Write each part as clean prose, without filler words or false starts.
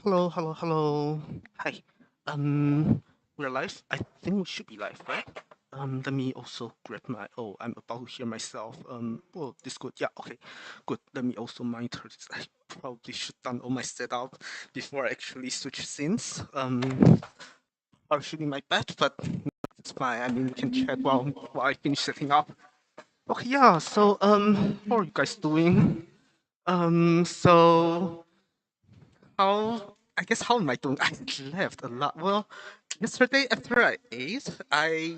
Hello, hello, hello. Hi. Um, we're live. I think we should be live, right? Let me also grab my. Oh, I'm about to hear myself. Oh, this good. Yeah, okay, good. Let me also monitor this. I probably should done all my setup before I actually switch scenes. Partially my bad, but it's fine. I mean, we can chat while I finish setting up. Okay, yeah. So, how are you guys doing? So how am I doing? I slept a lot. Well, yesterday after I ate, I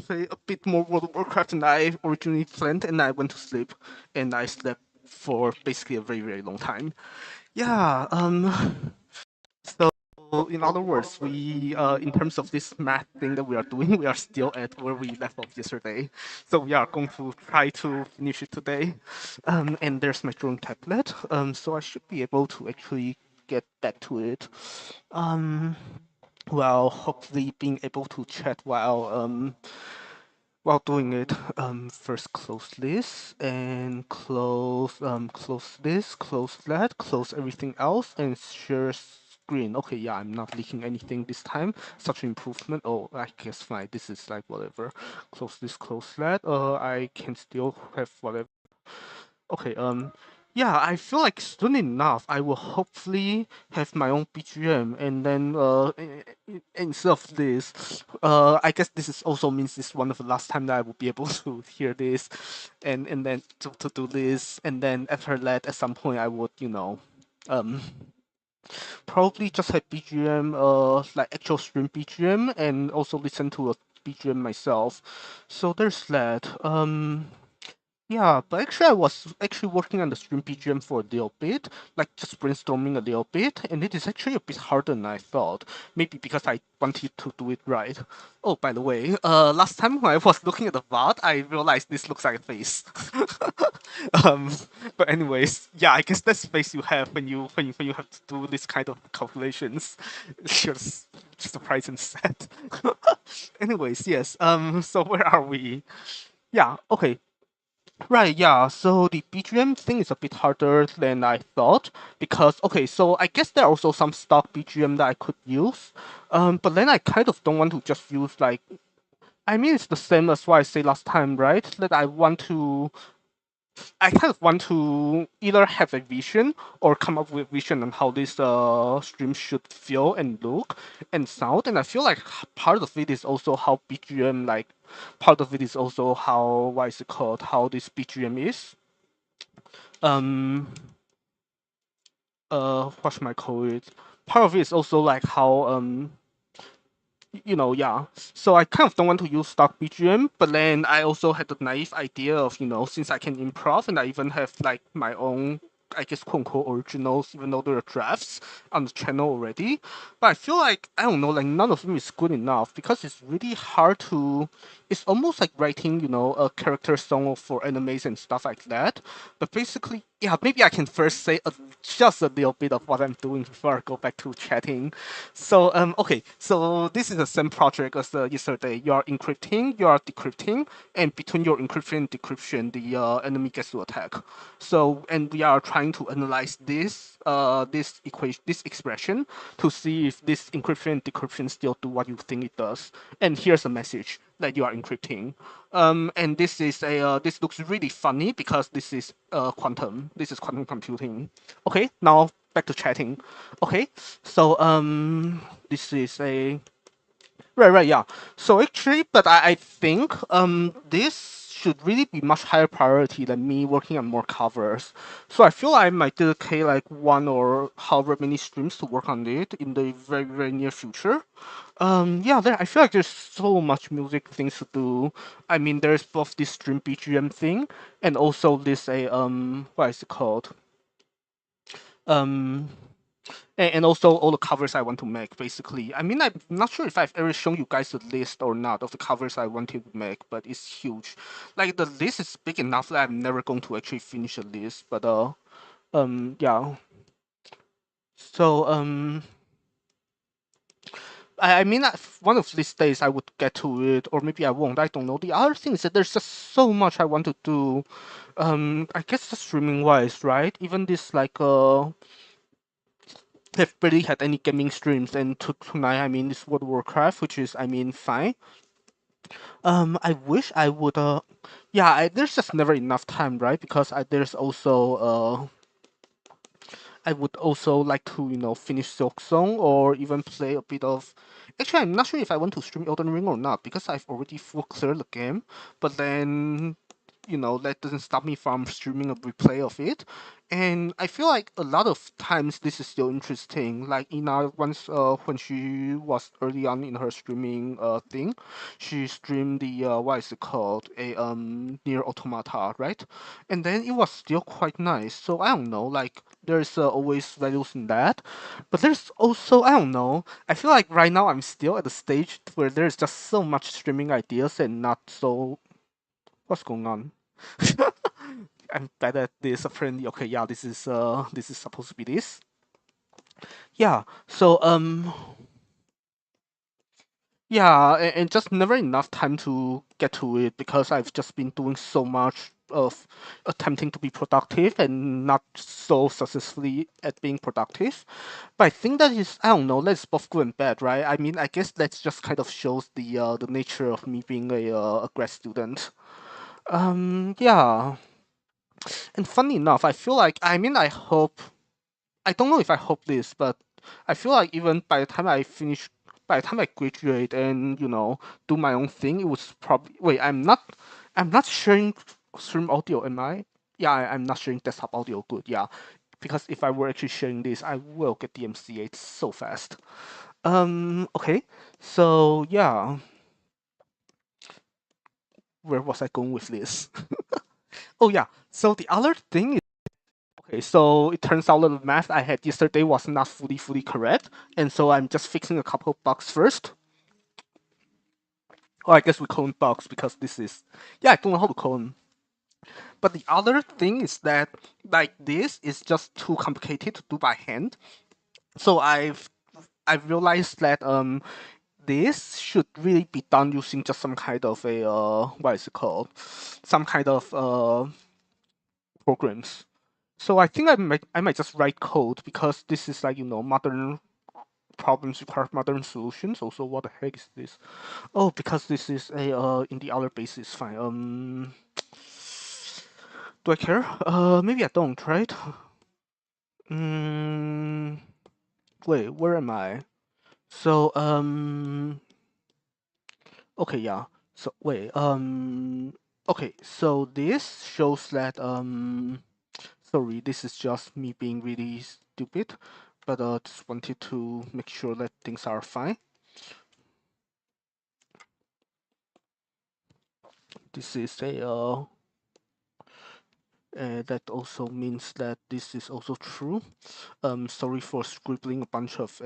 played a bit more World of Warcraft than I originally planned, and I went to sleep, and I slept for basically a very very long time. Yeah. So in other words, we in terms of this math thing that we are doing, we are still at where we left off yesterday. So we are going to try to finish it today. And there's my drone tablet. So I should be able to actually get back to it. Um, while hopefully being able to chat while doing it. First close this and close this, close that, close everything else, and share screen. Okay, yeah, I'm not leaking anything this time. Such an improvement. Oh, I guess fine. This is like whatever. Close this, close that. I can still have whatever. Okay, yeah, I feel like soon enough I will hopefully have my own BGM, and then instead of this, I guess this is also means this is one of the last time that I will be able to hear this, and then to do this, and then after that at some point I would um probably just have BGM, like actual stream BGM, and also listen to a BGM myself. So there's that. Yeah, but actually, I was actually working on the stream BGM for a little bit, like just brainstorming a little bit, and it is actually a bit harder than I thought. Maybe because I wanted to do it right. Oh, by the way, last time when I was looking at the VOD, I realized this looks like a face. um, but anyways, yeah, I guess that's the face you have when you have to do this kind of calculations. It's just surprised and sad. Anyways, yes. So where are we? Yeah. Okay. Right, yeah. So the BGM thing is a bit harder than I thought because okay, so I guess there are also some stock BGM that I could use. But then I kind of don't want to just use like I mean it's the same as what I said last time, right? That I kind of want to either have a vision or come up with vision on how this stream should feel and look and sound. And I feel like part of it is also how BGM like part of it is also how what is it called how this BGM is. Um what should I call it? Part of it is also like how yeah. So I kind of don't want to use stock BGM, but then I also had the naive idea of, since I can improv and I even have like my own, I guess, quote unquote originals, even though there are drafts on the channel already. But I feel like, I don't know, like none of them is good enough because it's really hard to, it's almost like writing, a character song for animes and stuff like that. But basically, yeah, maybe I can first say just a little bit of what I'm doing before I go back to chatting. So okay, so this is the same project as yesterday. You are encrypting, you are decrypting, and between your encryption and decryption, the enemy gets to attack. So and we are trying to analyze this equation, this expression, to see if this encryption and decryption still do what you think it does. And here's a message that you are encrypting. And this is this looks really funny because this is quantum. This is quantum computing. Okay, now back to chatting. Okay, so this is a right, yeah. So actually, but I think this should really be much higher priority than me working on more covers. So I feel I might dedicate like one or however many streams to work on it in the very very near future. Yeah, I feel like there's so much music things to do. I mean, there's both this stream BGM thing and also this a what is it called? Um and also all the covers I want to make, basically. I mean, I'm not sure if I've ever shown you guys the list or not of the covers I wanted to make, but it's huge. Like the list is big enough that I'm never going to actually finish the list. But yeah. So I mean, one of these days I would get to it, or maybe I won't. I don't know. The other thing is that there's just so much I want to do. I guess the streaming wise, right? Even this like have barely had any gaming streams, and tonight, I mean, it's World of Warcraft, which is, I mean, fine. I wish I would, yeah, there's just never enough time, right? Because there's also, I would also like to, finish Silksong or even play a bit of. Actually, I'm not sure if I want to stream Elden Ring or not because I've already full cleared the game. But then, that doesn't stop me from streaming a replay of it. And I feel like a lot of times this is still interesting. Like Ina once, when she was early on in her streaming thing, she streamed the what is it called, a near Automata, right? And then it was still quite nice. So I don't know, like there's always values in that, but there's also, I don't know. I feel like right now I'm still at the stage where there's just so much streaming ideas and not so. What's going on? I'm bad at this apparently. Okay, yeah, this is supposed to be this. Yeah. So yeah, and just never enough time to get to it because I've just been doing so much of attempting to be productive and not so successfully at being productive. But I think that is, I don't know, that's both good and bad, right? I mean, I guess that just kind of shows the nature of me being a grad student. Yeah. And funny enough, I feel like, I mean, I don't know if I hope this, but I feel like even by the time I graduate and do my own thing, it was probably wait. I'm not sharing stream audio. Am I? Yeah, I'm not sharing desktop audio. Good. Yeah, because if I were actually sharing this, I will get the MCA so fast. Okay. So yeah, where was I going with this? Oh yeah. So the other thing is. Okay, so it turns out that the math I had yesterday was not fully correct, and so I'm just fixing a couple of bugs first. Or I guess we call them bugs because this is, yeah, I don't know how to call them. But the other thing is that like this is just too complicated to do by hand. So I've realized that this should really be done using just some kind of a what is it called? Some kind of programs. So I think I might just write code because this is like modern problems require modern solutions. Also, what the heck is this? Oh, because this is a in the other basis. Fine. Do I care? Maybe I don't. Right? Mm, wait, where am I? So okay, yeah. So wait, okay. So this shows that sorry, this is just me being really stupid, but just wanted to make sure that things are fine. This is a that also means that this is also true. Sorry for scribbling a bunch of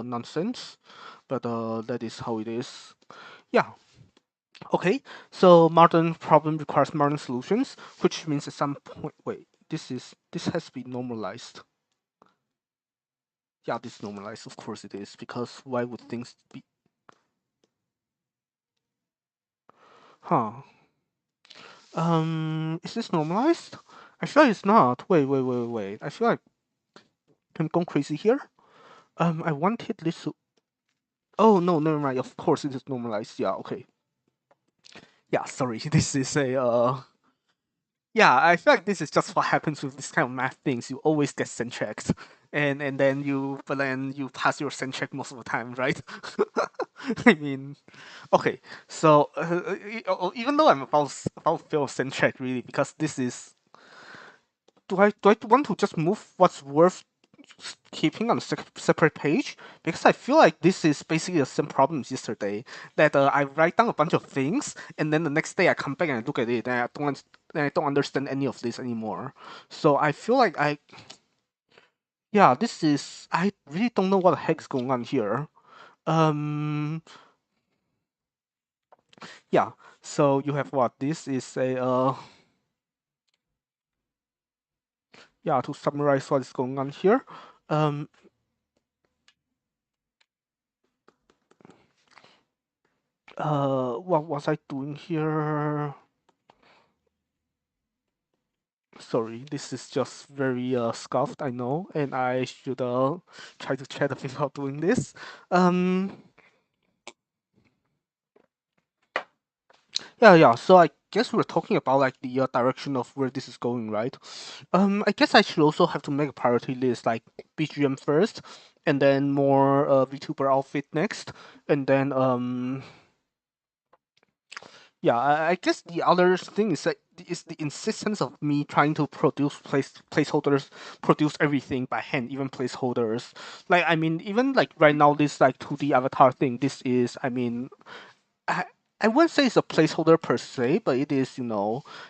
nonsense, but that is how it is. Yeah. Okay. So modern problem requires modern solutions, which means at some point. Wait. This has been normalized. Yeah, this is normalized. Of course it is because why would things be? Huh. Is this normalized? I feel like it's not. Wait. I feel like I'm going crazy here. I wanted this to. Oh no, never mind. Of course it is normalized. Yeah, okay. Yeah, sorry. This is a yeah, I feel like this is just what happens with this kind of math things. You always get send checked, and then you pass your send check most of the time, right? I mean, okay. So even though I'm about to fail send check really because this is do I want to just move what's worth keeping on a separate page because I feel like this is basically the same problem as yesterday. That I write down a bunch of things and then the next day I come back and I look at it and I don't understand any of this anymore. So I feel like yeah, this is I really don't know what the heck's going on here. Um, yeah. So you have what? This is a yeah. To summarize what is going on here, um, what was I doing here? Sorry, this is just very scuffed, I know, and I should try to chat a bit about doing this. Um, yeah. So I guess we're talking about like the direction of where this is going, right? I guess I should also have to make a priority list, like BGM first, and then more VTuber outfit next, and then yeah, I guess the other thing is that is the insistence of me trying to produce placeholders, produce everything by hand, even placeholders. Like I mean, even like right now, this like 2D avatar thing. This is, I mean, I I wouldn't say it's a placeholder per se, but it is,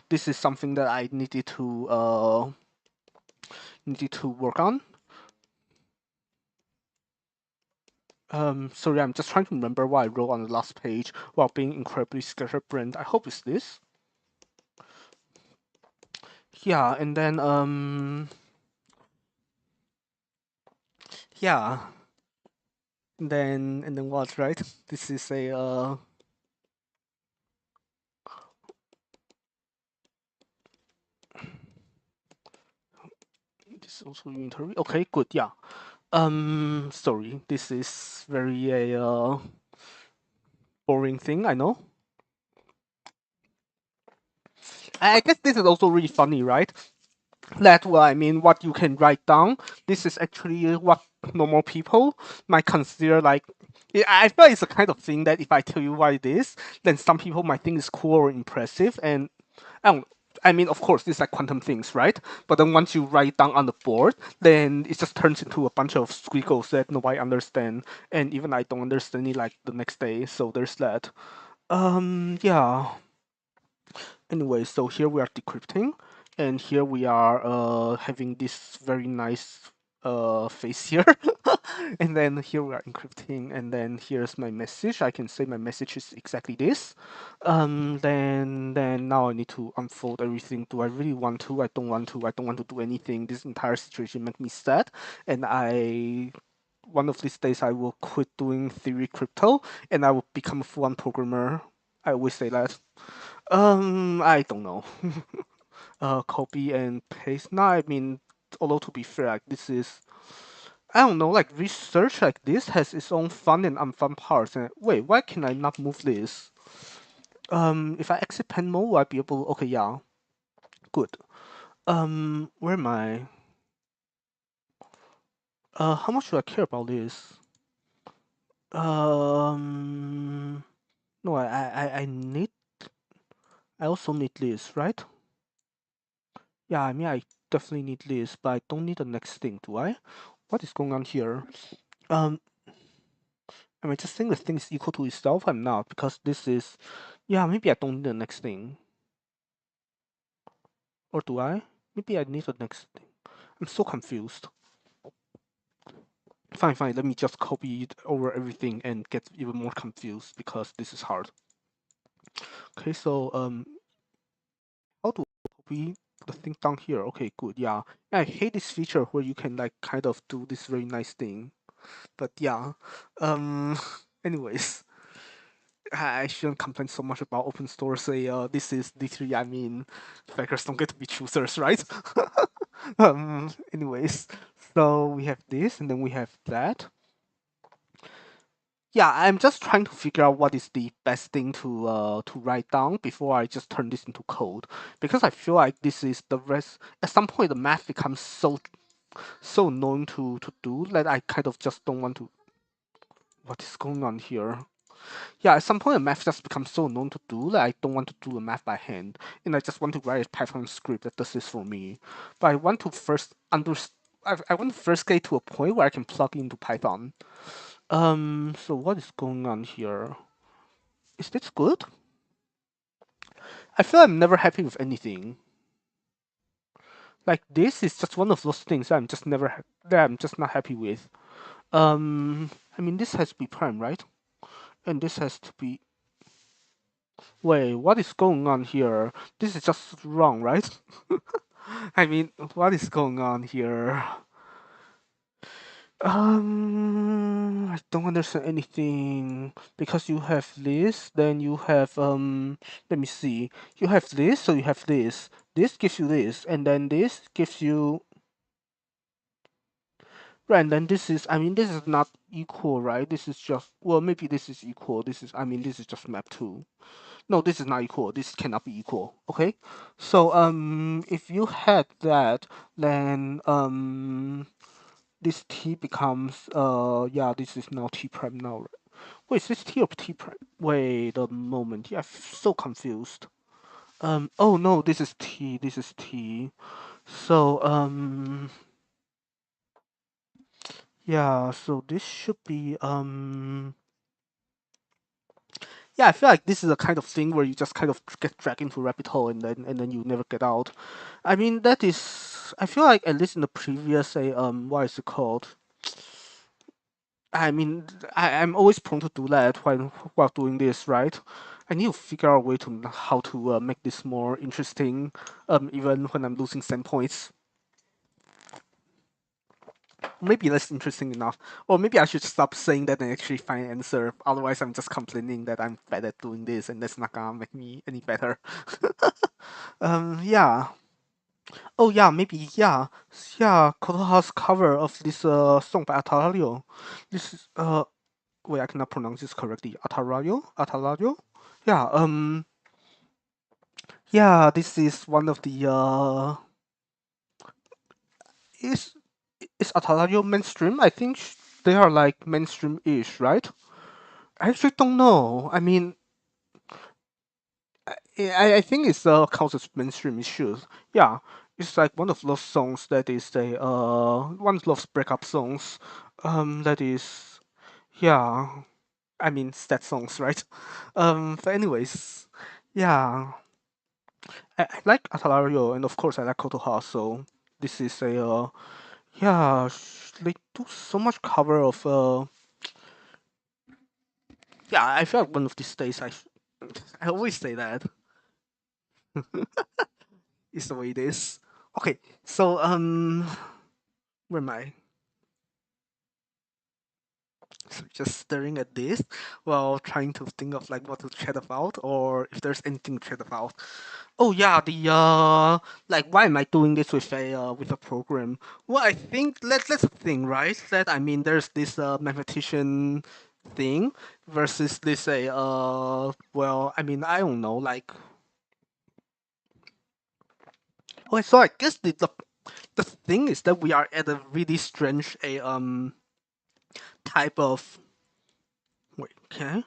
this is something that I needed to work on. Sorry, I'm just trying to remember what I wrote on the last page while being incredibly scatterbrained. I hope it's this. Yeah, and then yeah, and then what, right? This is a this is also unitary. Okay, good. Yeah. Sorry, this is very a boring thing. I know. I guess this is also really funny, right? That what I mean, what you can write down. This is actually what normal people might consider like. I feel it's the kind of thing that if I tell you what it is, then some people might think it's cool or impressive, and I don't. I mean, of course, these are quantum things, right? But then once you write down on the board, then it just turns into a bunch of squiggles that nobody understand, and even I don't understand it like the next day. So there's that. Yeah. Anyway, so here we are decrypting, and here we are having this very nice face here. And then here we are encrypting, and then here's my message. I can say my message is exactly this. Then now I need to unfold everything. Do I really want to? I don't want to. I don't want to do anything. This entire situation makes me sad, and I one of these days I will quit doing theory crypto, and I will become a full-on programmer. I always say that. I don't know. Copy and paste. Now, I mean, although to be fair, like this is, I don't know, like research like this has its own fun and unfun parts. And wait, why can I not move this? If I exit pen mode, will I be able? Okay, yeah, good. Where am I? How much do I care about this? No, I need. I also need this, right? Yeah, I mean, I definitely need this, but I don't need the next thing, do I? What is going on here? Um, am I just saying the thing is equal to itself? I'm not, because this is... Yeah, maybe I don't need the next thing. Or do I? Maybe I need the next thing. I'm so confused. Fine, let me just copy it over everything and get even more confused, because this is hard. Okay, so, how do I copy the thing down here? Okay, good, yeah. I hate this feature where you can, like, kind of do this very nice thing. But yeah, um, anyways, I shouldn't complain so much about open source. Say, this is literally, I mean, beggars don't get to be choosers, right? Anyways, so we have this, and then we have that. Yeah, I'm just trying to figure out what is the best thing to write down before I just turn this into code, because I feel like this is the rest. At some point, the math becomes so annoying to do that I kind of just don't want to. What is going on here? Yeah, at some point, the math just becomes so annoying to do that I don't want to do the math by hand, and I just want to write a Python script that does this for me. But I want to first I want to first get to a point where I can plug into Python. So what is going on here? Is this good? I feel I'm never happy with anything. Like this is just one of those things that that I'm just not happy with. I mean this has to be prime, right? And this has to be. Wait, what is going on here? This is just wrong, right? I mean, what is going on here? I don't understand anything because you have this, then you have let me see. You have this, so you have this. This gives you this, and then this gives you right, and then this is I mean this is not equal, right? This is just well maybe this is equal. This is I mean this is just map 2. No, this is not equal. This cannot be equal. Okay? So if you had that, then this t becomes yeah, this is now t prime now. Wait, is this t or t prime? Wait a moment. Yeah, I'm so confused. Oh no, this is t. This is t. So yeah, so this should be yeah, I feel like this is a kind of thing where you just kind of get dragged into a rabbit hole and then you never get out. I mean that is I feel like at least in the previous say what is it called? I mean I'm always prone to do that while doing this, right? I need to figure out a way to how to make this more interesting, even when I'm losing sand points. Maybe that's interesting enough. Or maybe I should stop saying that and actually find an answer. Otherwise, I'm just complaining that I'm bad at doing this, and that's not gonna make me any better. Yeah. Oh, yeah, maybe, yeah. Yeah, Kotoha's cover of this song by Atarario. This is, wait, I cannot pronounce this correctly. Atarario? Atarario? Yeah, yeah, this is one of the, is, is Atarario mainstream? I think they are like mainstream-ish, right? I actually don't know. I mean, I think it's counts as mainstream issues. Yeah, it's like one of those songs that is a one of those breakup songs. That is yeah. I mean sad songs, right? But anyways, yeah. I like Atalario and of course I like Kotoha. So this is a yeah. They do so much cover of yeah. I feel like one of these days I always say that is the way it is. Okay, so where am I? So just staring at this while trying to think of like what to chat about or if there's anything to chat about. Oh yeah, the like why am I doing this with a program? Well, I think let's think right that I mean there's this mathematician thing versus this well I mean I don't know like okay so I guess the thing is that we are at a really strange a type of wait okay.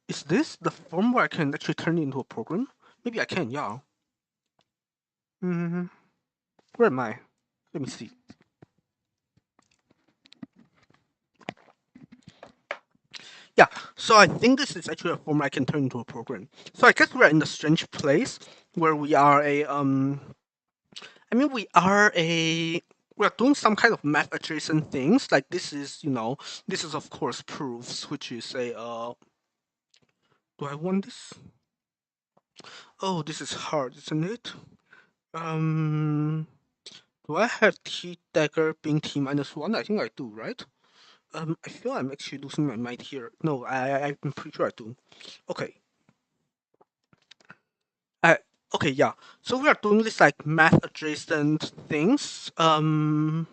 Is this the form where I can actually turn it into a program? Maybe I can, yeah. Hmm. Where am I? Let me see. Yeah, so I think this is actually a form I can turn into a program. So I guess we're in the strange place where we are I mean, we're doing some kind of math adjacent things. Like this is, this is of course proofs, which is do I want this? Oh, this is hard, isn't it? Um, do I have T dagger being T minus one? I think I do, right? I feel I'm actually losing my mind here. No, I'm pretty sure I do. Okay. I okay, yeah. So we are doing this like math adjacent things. Then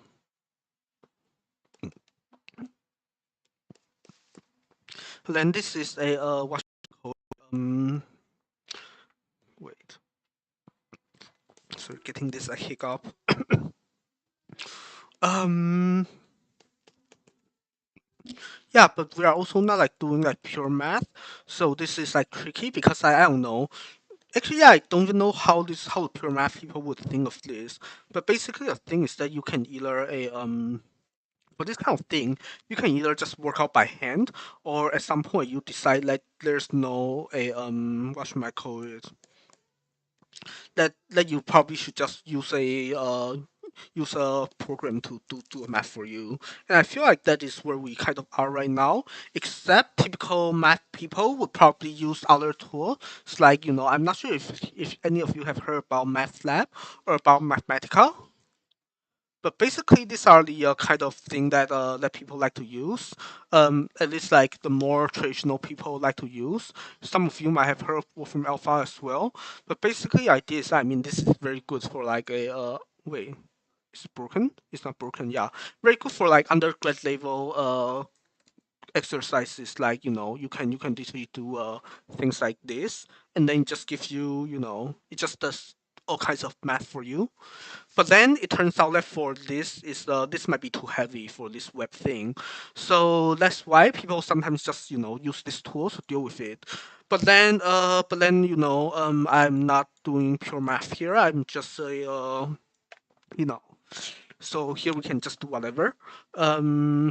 this is a what wait. So getting this a hiccup. Um yeah, but we are also not like doing like pure math. So this is like tricky because I don't know. Actually, yeah, I don't even know how the pure math people would think of this. But basically, the thing is that you can either for this kind of thing, you can either just work out by hand, or at some point you decide like there's no a what should I call it? That you probably should just use a program to do a math for you. And I feel like that is where we kind of are right now. Except typical math people would probably use other tools. It's like I'm not sure if any of you have heard about MathLab or about Mathematica. But basically, these are the kind of thing that that people like to use. At least like the more traditional people like to use. Some of you might have heard of Wolfram Alpha as well. But basically, idea is, I mean, this is very good for like a wait, it's broken. It's not broken. Yeah, very good for like undergrad level exercises. Like you can literally do things like this, and then just give you it just does all kinds of math for you. But then it turns out that for this might be too heavy for this web thing, so that's why people sometimes just use this tool to deal with it. But then I'm not doing pure math here. I'm just a you know. So here we can just do whatever.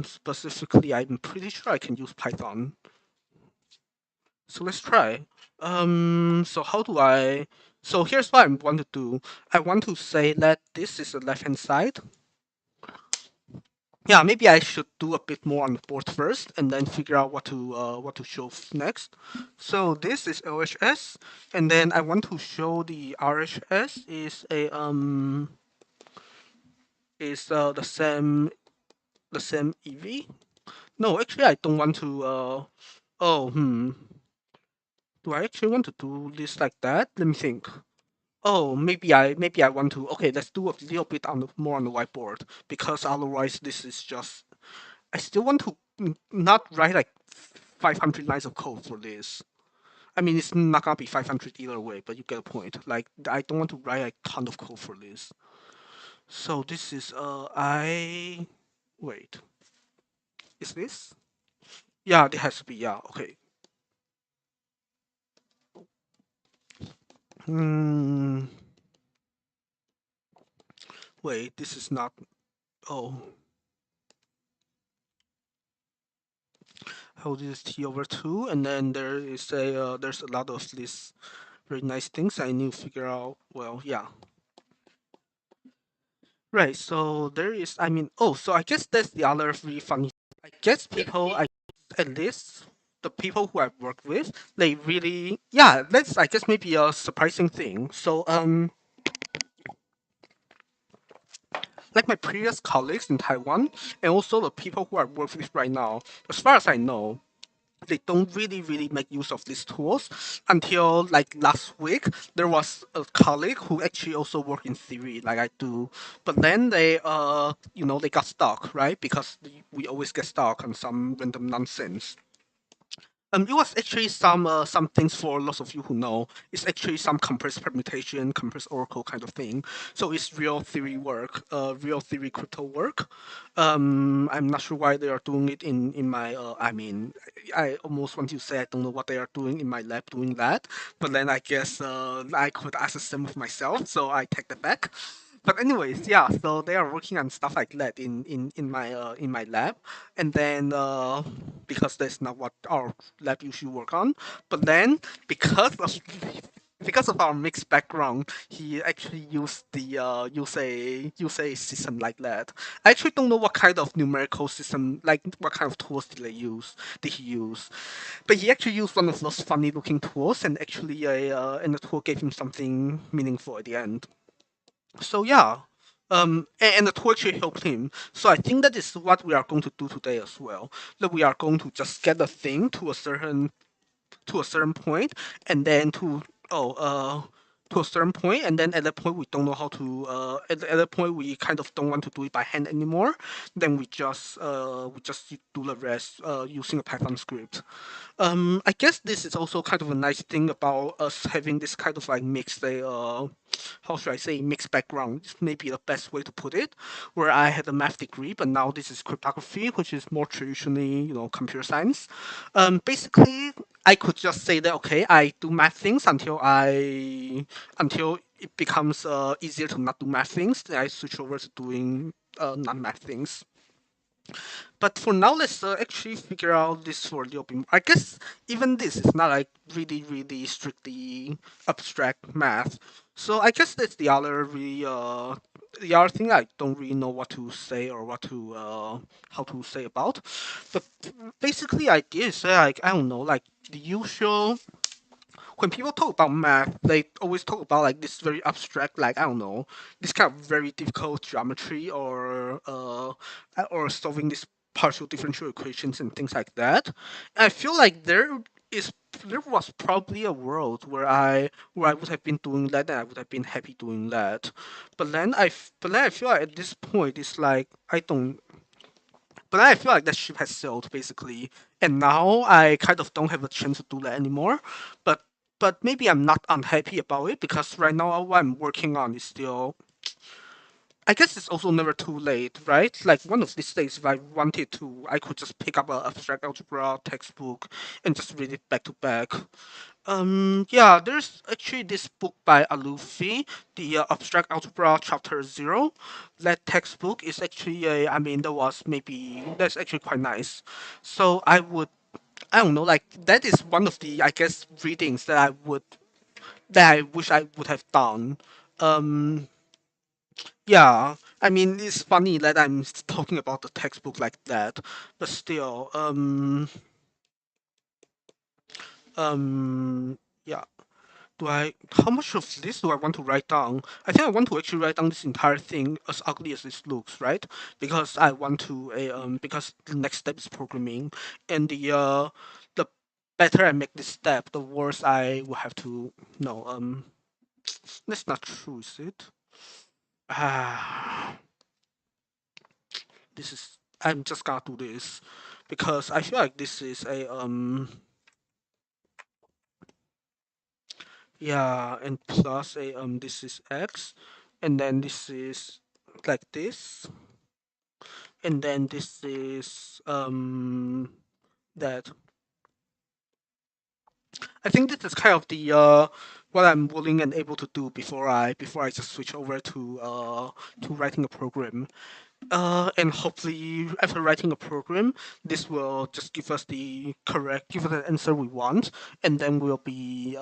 Specifically, I'm pretty sure I can use Python. So let's try. So how do I? So here's what I want to do. I want to say that this is the left hand side. Yeah, maybe I should do a bit more on the board first, and then figure out what to show next. So this is LHS, and then I want to show the RHS is the same EV. No, actually I don't want to. Oh do I actually want to do this like that? Let me think. Oh, maybe I want to. Okay, let's do a little bit more on the whiteboard, because otherwise this is just. I still want to not write like 500 lines of code for this. I mean, it's not gonna be 500 either way, but you get a point. Like, I don't want to write a ton of code for this. So this is I wait. Is this? Yeah, it has to be. Yeah, okay. Hmm. Wait, this is not. Oh, hold this T over two, and then there's a lot of these very nice things I need to figure out. Well, yeah. Right, so there is, I mean, oh, so I guess that's the other really funny. I guess at least the people who I've worked with, they really, yeah, that's, I guess, maybe a surprising thing. So, like my previous colleagues in Taiwan, and also the people who I work with right now, as far as I know, they don't really make use of these tools until like last week. There was a colleague who actually also worked in theory like I do, but then they got stuck, right? Because we always get stuck on some random nonsense. It was actually some things for lots of you who know. It's actually some compressed permutation, compressed oracle kind of thing. So it's real theory work, real theory crypto work. I'm not sure why they are doing it in my. I mean, I almost want to say I don't know what they are doing in my lab doing that, but then I guess I could access them with myself, so I take that back. But anyways, yeah. So they are working on stuff like that in my lab, and then because that's not what our lab usually work on. But then because of our mixed background, he actually used the use a system like that. I actually don't know what kind of numerical system, like what kind of tools did he use, but he actually used one of those funny looking tools, and actually and the tool gave him something meaningful at the end. So yeah, and the tool actually helped him. So I think that is what we are going to do today as well. That we are going to just get the thing to a certain point, and then oh to a certain point, and then at that point we don't know how to at that point we kind of don't want to do it by hand anymore. Then we just do the rest using a Python script. I guess this is also kind of a nice thing about us having this kind of like how should I say, mixed background. This may be the best way to put it. Where I had a math degree, but now this is cryptography, which is more traditionally, computer science. Basically, I could just say that okay, I do math things until it becomes easier to not do math things. Then I switch over to doing non-math things. But for now, let's actually figure out this for a little bit more. I guess even this is not like really strictly abstract math. So I guess that's the other thing I don't really know what to say or how to say about. But basically, idea is that, like, I don't know, like the usual when people talk about math, they always talk about like this very abstract, like I don't know, this kind of very difficult geometry or solving this partial differential equations and things like that. I feel like is there was probably a world where I would have been doing that and I would have been happy doing that. But then I feel like at this point it's like I don't but then I feel like that ship has sailed basically, and now I kind of don't have a chance to do that anymore. But but maybe I'm not unhappy about it because right now what I'm working on is still. I guess it's also never too late, right? Like one of these days, if I wanted to, I could just pick up an abstract algebra textbook and just read it back to back. Yeah, there's actually this book by Alufi, the Abstract Algebra Chapter Zero. That textbook is actually that's actually quite nice. So I don't know, like that is one of the I guess readings that I wish I would have done. Um, yeah, I mean it's funny that talking about the textbook like that, but still, yeah. Do I? How much of this do I want to write down? I think I want to actually write down this entire thing, as ugly as this looks, right? Because I want to because the next step is programming, and the better I make this step, the worse I will have to. No, that's not true, is it? Ah, this is. I'm just gonna do this because I feel like this is a yeah, and plus a this is x, and then this is like this, and then this is that. I think this is kind of the what I'm willing and able to do before I just switch over to writing a program. And hopefully after writing a program, this will just give us the answer we want, and then we'll be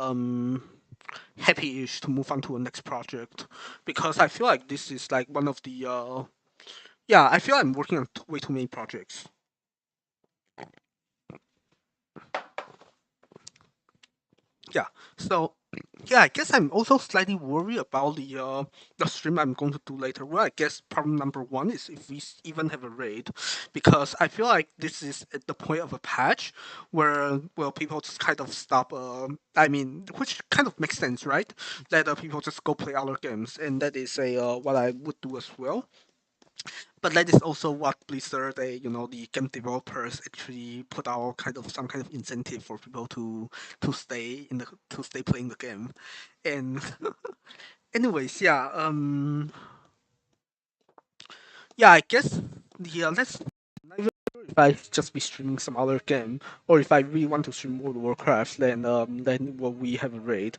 happy-ish to move on to the next project. Because I feel like this is like one of the yeah, I feel I'm working on way too many projects. Yeah. So yeah, I guess I'm also slightly worried about the stream I'm going to do later. Well, I guess problem number one is if we even have a raid, because I feel like this is at the point of a patch where well people just kind of stop. I mean, which kind of makes sense, right? That people just go play other games, and that is a what I would do as well. But that is also what Blizzard, the game developers actually put out kind of some kind of incentive for people to stay playing the game. And anyways, yeah, I guess let's not even sure if I just be streaming some other game or if I really want to stream World of Warcraft, then well, we have a raid.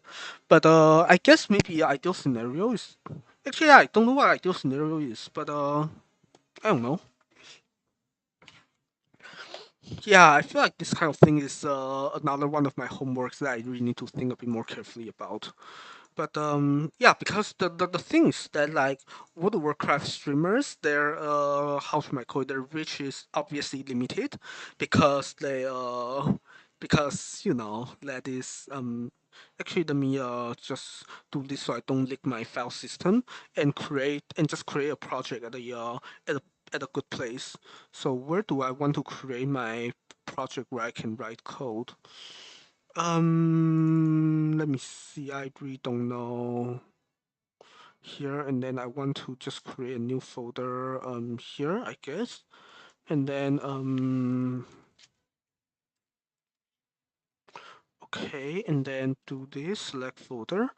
But I guess maybe ideal scenario is actually I don't know what ideal scenario is, but I don't know. Yeah, I feel like this kind of thing is another one of my homeworks that I really need to think a bit more carefully about. But yeah, because the things that like World of Warcraft streamers, their how should I call it, their reach is obviously limited because that is actually let me just do this so I don't leak my file system and just create a project at a at a good place. So where do I want to create my project where I can write code? Let me see. I really don't know here, and then I want to just create a new folder here, I guess, and then okay, and then do this select folder,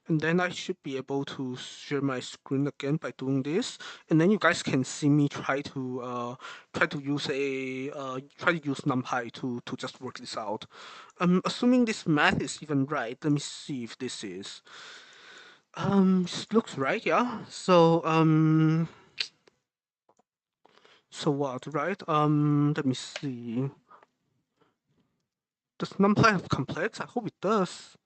and then I should be able to share my screen again by doing this, and then you guys can see me try to use NumPy to just work this out. Assuming this math is even right, let me see if this is. This looks right, yeah. So what, right? Let me see. Does NumPy have complex? I hope it does.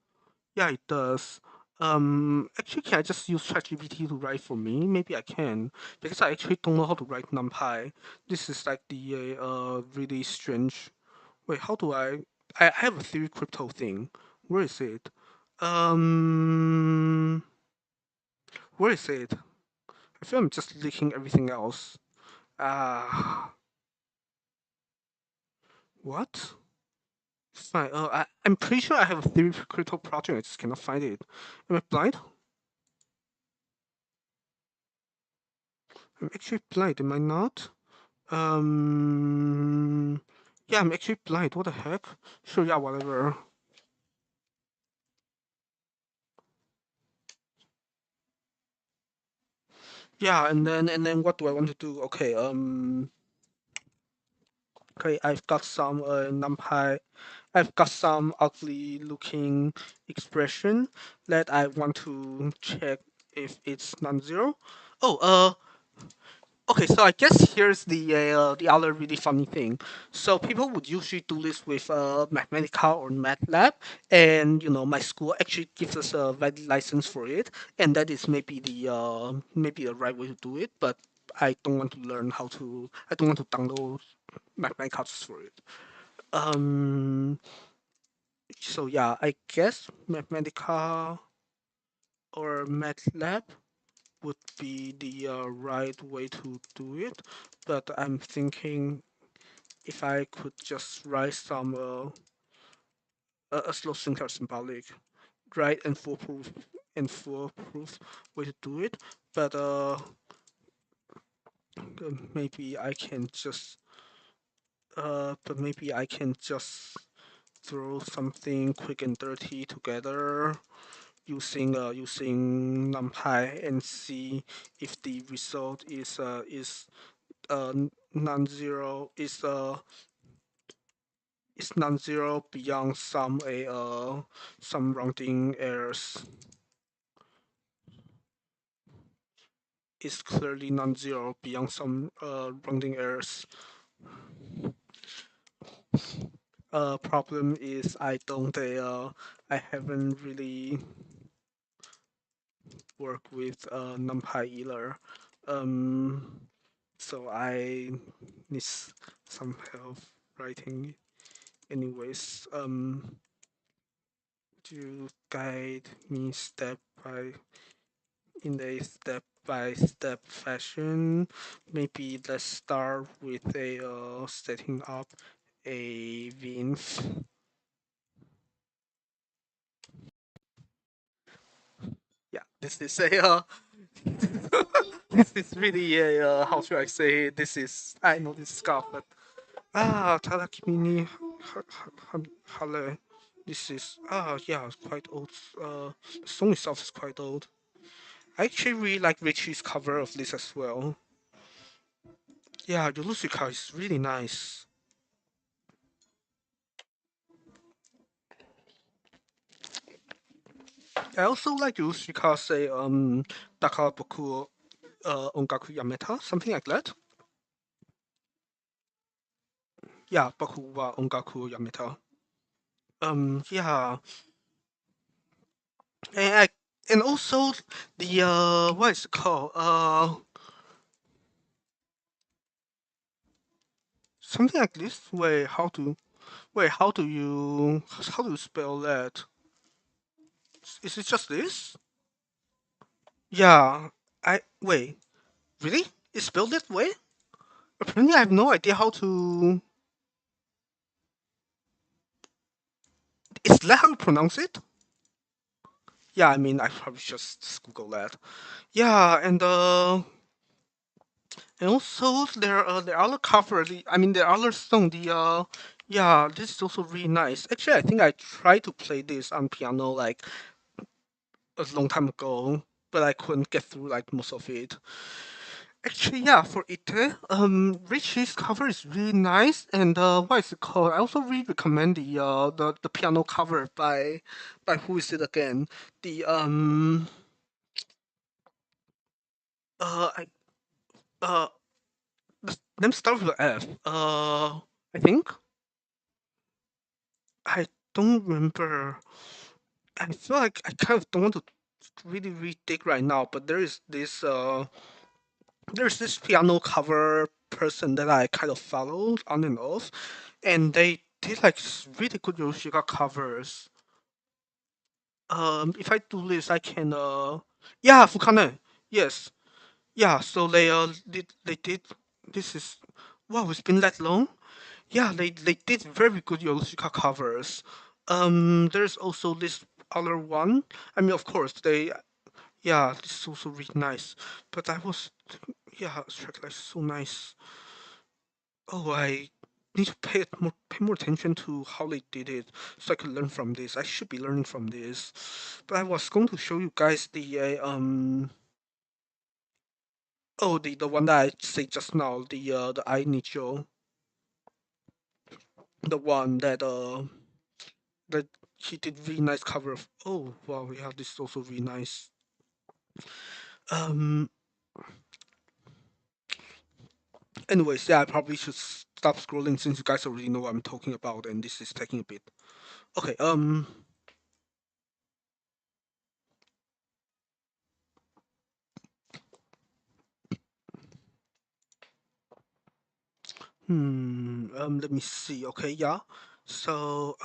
Yeah, it does. Actually, can I just use ChatGPT to write for me? Maybe I can, because I actually don't know how to write NumPy. This is like the really strange. Wait, how do I have a theory crypto thing. Where is it? Um, where is it? I feel I'm just leaking everything else. Ah, what? Fine. I'm pretty sure I have a theory for crypto project. I just cannot find it. Am I blind? I'm actually blind. Am I not? Um. Yeah, I'm actually blind. What the heck? Sure. Yeah. Whatever. Yeah. And then what do I want to do? Okay. Okay. I've got some NumPy. I've got some ugly looking expression that I want to check if it's non-zero. Oh, okay, so I guess here's the other really funny thing. So people would usually do this with Mathematica or MATLAB, and my school actually gives us a valid license for it, and that is maybe the right way to do it. But I don't want to learn how to. I don't want to download Mathematica just for it. Um. So yeah, I guess Mathematica or MATLAB would be the right way to do it, but I'm thinking if I could just write some a slow syntax symbolic, right, and foolproof way to do it, but maybe I can just throw something quick and dirty together using NumPy and see if the result non-zero is non-zero beyond some rounding errors. Is clearly non-zero beyond some rounding errors. Problem is I haven't really worked with NumPy either. Um, so I need some help writing. Anyways, to guide me in a step-by-step fashion. Maybe let's start with a setting up a VINF. Yeah, this is a this is really a how should I say? This is I know this scarf, but Tarakimini Hale. This is yeah, it's quite old. The song itself is quite old. I actually really like Richie's cover of this as well. Yeah, the Lucica is really nice. I also like Lucica say Daka Boku Ongaku Yameta, something like that. Yeah, Boku wa Ongaku Yameta. Yeah, and and also the what is it called? Something like this. How do you spell that? Is it just this? Yeah, I wait. Really? It's spelled that way? Apparently, I have no idea how to. Is that how you pronounce it? Yeah, I mean, I probably just Google that. Yeah, and also there are other cover. I mean, there are other song. Yeah, this is also really nice. Actually, I think I tried to play this on piano like a long time ago, but I couldn't get through like most of it. Actually, yeah, for it, Richie's cover is really nice, and what is it called? I also really recommend the piano cover by who is it again? The I uh let me start with the F. I think I don't remember. I feel like I kind of don't want to really retake right now, but there's this piano cover person that I kind of followed on and off, and they did like really good Yoshika covers. If I do this, I can yeah, Fukane. Yes. Yeah, so they did this is wow, it's been that long? Yeah, they did very good Yorushika covers. There's also this other one. I mean, of course, they yeah, this is also really nice. But I was yeah, track like so nice. Oh, I need to pay more attention to how they did it, so I could learn from this. I should be learning from this. But I was going to show you guys the oh the one that I said just now, the I Nicho, the one that he did really nice cover of. Oh wow, yeah, this is also really nice. Um. Anyways, yeah, I probably should stop scrolling since you guys already know what I'm talking about, and this is taking a bit. Okay. Let me see. Okay. Yeah. So.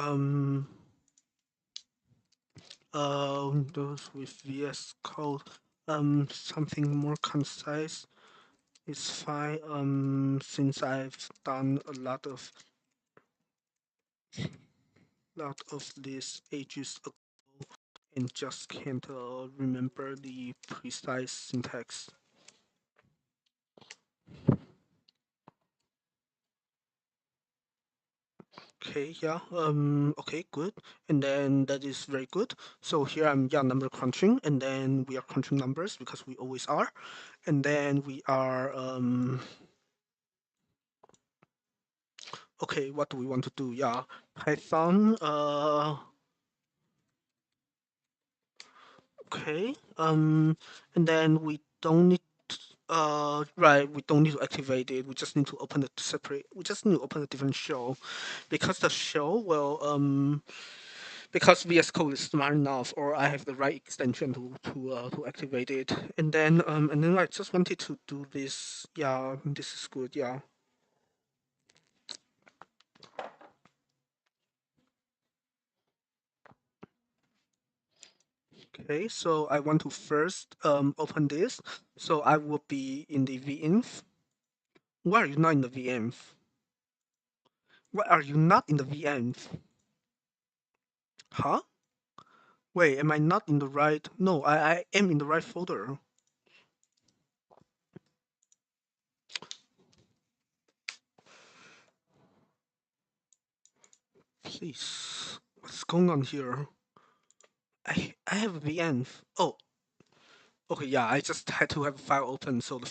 Those with VS Code. Something more concise is fine. Since I've done a lot of this ages ago and just can't remember the precise syntax. Okay, yeah. Okay, good. And then that is very good. So here I'm yeah number crunching, and then we are crunching numbers because we always are, and then we are okay. What do we want to do? Yeah, Python. Okay. And then we don't need right. We don't need to activate it. We just need to open it separate. We just need to open a different shell because the shell will because VS Code is smart enough, or I have the right extension to activate it. And then I just wanted to do this. Yeah, this is good. Yeah. Okay, so I want to first open this. So I will be in the VInf. Why are you not in the VInf? Why are you not in the VInf? Huh? Wait, am I not in the right? No, I am in the right folder. Please, what's going on here? I have a VInf. Oh, okay, yeah, I just had to have a file open so the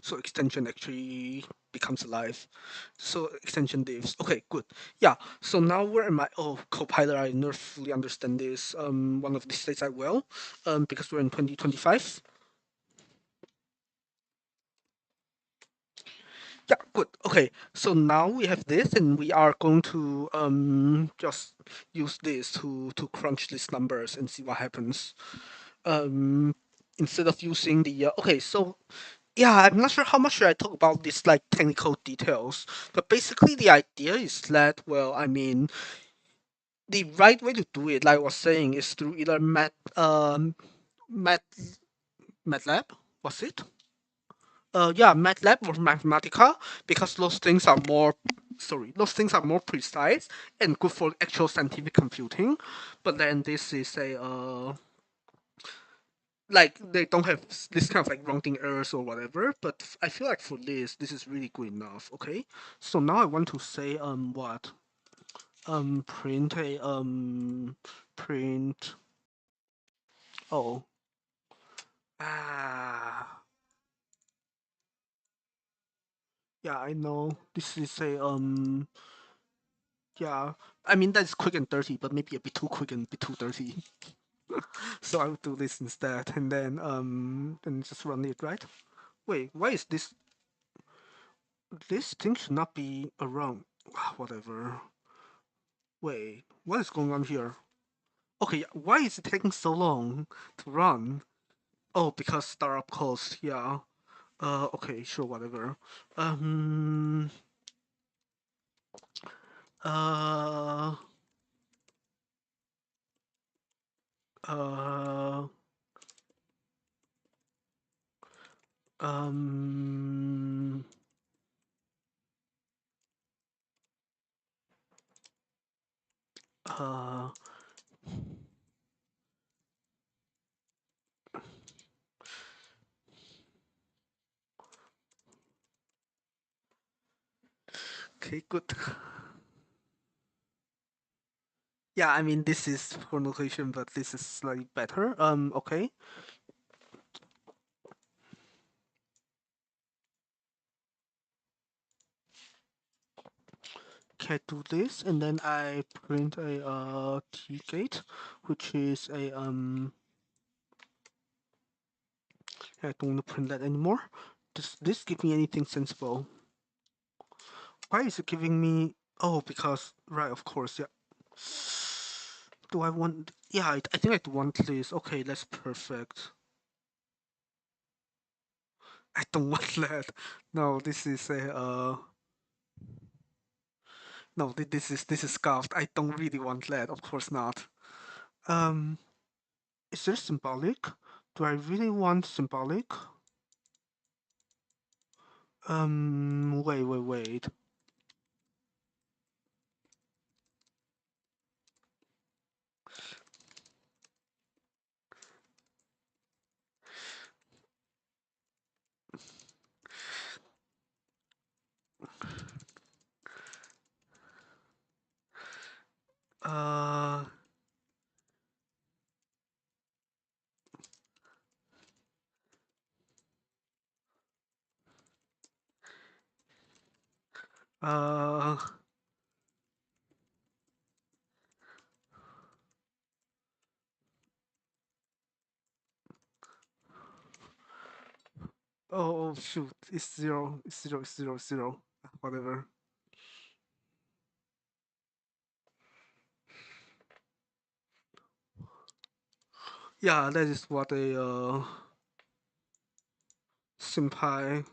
so extension actually becomes alive. So extension divs. Okay, good. Yeah. So now where am I? Oh, Copilot, I never fully understand this. One of these days I will. Because we're in 2025. Yeah, good. Okay. So now we have this, and we are going to just use this to crunch these numbers and see what happens. Um, Instead of using the okay, so yeah, I'm not sure how much should I talk about this like technical details, but basically the idea is that well, I mean, the right way to do it, like I was saying, is through either Mat MATLAB, was it? Yeah, MATLAB or Mathematica, because those things are more those things are more precise and good for actual scientific computing. But then this is a like they don't have this kind of like rounding errors or whatever, but I feel like for this is really good enough. Okay, so now I want to say what print a print oh ah yeah, I know this is a yeah, I mean that's quick and dirty, but maybe a bit too quick and a bit too dirty. So I will do this instead, and then just run it, right? Wait, why is this thing should not be around? Whatever. Wait, what is going on here? Okay, why is it taking so long to run? Oh, because startup cost, yeah. Okay, sure, whatever. Um, uh, Uh, um, uh, okay, good. Yeah, I mean, this is for notation, but this is slightly better. Okay. Can do this, and then I print a T gate, which is a I don't want to print that anymore. Does this give me anything sensible? Why is it giving me? Oh, because right, of course, yeah. Do I want? Yeah, I think I do want this. Okay, that's perfect. I don't want that. No, this is a no, this is scuffed. I don't really want that. Of course not. Um, is there symbolic? Do I really want symbolic? Wait. Uh, uh, oh shoot, it's zero, it's zero, it's zero, zero, whatever. Yeah, that is what a senpai.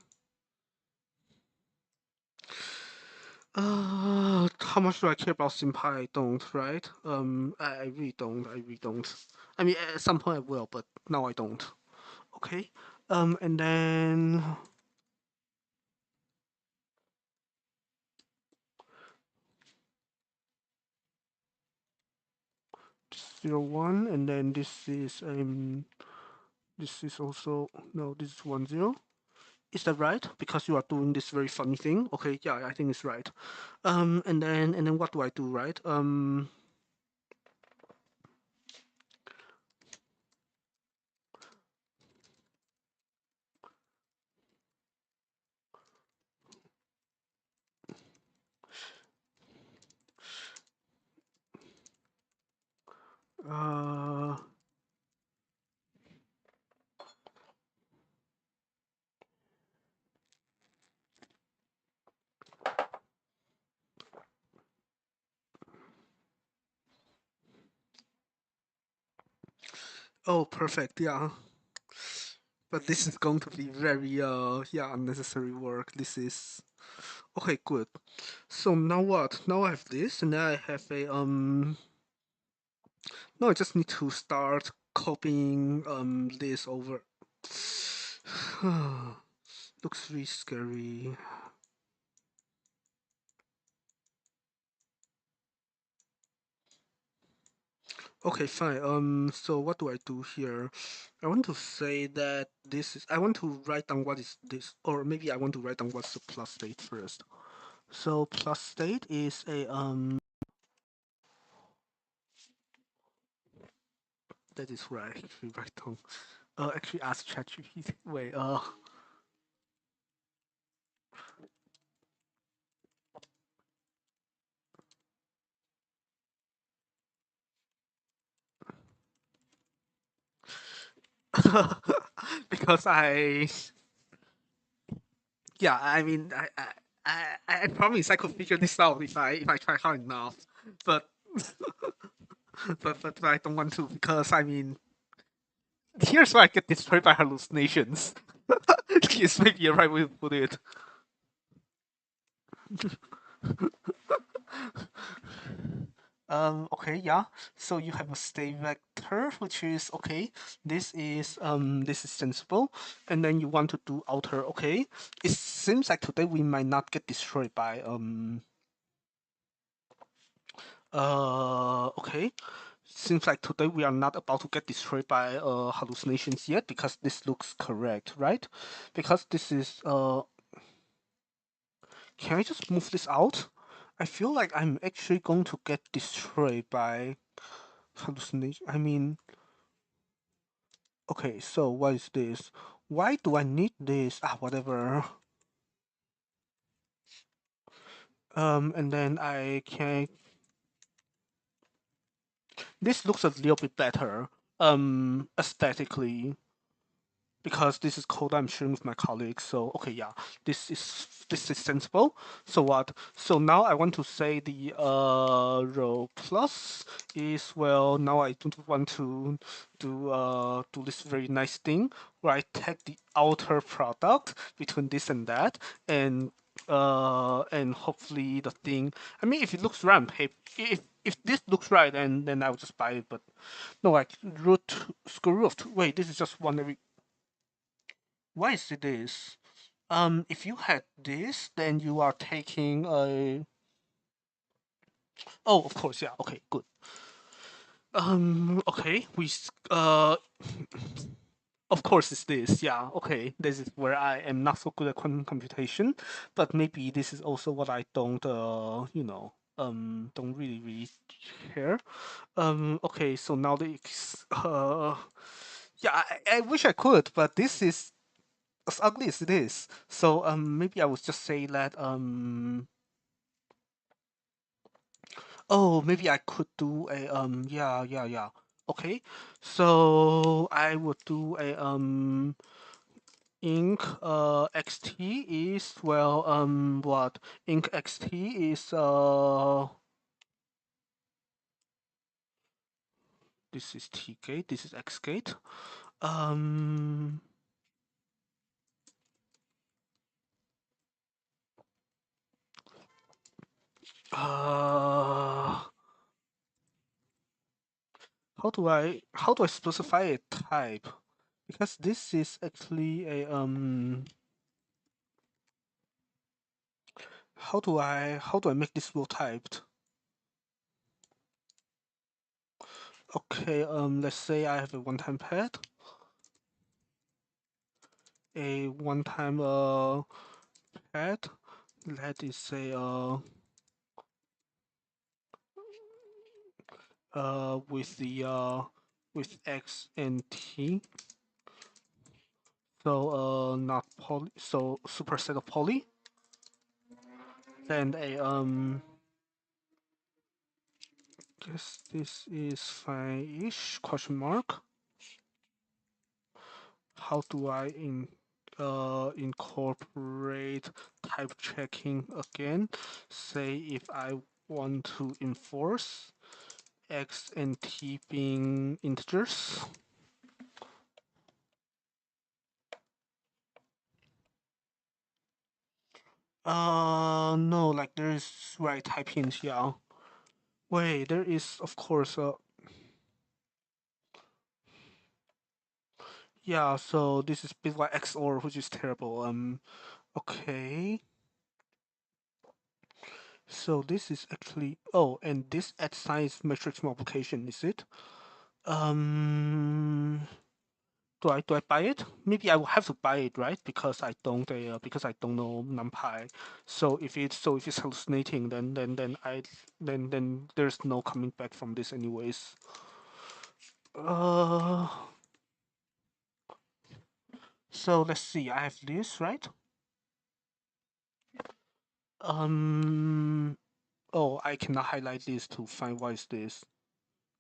How much do I care about senpai? I don't, right? I really don't. I really don't. I mean, at some point I will, but now I don't. Okay. And then 01, and then this is also no, this is 10. Is that right? Because you are doing this very funny thing. Okay, yeah, I think it's right. And then what do I do, right? Uh, oh, perfect. Yeah. But this is going to be very yeah, unnecessary work. This is okay, good. So now what? Now I have this, and then I have a now I just need to start copying this over. Looks really scary. Okay, fine. So what do I do here? I want to say that this is. I want to write down what is this, or maybe I want to write down what's the plus state first. So plus state is a That is right. Actually, write down. Actually, ask ChatGPT. Wait. Because yeah, I mean, I promise I could figure this out if I try hard enough, but but I don't want to because I mean, here's where I get destroyed by hallucinations. Is maybe a right way to put it. Okay, yeah. So you have a state vector, which is okay. This is sensible, and then you want to do outer. Okay, it seems like today we might not get destroyed by okay. Seems like today we are not about to get destroyed by hallucinations yet because this looks correct, right? Because this is can I just move this out? I feel like I'm actually going to get destroyed by hallucination. I mean, okay, so what is this? Why do I need this? Ah, whatever. And then I can. This looks a little bit better. Aesthetically, because this is code I'm sharing with my colleagues. So okay, yeah, this is sensible. So what? So now I want to say the row plus is well. Now I don't want to do this very nice thing where I take the outer product between this and that and hopefully the thing. I mean, if it looks right, hey, if this looks right, then I'll just buy it. But no, like root square root of two. Wait, this is just one every. Why is it this? If you had this, then you are taking a. Oh, of course, yeah. Okay, good. Okay, of course it's this. Yeah, okay. This is where I am not so good at quantum computation, but maybe this is also what I don't, don't really care. Okay. So now yeah, I wish I could, but this is as ugly as it is. So maybe I would just say that oh, maybe I could do a yeah. Okay. So I would do a ink xt is well what ink xt is this is t gate, this is x gate. Um uh how do I specify a type? Because this is actually a how do I make this rule typed? Okay, let's say I have a one-time pad, a one-time pad. Let us say with the with x and t. So not poly. So superset of poly. Then a guess this is fine-ish question mark. How do I incorporate type checking again? Say if I want to enforce x and t being integers. No, like there is right type int, yeah. Wait, there is of course yeah, so this is bitwise XOR, which is terrible. Okay. So this is actually and this at size matrix multiplication, is it? Um do I buy it? Maybe I will have to buy it, right? Because I don't know NumPy. So if it's hallucinating, then there's no coming back from this anyways. Uh, so let's see. I have this, right? Um. Oh, I cannot highlight this to find what is this.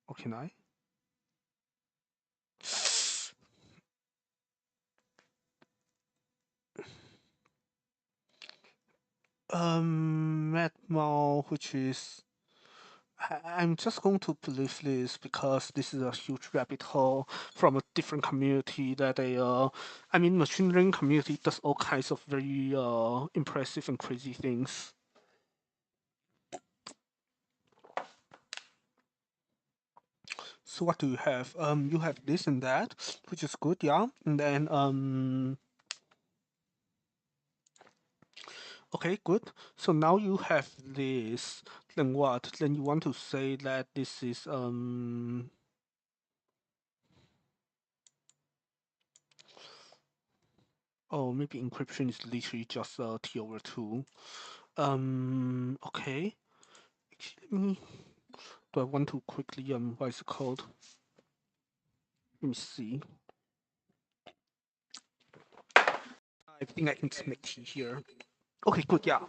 Or can I? Matmal, which is I'm just going to believe this because this is a huge rabbit hole from a different community that I mean, machine learning community does all kinds of very impressive and crazy things. So what do you have? You have this and that, which is good, yeah. And then okay, good. So now you have this. Then what? Then you want to say that this is oh, maybe encryption is literally just T over 2. Okay. Let me, do I want to quickly, what is it called? Let me see. I think I can just make tea here. Okay, good, yeah.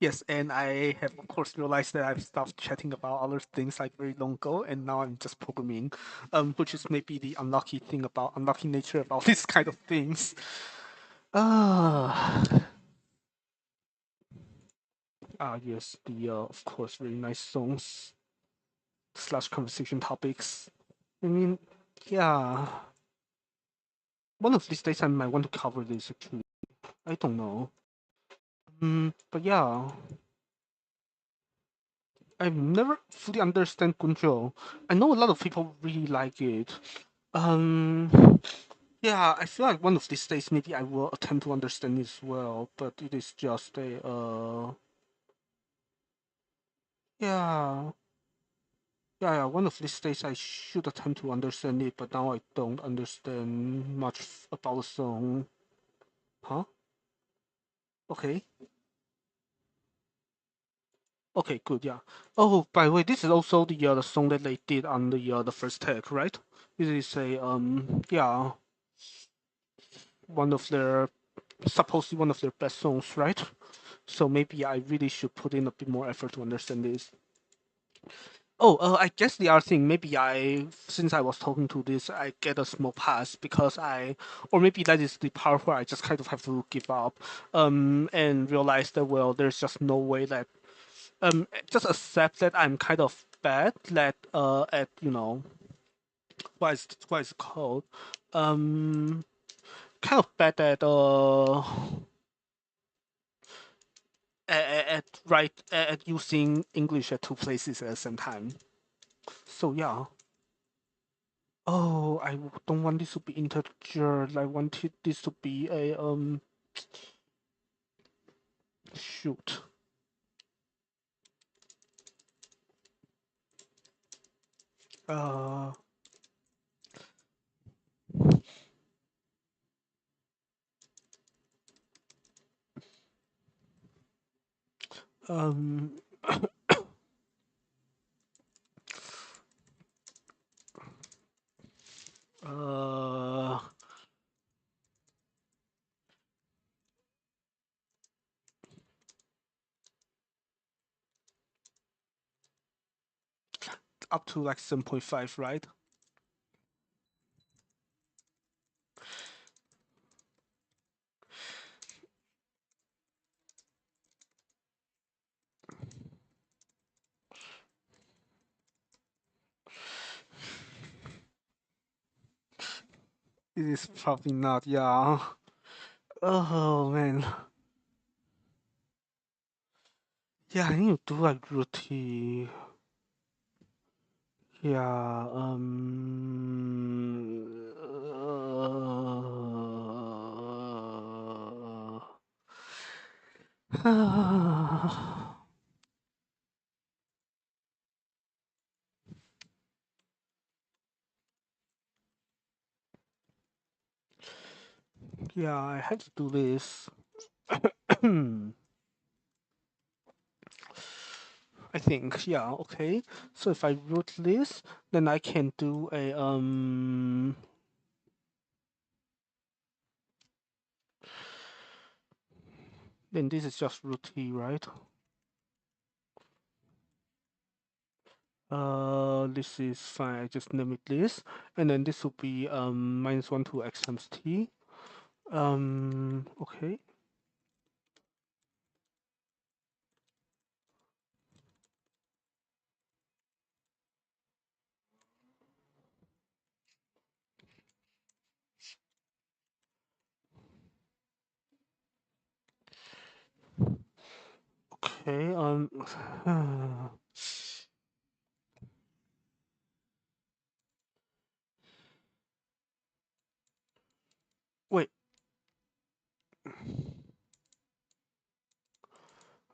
Yes, and I have of course realized that I've stopped chatting about other things like very long ago, and now I'm just programming, which is maybe the unlucky nature about this kind of things. Ah, yes, the of course very nice songs slash conversation topics. I mean, yeah, one of these days I might want to cover this actually. I don't know. But yeah, I've never fully understand Gunjo. I know a lot of people really like it. Um, yeah, I feel like one of these days maybe I will attempt to understand it as well, but it is just a yeah. Yeah, one of these days I should attempt to understand it, but now I don't understand much about the song. Huh? Okay. Okay, good, yeah. Oh, by the way, this is also the song that they did on the first take, right? This is a yeah, one of their supposedly one of their best songs, right? So maybe I really should put in a bit more effort to understand this. Oh, I guess the other thing, maybe since I was talking to this, I get a small pass because or maybe that is the part where I just kind of have to give up, and realize that, well, there's just no way that, just accept that I'm kind of bad at, what is it called, um, kind of bad at using English at two places at the same time. So yeah. Oh, don't want this to be integer. I wanted this to be a shoot. Uh um uh up to like 7.5, right? It is probably not, yeah. Oh man. Yeah, I need to do like routine. Yeah, yeah, I had to do this. I think, yeah, okay. So if I root this, then I can do a then this is just root t, right? This is fine. I just name it this, and then this will be -1 to x times t. Okay. Okay. 。 . 。 。 . 。 . 。 . 。 . 。 . 。 . 。 . 。 . 。 . 。 . 。 。 . 。 。 。 。 。 。 。 。 。 。 。 。 。 。 。 。 。 。 。 。 。 。 。 。 。 。 。 。 。 。 . 。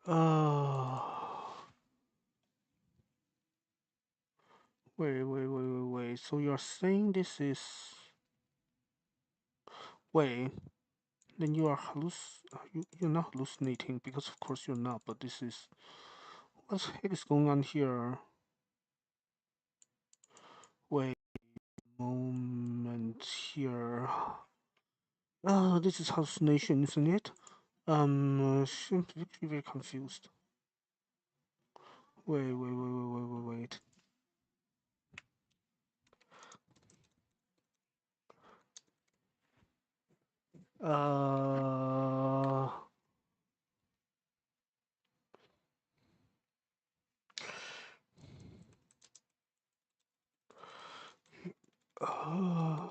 Uh, wait. So you're saying this is wait? Then you are you're not hallucinating because of course you're not. But this is what the heck is going on here? Wait a moment here. This is hallucination, isn't it? Seem to be very confused. Wait. Uh, uh,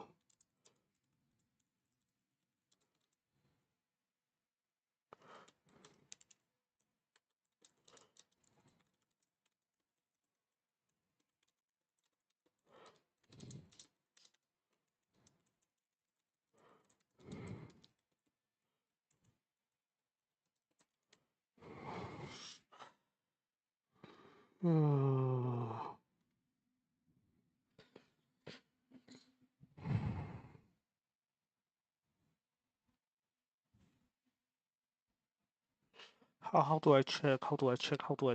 uh, how do I check? How do I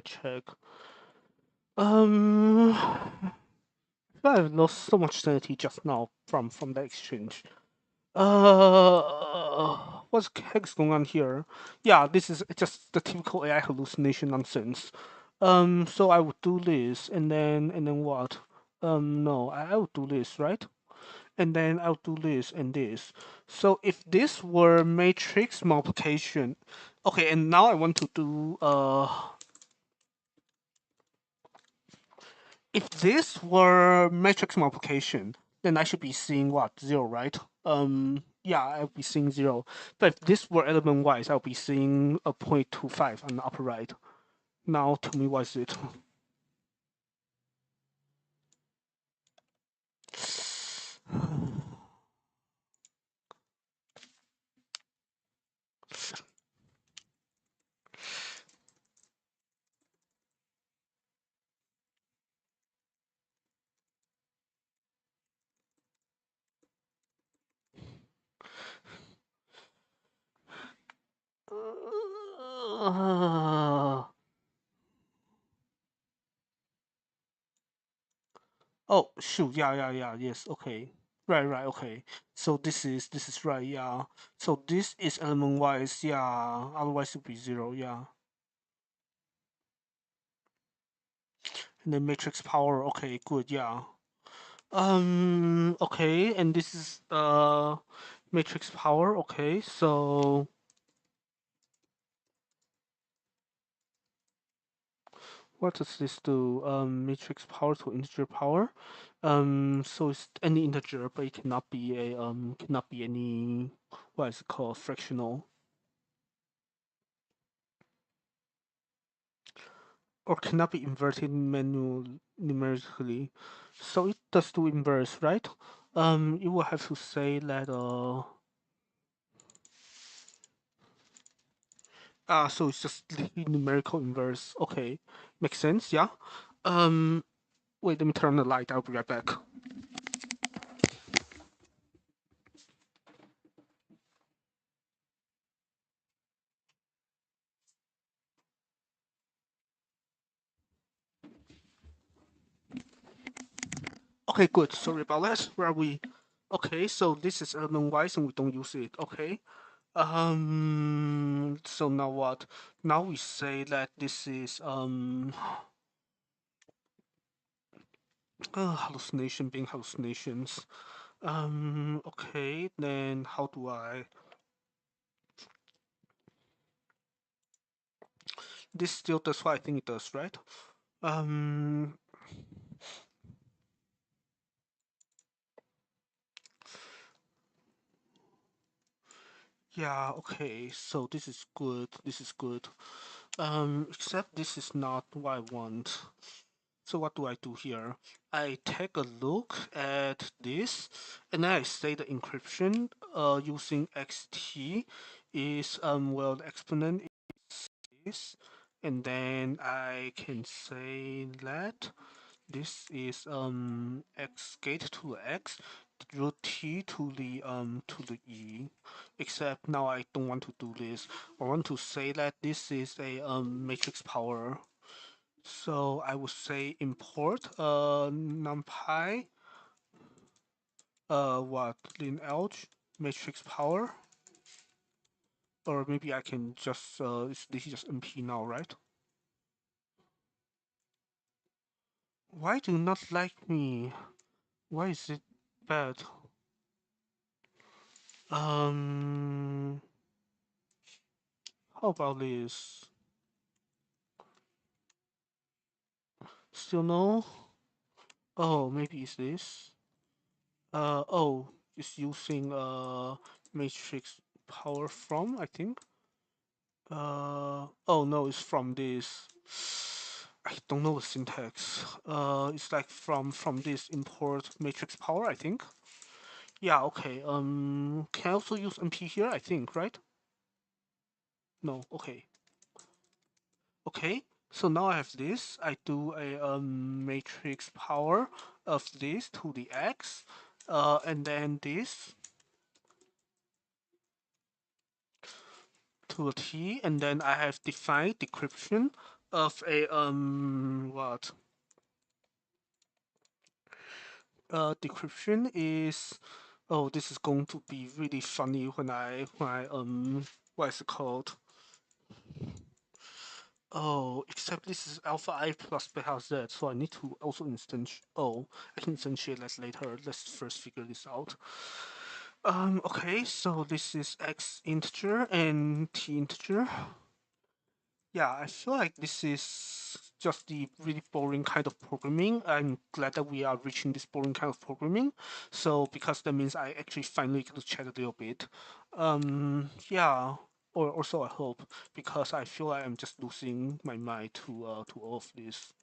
check? Um, I've lost so much sanity just now from the exchange. What's the heck's going on here? Yeah, this is just the typical AI hallucination nonsense. So I would do this, and then what? No, I would do this, right? And then I'll do this and this. So if this were matrix multiplication, okay, and now I want to do if this were matrix multiplication, then I should be seeing what? 0, right? Yeah, I'll be seeing 0. But if this were element wise, I'll be seeing a 0.25 on the upper right. Now tell me what is it? Oh shoot, yes, okay. Right, okay. So this is right, yeah. So this is element wise, yeah. Otherwise it would be 0, yeah. And then matrix power, okay, good, yeah. Okay, and this is matrix power, okay, so what does this do? Matrix power to integer power. So it's any integer, but it cannot be any, what is it called, fractional, or cannot be inverted numerically. So it does do inverse, right? You will have to say that so it's just the numerical inverse. Okay, makes sense, yeah. Um, Wait, let me turn on the light. I'll be right back. Okay, good. Sorry about that. Where are we? Okay, so this is element wise and we don't use it. Okay. So now what? Now we say that this is hallucination being hallucinations. Okay, then how do I? This still does what I think it does, right? Um, yeah, okay, so this is good. This is good. Except this is not what I want. So what do I do here? I take a look at this, and then I say the encryption using xt is well the exponent is this, and then I can say that this is x gate to the x, root t to the e. Except now I don't want to do this. I want to say that this is a matrix power. So I would say import numpy what lin alg matrix power, or maybe I can just this is just np now, right? Why do you not like me? Why is it bad? Um, how about this? Still no? Oh, maybe it's this. Oh, it's using matrix power from, I think. Oh no, it's from this. I don't know the syntax. It's like from this import matrix power, I think. Yeah, okay. Can I also use np here? I think, right? No. Okay. Okay. So now I have this. I do a matrix power of this to the x, and then this to the t, and then I have defined decryption of a what decryption is, oh, this is going to be really funny when I what is it called? Oh, except this is alpha I plus beta Z, so I need to also instantiate. Oh, I can instantiate that later. Let's first figure this out. Okay, so this is x integer and t integer. Yeah, I feel like this is just the really boring kind of programming. I'm glad that we are reaching this boring kind of programming. So because that means I actually finally get to chat a little bit. Yeah, or so I hope, because I feel like I'm just losing my mind to all of this.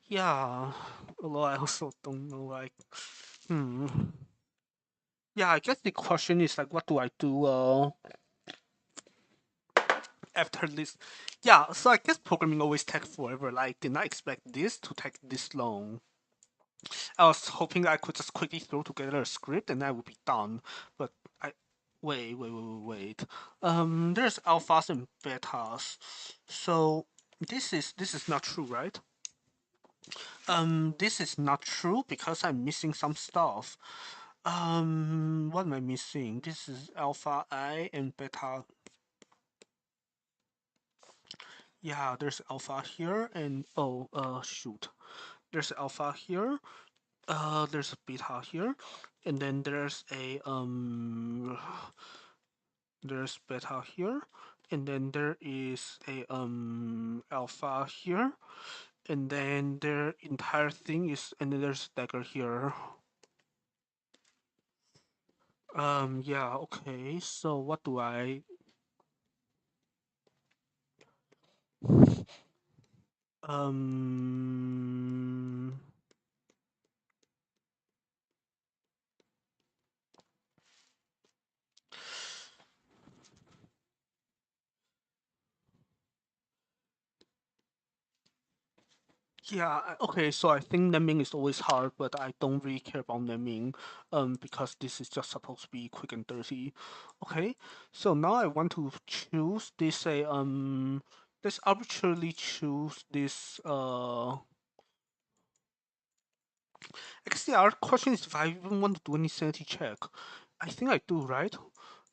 Yeah, although I also don't know, like, hmm. Yeah, I guess the question is like, what do I do after this? Yeah, so I guess programming always takes forever. Like, did not expect this to take this long. I was hoping I could just quickly throw together a script and I would be done. But I wait. There's alphas and betas. So this is not true, right? This is not true because I'm missing some stuff. What am I missing? This is alpha I and beta. Yeah, there's alpha here and oh, shoot. There's alpha here. There's a beta here, and then there's beta here, and then there is a alpha here, and then their entire thing is, and then there's dagger here. Yeah, okay. So what do I? Um. Yeah, okay, so I think naming is always hard, but I don't really care about naming, because this is just supposed to be quick and dirty. Okay, so now I want to choose this let's arbitrarily choose this actually our question is if I even want to do any sanity check. I think I do, right?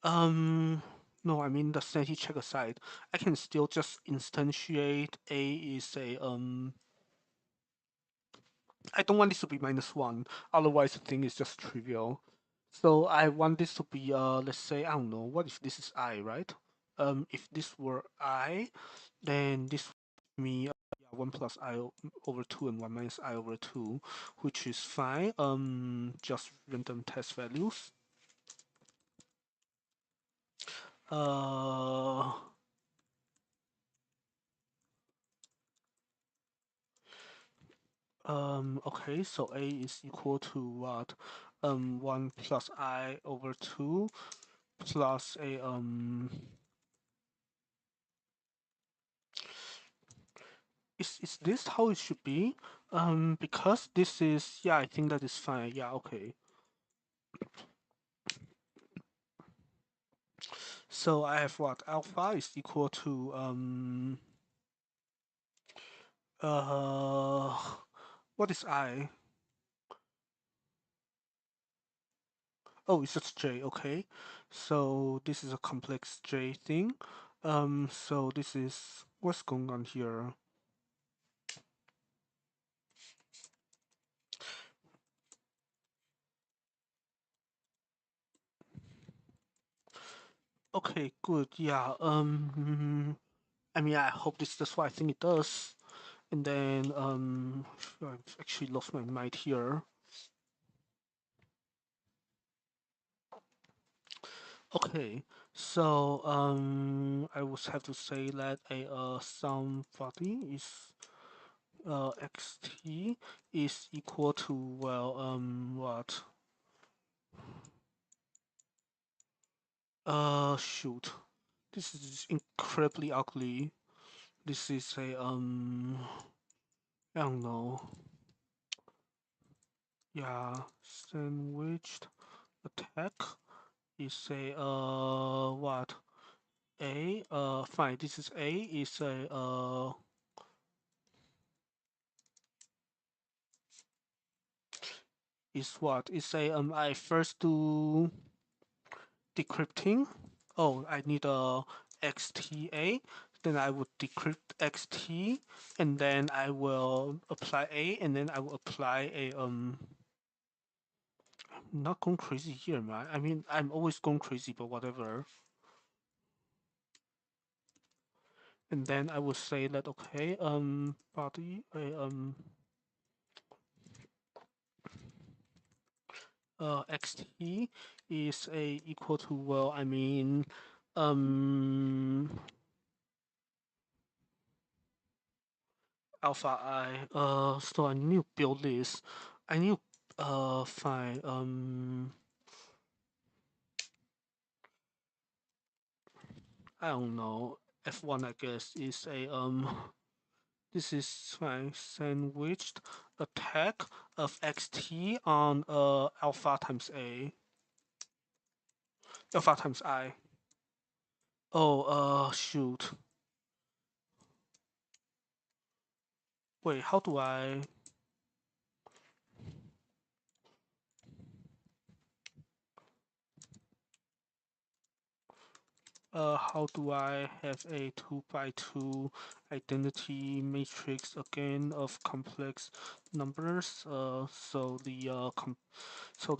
Um no, I mean the sanity check aside, I can still just instantiate A is a I don't want this to be -1, otherwise the thing is just trivial. So I want this to be let's say, I don't know, what if this is I, right? If this were I, then this would be yeah, 1 plus I over 2 and 1 minus I over 2, which is fine. Just random test values. Uh okay, so A is equal to what? 1 plus I over 2 plus a Is this how it should be? Because this is, yeah, I think that is fine. Yeah, okay. So I have what? Alpha is equal to uh what is I? Oh, it's just J, okay. So this is a complex J thing. So this is what's going on here. Okay, good. Yeah. I mean, I hope this does what I think it does. And then I've actually lost my mind here. Okay, so I would have to say that a somebody is xt is equal to, well, what? Shoot, this is incredibly ugly. This is a I don't know. Yeah, sandwiched attack is a what? A fine. This is A is a is what? Is a I first do decrypting. Oh, I need a XTA. Then I would decrypt XT, and then I will apply A, and then I will apply a I'm not going crazy here, man. I mean, I'm always going crazy, but whatever. And then I would say that okay, body XT is a equal to, well, I mean, um alpha I. So I need to build this. I need to find I don't know. F1 I guess is a this is my sandwiched attack of XT on alpha times A. Alpha times I. Oh shoot. Wait, how do I how do I have a 2 by 2 identity matrix again of complex numbers? So the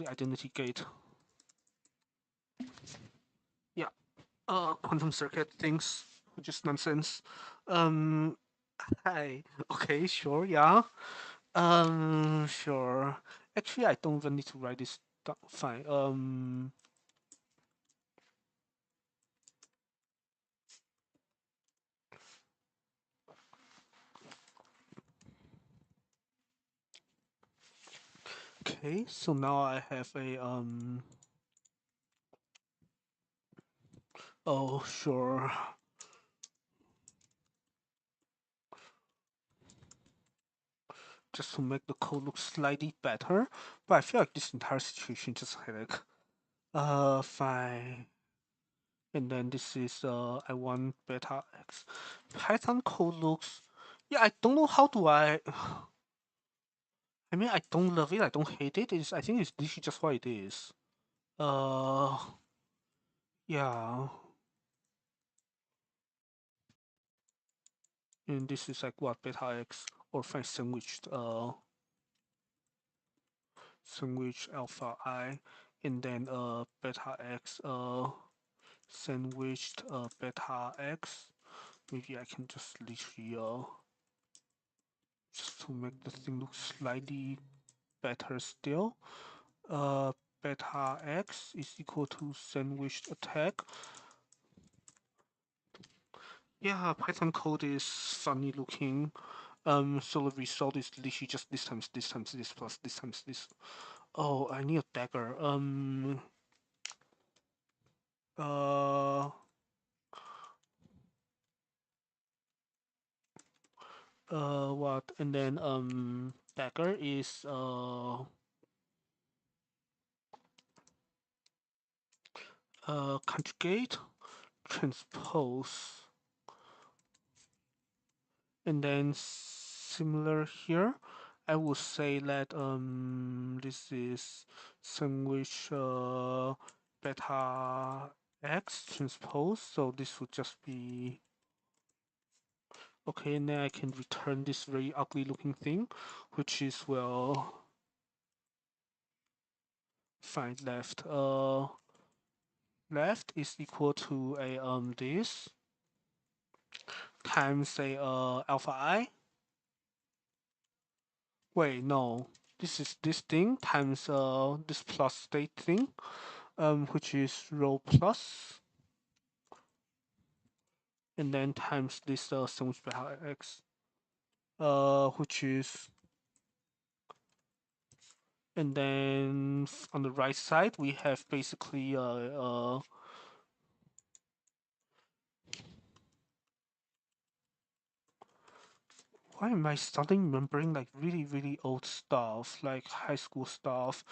identity gate. Yeah. Quantum circuit things, which is nonsense. Um, hi. Okay, sure. Yeah. Sure. Actually, I don't even need to write this down. Fine. Okay. So now I have a Oh, sure. Just to make the code look slightly better. But I feel like this entire situation just headache. Fine. And then this is I want beta X. Python code looks. Yeah, I don't know how do I. I mean, I don't love it. I don't hate it. I think it's literally just what it is. Uh, yeah. And this is like what beta X or fine sandwich alpha I, and then beta X sandwiched beta X. Maybe I can just literally just to make the thing look slightly better still. Uh, Beta X is equal to sandwiched attack. Yeah, Python code is funny looking. So the result is literally just this times this plus this times this. Oh, I need a dagger. Uh, what? And then dagger is conjugate, transpose, and then similar here. I would say that this is sandwich beta x transpose, so this would just be okay, and then I can return this very ugly looking thing, which is, well, fine, left is equal to a this times a alpha I. Wait, no. This is this thing times this plus state thing, which is rho plus, and then times this sandwich by x, which is, and then on the right side we have basically why am I suddenly remembering like really, really old stuff, like high school stuff?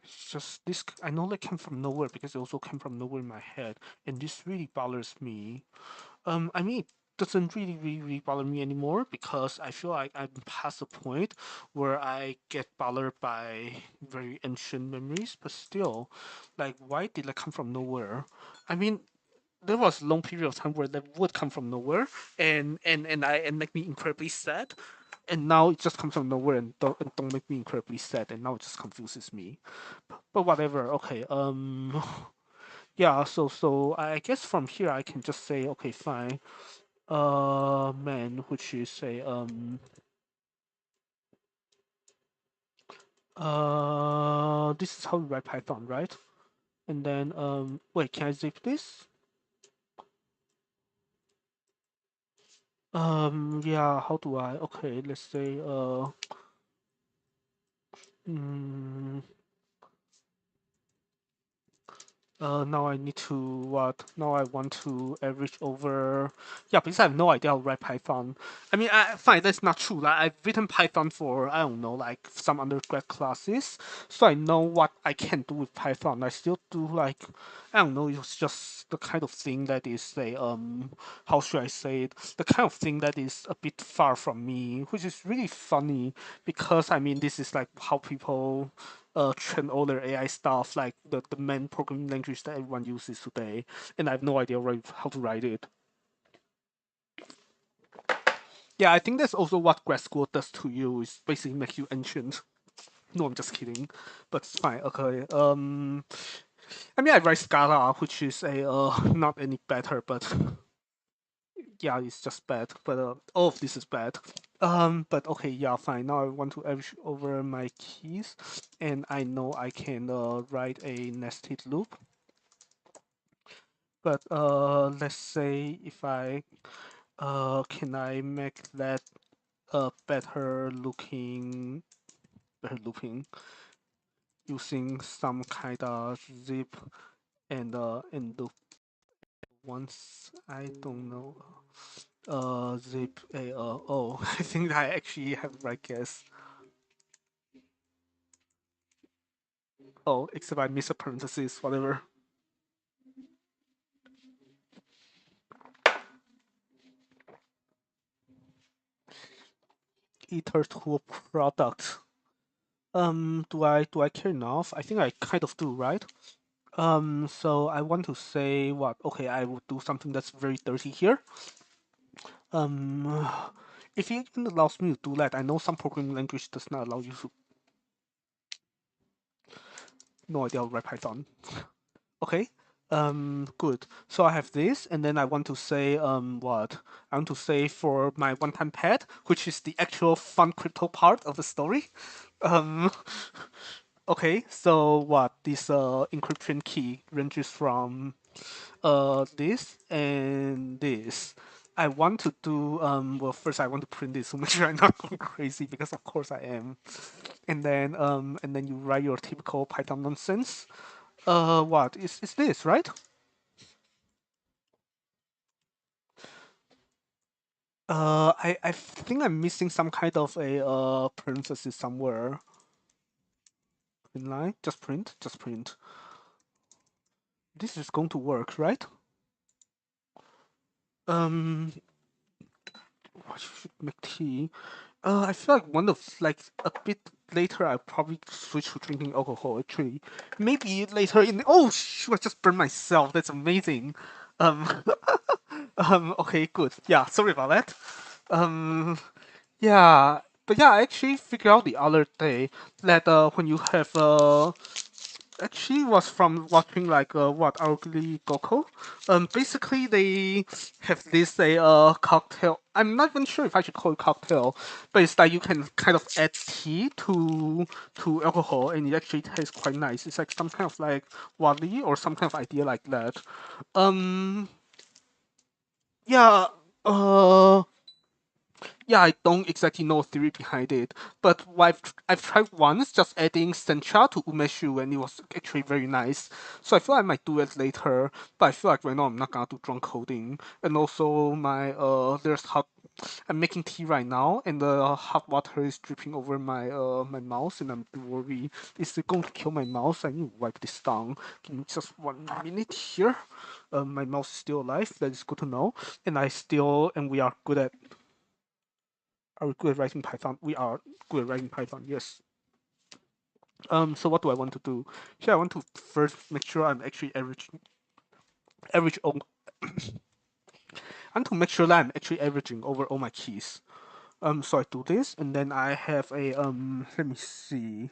It's just this, I know that came from nowhere because it also came from nowhere in my head, and this really bothers me. I mean, it doesn't really, really, really bother me anymore because I feel like I'm past the point where I get bothered by very ancient memories, but still, like, why did that come from nowhere? I mean, there was a long period of time where that would come from nowhere and make me incredibly sad, and now it just comes from nowhere and don't make me incredibly sad, and now it just confuses me. But whatever. Okay. Yeah. So I guess from here I can just say, okay, fine. Man, which is a this is how we write Python, right? And then wait, can I zip this? Yeah, how do I? Okay, let's say mm, now I need to what? Now I want to average over. Yeah, because I have no idea how to write Python. I mean, fine, that's not true. Like I've written Python for, I don't know, like some undergrad classes, so I know what I can do with Python. I still do like, I don't know. It's just the kind of thing that is a how should I say it? The kind of thing that is a bit far from me, which is really funny because I mean, this is like how people train all their AI stuff, like the main programming language that everyone uses today, and I have no idea how to write it. Yeah, I think that's also what grad school does to you. Is basically make you ancient. No, I'm just kidding, but it's fine. Okay. I mean, I write Scala, which is a not any better, but yeah, it's just bad. But all of this is bad. But okay, yeah, fine. Now I want to average over my keys, and I know I can write a nested loop. But let's say if I can I make that better looking using some kind of zip and the once I don't know zip a oh I think I actually have the right guess. Oh, except I miss a parenthesis, whatever. Ether to product. Do I care enough? I think I kind of do, right? So I want to say what? Okay, I will do something that's very dirty here. Um, if it even allows me to do that, I know some programming language does not allow you to. No idea how to write Python. Okay. Good. So I have this, and then I want to say what? I want to say for my one-time pad, which is the actual fun crypto part of the story. Um, okay. So what? This encryption key ranges from this and this. I want to do well first I want to print this to make sure I'm not going crazy because of course I am. And then you write your typical Python nonsense. What is this, right? I think I'm missing some kind of a parenthesis somewhere. Inline, just print, just print. This is going to work, right? Um, what should make tea? I feel like one of like a bit later I'll probably switch to drinking alcohol actually. Maybe later in oh shoot, I just burned myself. That's amazing. Um okay, good. Yeah, sorry about that. Um yeah, but yeah, I actually figured out the other day that when you have actually was from watching like what Aoguri Goko. Basically they have this a cocktail. I'm not even sure if I should call it cocktail, but it's like you can kind of add tea to alcohol and it actually tastes quite nice. It's like some kind of like wali or some kind of idea like that. Um, yeah. Uh, yeah, I don't exactly know theory behind it, but I've tried once just adding sencha to umeshu and it was actually very nice. So I feel I might do it later, but I feel like right now I'm not gonna do drunk coding. And also my there's hot I'm making tea right now and the hot water is dripping over my mouse and I'm worried is it going to kill my mouse? I need to wipe this down. Give me just 1 minute here. My mouse is still alive, that is good to know. And we are good at writing Python? We are good at writing Python, yes. So what do I want to do? Here I want to first make sure I'm actually average I want to make sure that I'm actually averaging over all my keys. So I do this and then I have a let me see.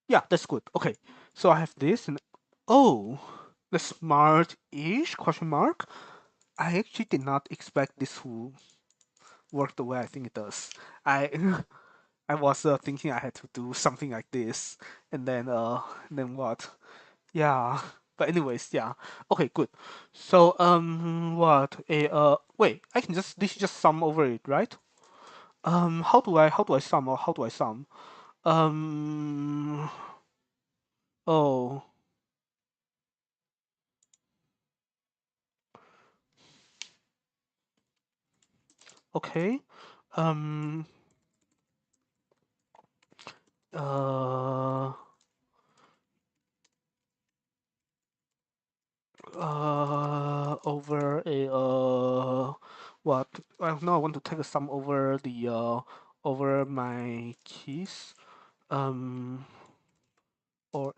Yeah, that's good. Okay. So I have this and oh the smart-ish question mark. I actually did not expect this to work the way I think it does. I I was thinking I had to do something like this, and then what? Yeah. But anyways, yeah. Okay, good. So what? Wait. I can just this is just sum over it, right? How do I sum or how do I sum? Um. Oh. Okay. Um. Uh. Over a what? Well, no, I want to take a sum over the over my keys. Or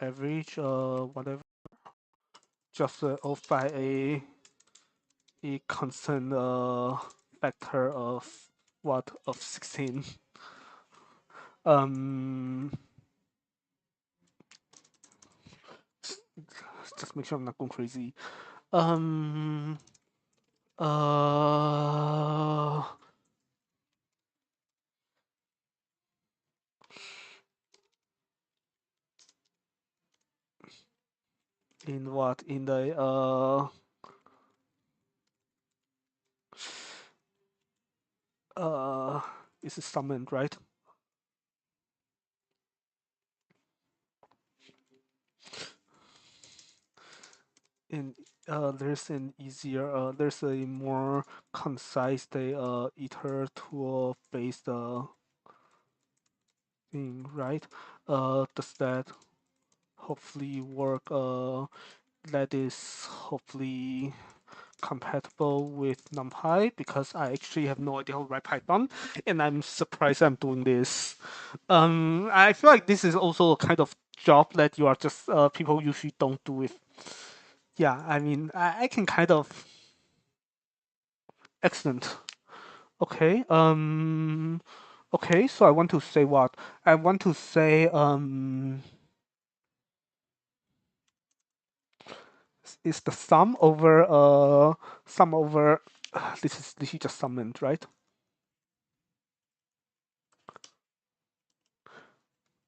average whatever, just off by a constant factor of what of 16. Um, just make sure I'm not going crazy. Um, uh, in what in the uh, is summoned, right? In there's an easier there's a more concise ether tool based thing, right? Does that hopefully work? That is hopefully compatible with NumPy because I actually have no idea how to write Python, and I'm surprised I'm doing this. I feel like this is also a kind of job that you are just people usually don't do with. Yeah, I mean, I can kind of excellent. Okay. Okay. So I want to say what? I want to say is the sum over this is just summoned, right?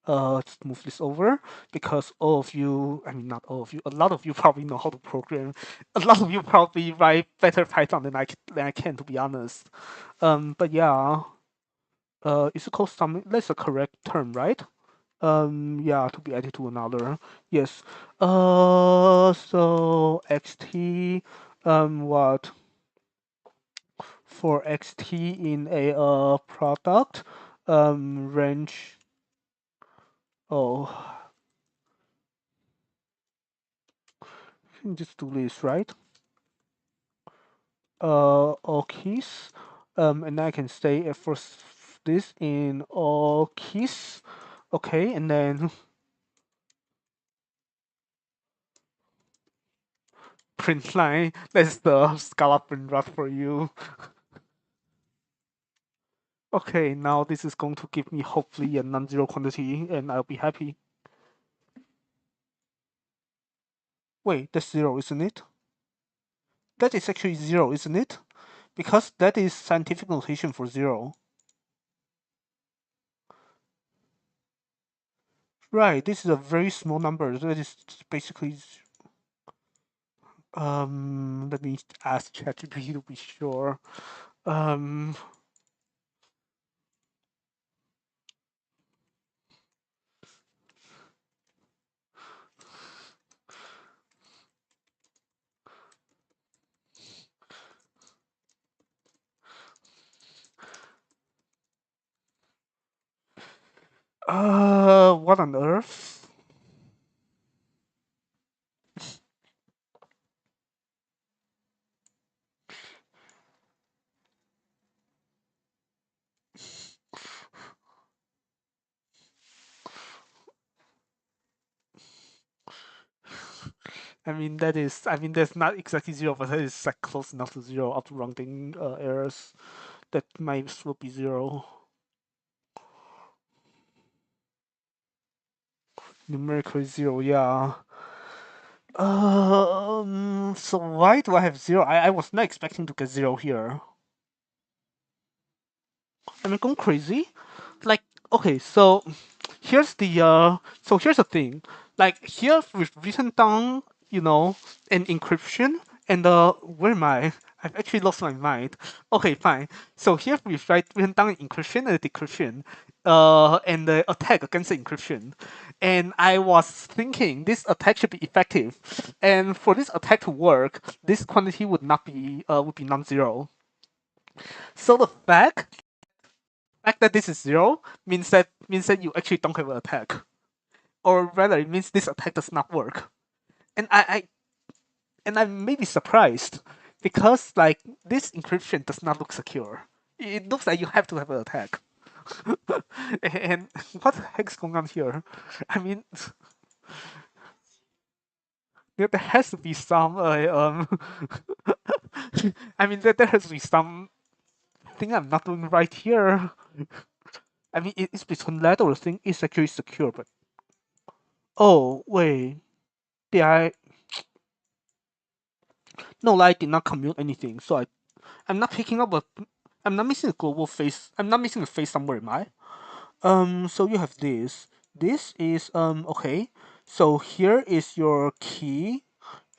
Just move this over because all of you, I mean not all of you, a lot of you probably know how to program. A lot of you probably write better Python than I can, to be honest. But yeah, is it called summon? That's the correct term, right? Yeah, to be added to another. Yes. So xt, what? for xt in a product range. Oh, just do this, right? All keys, and I can say for this in all keys. Okay, and then print line. That's the Scala print route for you. Okay, now this is going to give me hopefully a non-zero quantity, and I'll be happy. Wait, that's zero, isn't it? That is actually zero, isn't it? Because that is scientific notation for zero. Right, this is a very small number. That is basically. Let me ask ChatGPT to be sure. Um, what on earth? I mean, that's not exactly zero, but that is like close enough to zero after rounding errors. That might as well be zero. Numerically zero, yeah. So why do I have zero? I was not expecting to get zero here. Am I going crazy? Like, okay, so here's the thing. Like here we've written down, an encryption and where am I? I've actually lost my mind. Okay, fine. So here we've written down encryption and decryption, and the attack against the encryption. And I was thinking this attack should be effective, and for this attack to work, this quantity would be non-zero. So the fact that this is zero means that you actually don't have an attack, or rather, it means this attack does not work. And I may be surprised because like this encryption does not look secure. It looks like you have to have an attack. And what the heck's going on here? I mean, there has to be some I mean there has to be some thing I'm not doing right here. I mean, it's between that or the thing is actually secure, but oh wait, did I? No, I did not commute anything, so I'm not picking up a. I'm not missing a global face. I'm not missing a face somewhere, am I? So you have this. This is okay. So here is your key,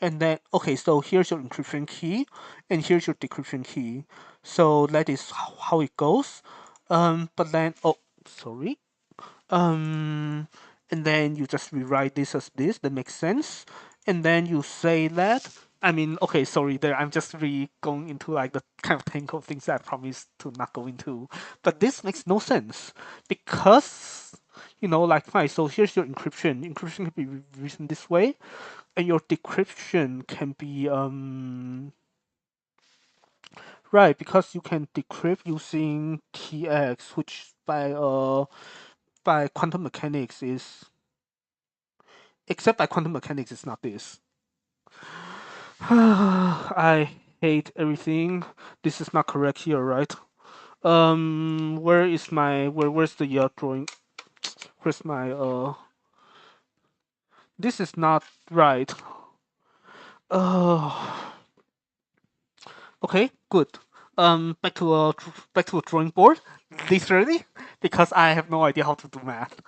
and then okay. So here's your encryption key, and here's your decryption key. So that is how it goes. But then oh, sorry. Um, and then you just rewrite this as this. That makes sense. And then you say that. I mean, okay, sorry, there. I'm just really going into like the kind of technical things that I promised to not go into. But this makes no sense because like fine. So here's your encryption. Encryption can be written this way, and your decryption can be right because you can decrypt using TX, which by quantum mechanics is except by quantum mechanics it's not this. I hate everything. This is not correct here, right? Where's the drawing? Where's my This is not right. Uh okay, good. Back to a drawing board, literally, because I have no idea how to do math.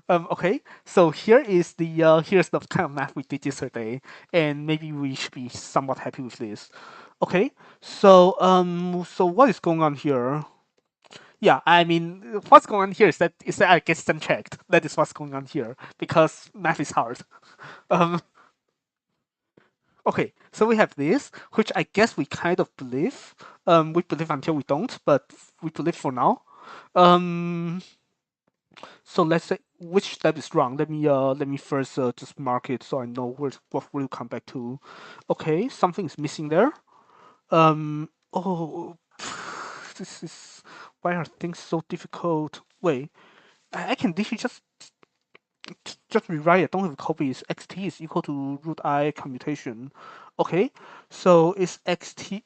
Okay, so here's the kind of math we did yesterday, and maybe we should be somewhat happy with this. Okay, so what is going on here? Yeah, I mean, what's going on here is that I get them checked. That is what's going on here because math is hard. Um, Okay, so we have this, which I guess we kind of believe. We believe until we don't, but we believe for now. Um, so let's say which step is wrong. Let me first just mark it so I know what we'll come back to. Okay, something is missing there. Oh, this is why are things so difficult? Wait, I can literally just rewrite it. Don't have copies. Xt is equal to root I commutation. Okay, so it's xt.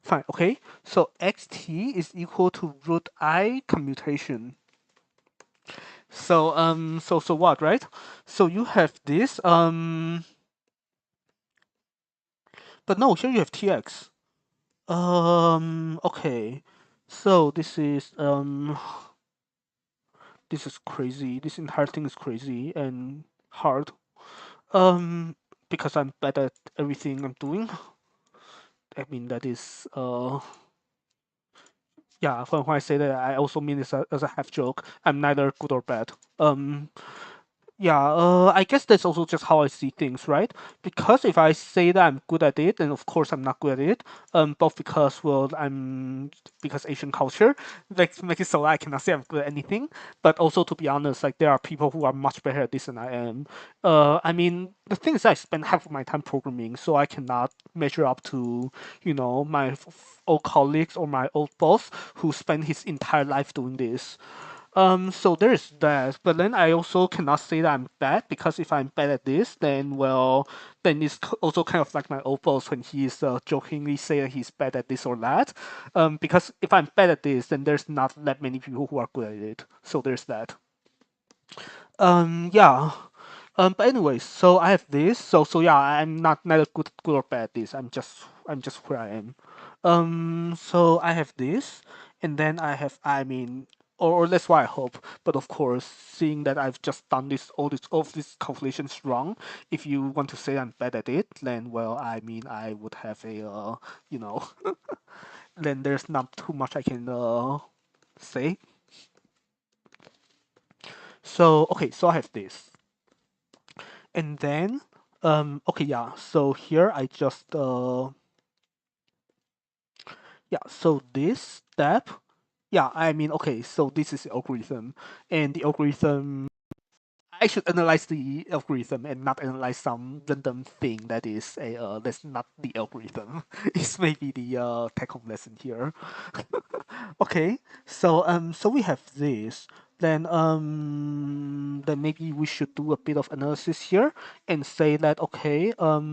Fine. Okay, so xt is equal to root I commutation. So what, right? So you have this but no, here you have tx. Okay. So this is crazy. This entire thing is crazy and hard. Um, because I'm bad at everything I'm doing. I mean that is yeah. When I say that, I also mean this as a half joke. I'm neither good or bad. Yeah, I guess that's also just how I see things, right? Because if I say that I'm good at it, then of course I'm not good at it. Both because because Asian culture makes it so I cannot say I'm good at anything. But also to be honest, like there are people who are much better at this than I am. I mean the thing is I spend half of my time programming, so I cannot measure up to my old colleagues or my old boss who spent his entire life doing this. So there is that, but then I also cannot say that I'm bad because if I'm bad at this, then well, then it's also kind of like my old boss when he's jokingly say that he's bad at this or that. Because if I'm bad at this, then there's not that many people who are good at it. So there's that. Yeah. But anyways, so I have this. So yeah, I'm not neither good or bad at this. I'm just where I am. So I have this, and then I mean, or that's what I hope. But of course, seeing that I've just done all of these calculations wrong, if you want to say I'm bad at it, then well, I mean, I would have a you know, then there's not too much I can say. So okay, so I have this. And then, okay, yeah. So here I just, yeah. So this step, yeah. I mean, okay. So this is the algorithm, and the algorithm. I should analyze the algorithm and not analyze some random thing that is a that's not the algorithm. It's maybe the take home lesson here. Okay, so we have this. Then maybe we should do a bit of analysis here and say that okay, uh,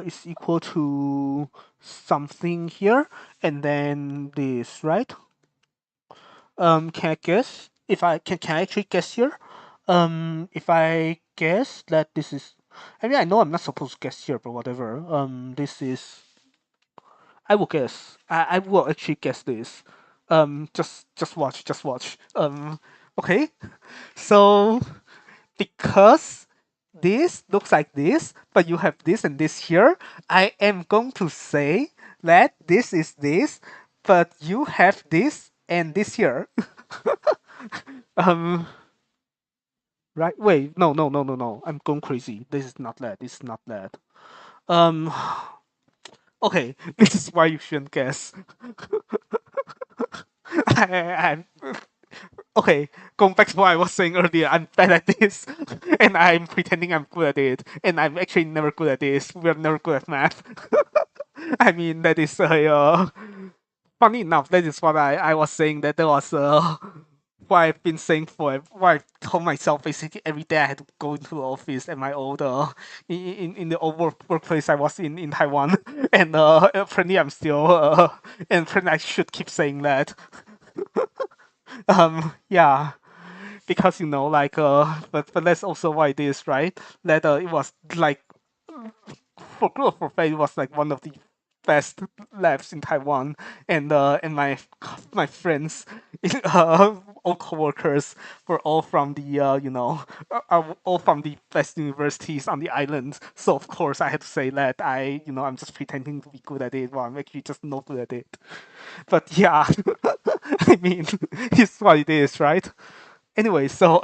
is equal to something here, and then this, right? Can I guess? If I can I actually guess here? If I guess that this is, I mean, I know I'm not supposed to guess here, but whatever. This is, I will guess. I will actually guess this. Just watch, just watch. Okay. So because this looks like this, but you have this and this here, I am going to say that this is this, but you have this and this here. um, right? Wait, no, no, no, no, no. I'm going crazy. This is not that. This is not that. Um, okay, this is why you shouldn't guess. I'm okay, going back to what I was saying earlier, I'm bad at this, and I'm pretending I'm good at it, and I'm actually never good at this. We're never good at math. I mean, that is funny enough. That is what I was saying. That there was what I've been saying for what I told myself basically every day I had to go into the office at my old in the old workplace I was in Taiwan, and apparently I'm still and apparently I should keep saying that. Yeah, because like but that's also why it is, right? That it was like for Growth for Faith was like one of the best labs in Taiwan, and my friends, all coworkers were all from the are all from the best universities on the island. So of course I had to say that I'm just pretending to be good at it while I'm actually just not good at it. But yeah, I mean, it's what it is, right? Anyway, so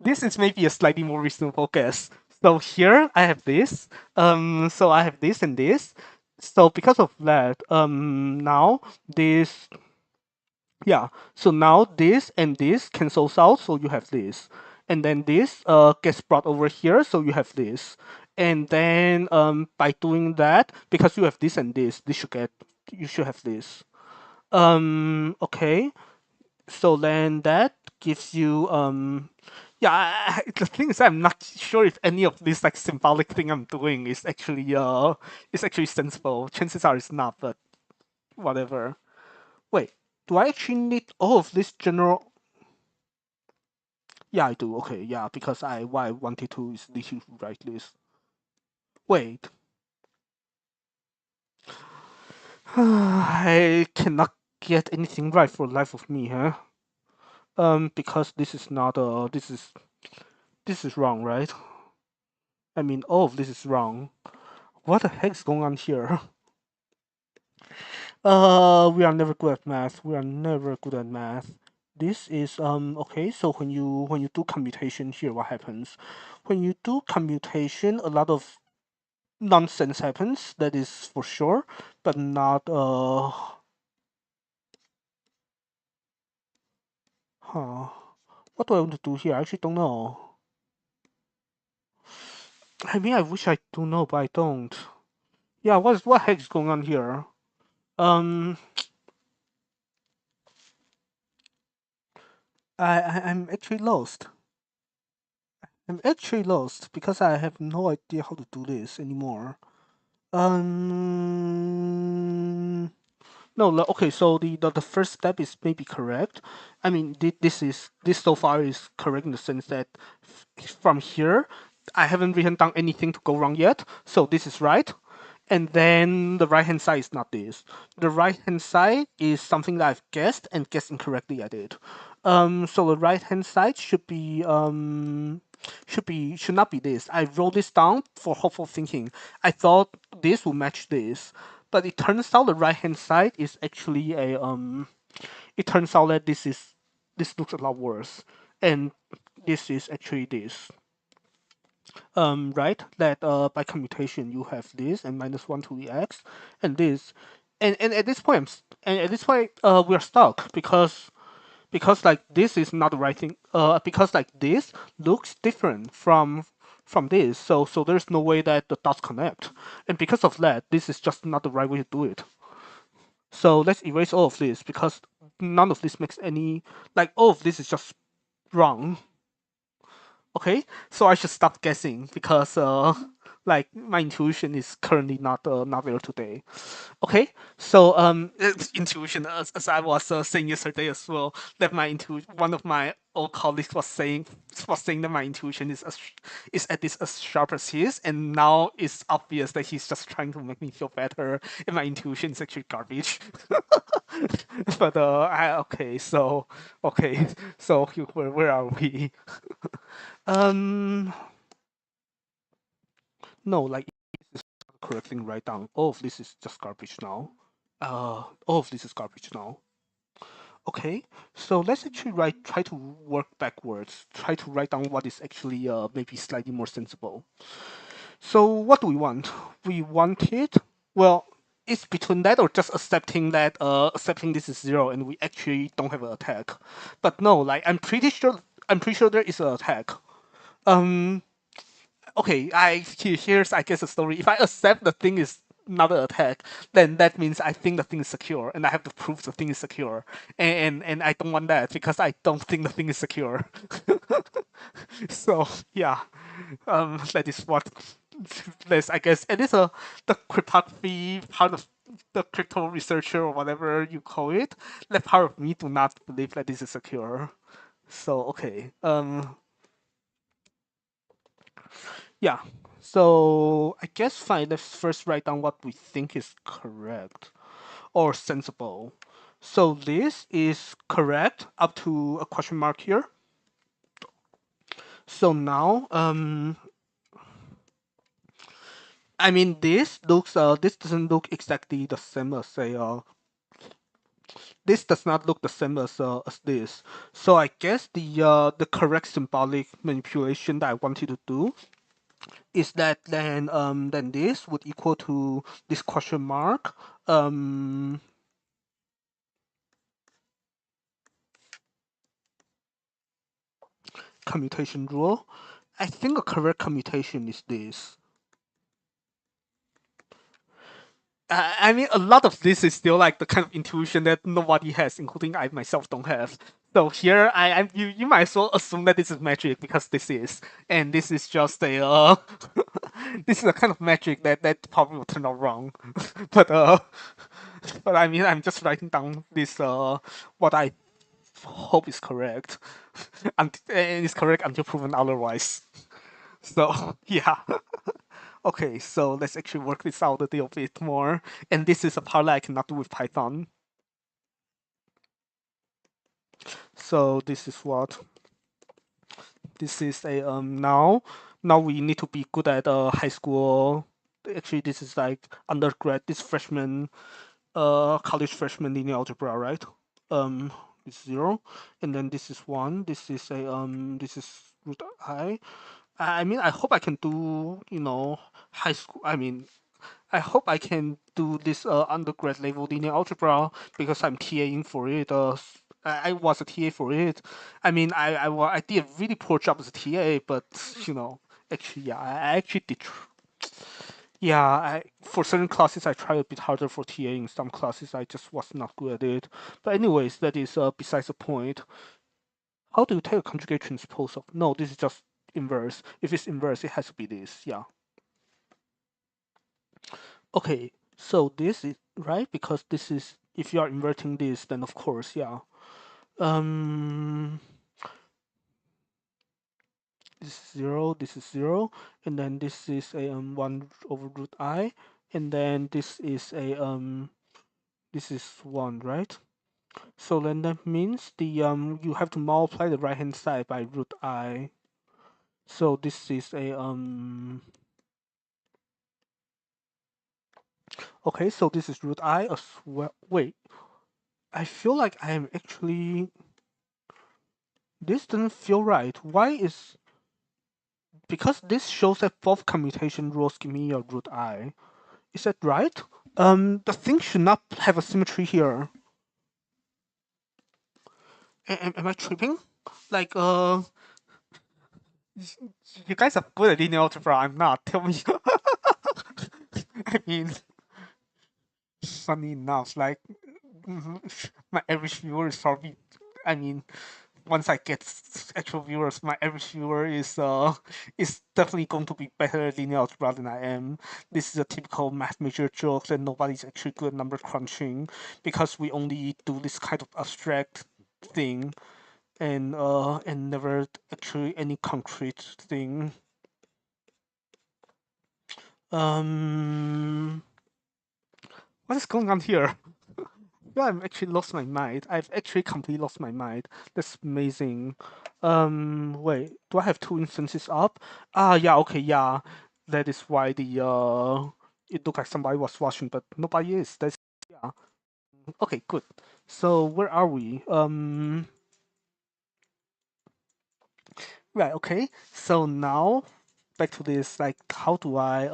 this is maybe a slightly more reasonable guess. So here I have this. So I have this and this. So because of that, now this, yeah. So now this and this cancels out, so you have this, and then this gets brought over here, so you have this, and then by doing that, because you have this and this should get, you should have this. Okay. So then that gives you yeah, the thing is I'm not sure if any of this like symbolic thing I'm doing is actually sensible. Chances are it's not, but whatever. Wait, do I actually need all of this general? Yeah, I do. Okay, yeah, because I what I wanted to is literally write this. Wait. I cannot get anything right for the life of me, huh? Because this is not this is wrong, right? I mean, all of this is wrong. What the heck is going on here? We are never good at math. We are never good at math. This is okay. So when you do commutation here, what happens? When you do commutation, a lot of nonsense happens. That is for sure, but not huh. What do I want to do here? I actually don't know. I mean, I wish I do know, but I don't. Yeah, what heck is going on here? Um, I'm actually lost. I'm actually lost because I have no idea how to do this anymore. Um, no, okay. So the first step is maybe correct. I mean, this so far is correct in the sense that from here, I haven't written down anything to go wrong yet. So this is right. And then the right hand side is not this. The right hand side is something that I've guessed and guessed incorrectly at it. So the right hand side should not be this. I wrote this down for hopeful thinking. I thought this will match this, but it turns out the right hand side is actually a It turns out that this looks a lot worse, and this is actually this. Right? That by commutation you have this and minus one to the x, and this, and at this point, and at this point, we're stuck because like this is not the right thing. Because like this looks different from this, so there's no way that the dots connect, and because of that, this is just not the right way to do it. So let's erase all of this because none of this makes any, like, all of this is just wrong. Okay, so I should stop guessing because like my intuition is currently not there today. Okay, so it's intuition, as I was saying yesterday as well, that one of my old colleagues was saying that my intuition is at this as sharp as his, and now it's obvious that he's just trying to make me feel better, and my intuition is actually garbage. But okay, so okay, so where are we? Um, no, like this is the correct thing right down. All of this is just garbage now. All of this is garbage now. Okay, so let's actually try to work backwards. Try to write down what is actually maybe slightly more sensible. So what do we want? We want it. Well, it's between that or just accepting that accepting this is zero and we actually don't have an attack. But no, like I'm pretty sure there is an attack. Um, okay, here's I guess a story. If I accept the thing is not an attack, then that means I think the thing is secure, and I have to prove the thing is secure. And I don't want that because I don't think the thing is secure. So yeah, that is what this I guess, and it's a the cryptography part of the crypto researcher or whatever you call it. That part of me do not believe that this is secure. So okay, yeah. So I guess fine. Let's first write down what we think is correct or sensible. So this is correct up to a question mark here. So now, I mean, this doesn't look exactly the same as say this does not look the same as this. So I guess the correct symbolic manipulation that I wanted to do is that then this would equal to this question mark um commutation rule. I think a correct commutation is this. I mean, a lot of this is still like the kind of intuition that nobody has, including I myself don't have. So here, you might as well assume that this is magic because this is, and this is just a this is a kind of magic that probably will turn out wrong. but but I mean, I'm just writing down this what I hope is correct, and it's correct until proven otherwise. So yeah. Okay, so let's actually work this out a little bit more. And this is a part that I cannot do with Python. So this is what this is a now we need to be good at high school. Actually, this is like undergrad. This freshman college freshman linear algebra, right? It's 0, and then this is 1. This is a this is root I. I mean, I hope I can do high school. I mean, I hope I can do this undergrad level linear algebra because I'm TAing for it. I was a TA for it. I mean, I did a really poor job as a TA, but actually, yeah, I actually did. Yeah, for certain classes I tried a bit harder for TAing. Some classes I just was not good at it. But anyways, that is besides the point. How do you take a conjugate transpose of? No, this is just inverse. If it's inverse, it has to be this. Yeah. Okay, so this is right because this is if you are inverting this, then of course, yeah. Um, this is 0, this is 0, and then this is a 1 over root I, and then this is a this is 1, right? So then that means the you have to multiply the right hand side by root I. So this is a okay, so this is root I as well. Wait, I feel like I am actually this doesn't feel right. Why is because this shows that both commutation rules give me a root I. Is that right? The thing should not have a symmetry here. Am I tripping? Like, you guys are good at linear algebra. I'm not. Tell me. I mean, funny enough, like, my average viewer is probably. I mean, once I get actual viewers, my average viewer is definitely going to be better at linear algebra than I am. This is a typical math major joke that nobody's actually good at number crunching because we only do this kind of abstract thing and never actually any concrete thing. Um, what is going on here? Yeah, I've actually lost my mind. I've actually completely lost my mind. That's amazing. Wait, do I have 2 instances up? Ah, yeah, okay, yeah. That is why the it looked like somebody was watching, but nobody is. That's yeah. Okay, good. So where are we? Right, okay. So now back to this, like, how do I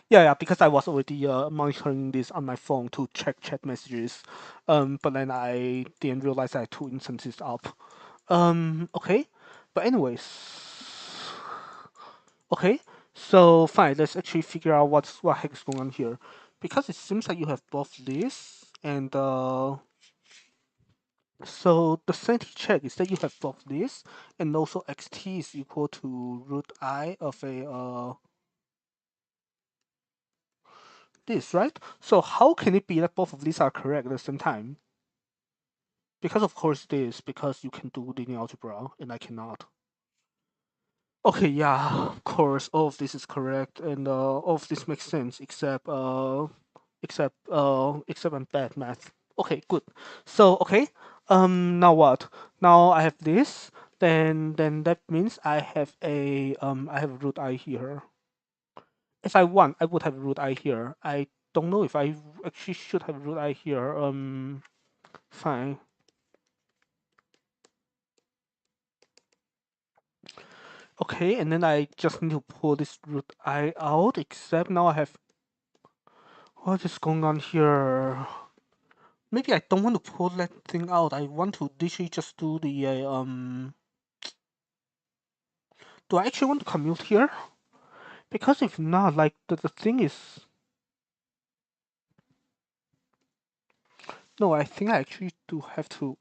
yeah, because I was already monitoring this on my phone to check chat messages, but then I didn't realize I had 2 instances up. Okay, but anyways, okay, so fine. Let's actually figure out what heck is going on here, because it seems like you have both this and so the sanity check is that you have both this and also xt is equal to root I of a this, right? So how can it be that both of these are correct at the same time? Because of course it is, because you can do linear algebra and I cannot. Okay, yeah, of course, all of this is correct, and all of this makes sense, except I'm bad math. Okay, good. So okay, now what? Now I have this. Then that means I have a root I here. If I want, I would have a root I here. I don't know if I actually should have root I here. Fine. Okay, and then I just need to pull this root I out, except now I have... What is going on here? Maybe I don't want to pull that thing out. I want to literally just do the, Do I actually want to commute here? Because if not, like, the thing is... No, I think I actually do have to...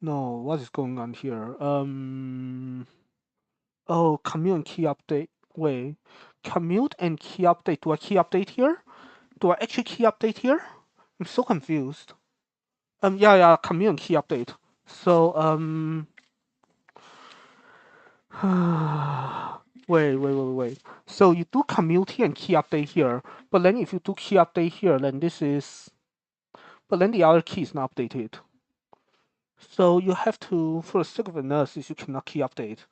No, what is going on here? Oh, commute and key update. Wait. Commute and key update. Do I key update here? Do I actually key update here? I'm so confused. Yeah, commute and key update. So, wait. So you do commute here and key update here, but then if you do key update here, then this is... But then the other key is not updated. So you have to, for the sake of analysis, you cannot key update.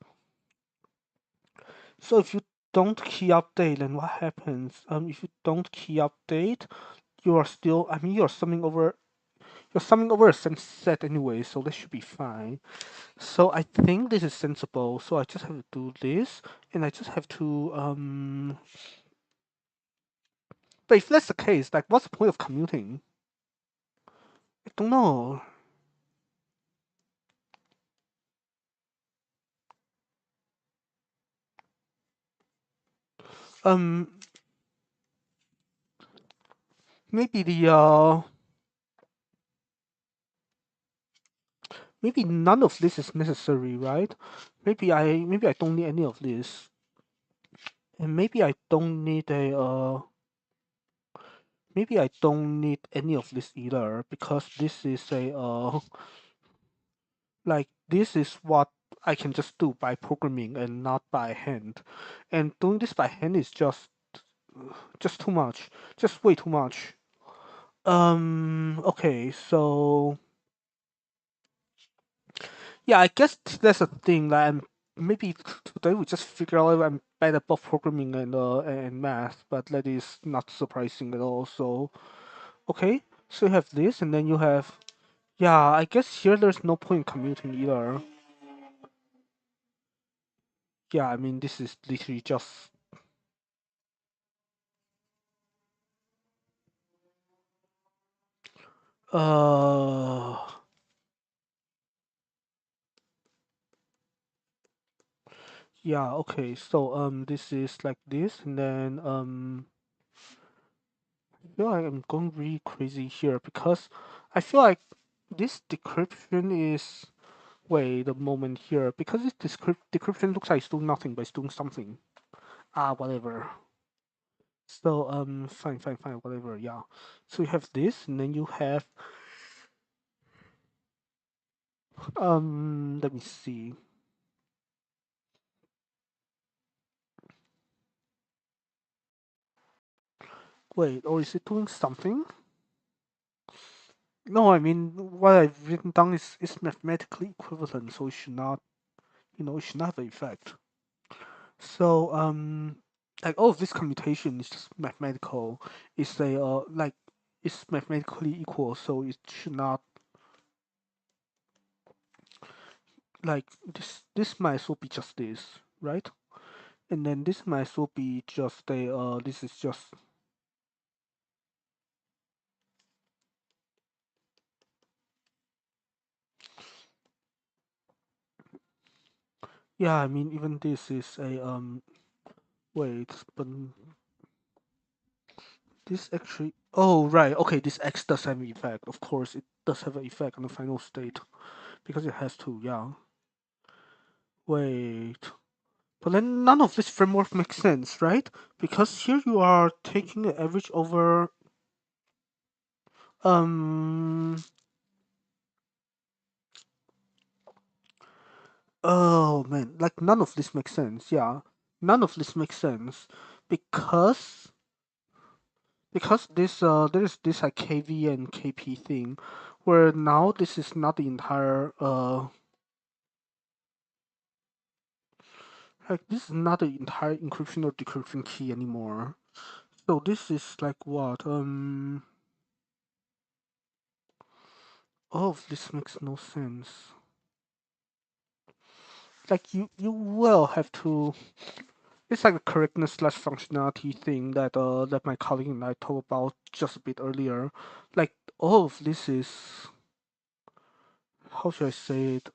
So if you don't key update, then what happens? If you don't key update, you are still, I mean, you're summing over a set anyway, so that should be fine. So I think this is sensible. So I just have to do this, and I just have to, But if that's the case, like, what's the point of commuting? I don't know. Um, maybe maybe none of this is necessary, right? Maybe I don't need any of this, and maybe I don't need maybe I don't need any of this either, because this is like, this is what I can just do by programming and not by hand. And doing this by hand is just too much. Just way too much. Okay, so yeah, I guess that's a thing that maybe today we just figure out I'm bad at both programming and math, but that is not surprising at all. So okay, so you have this, and then you have... Yeah, I guess here there's no point in commuting either. Yeah, I mean, this is literally just... Uh, yeah, okay. So this is like this, and then I feel like I'm going really crazy here because I feel like this decryption is... Wait a moment here, because this decryption looks like it's doing nothing, but it's doing something. Ah, whatever. So fine, whatever. Yeah. So you have this, and then you have Let me see. Wait, or is it doing something? No, I mean, what I've written down is mathematically equivalent, so it should not, it should not have an effect. So, like, all of this commutation is just mathematical. It's it's mathematically equal, so it should not, like, this might as well be just this, right? And then this might as well be just this is just... Yeah, I mean, even this is wait, but this actually... Oh, right. Okay, this X does have an effect. Of course, it does have an effect on the final state because it has to. Yeah. Wait. But then none of this framework makes sense, right? Because here you are taking the average over. Um. Oh man, like, none of this makes sense. Yeah, none of this makes sense because there is this like KV and KP thing, where now this is not the entire like, this is not the entire encryption or decryption key anymore. So this is like what? All of this makes no sense. Like you will have to. It's like a correctness slash functionality thing that my colleague and I talked about just a bit earlier. Like all of this is, how should I say it?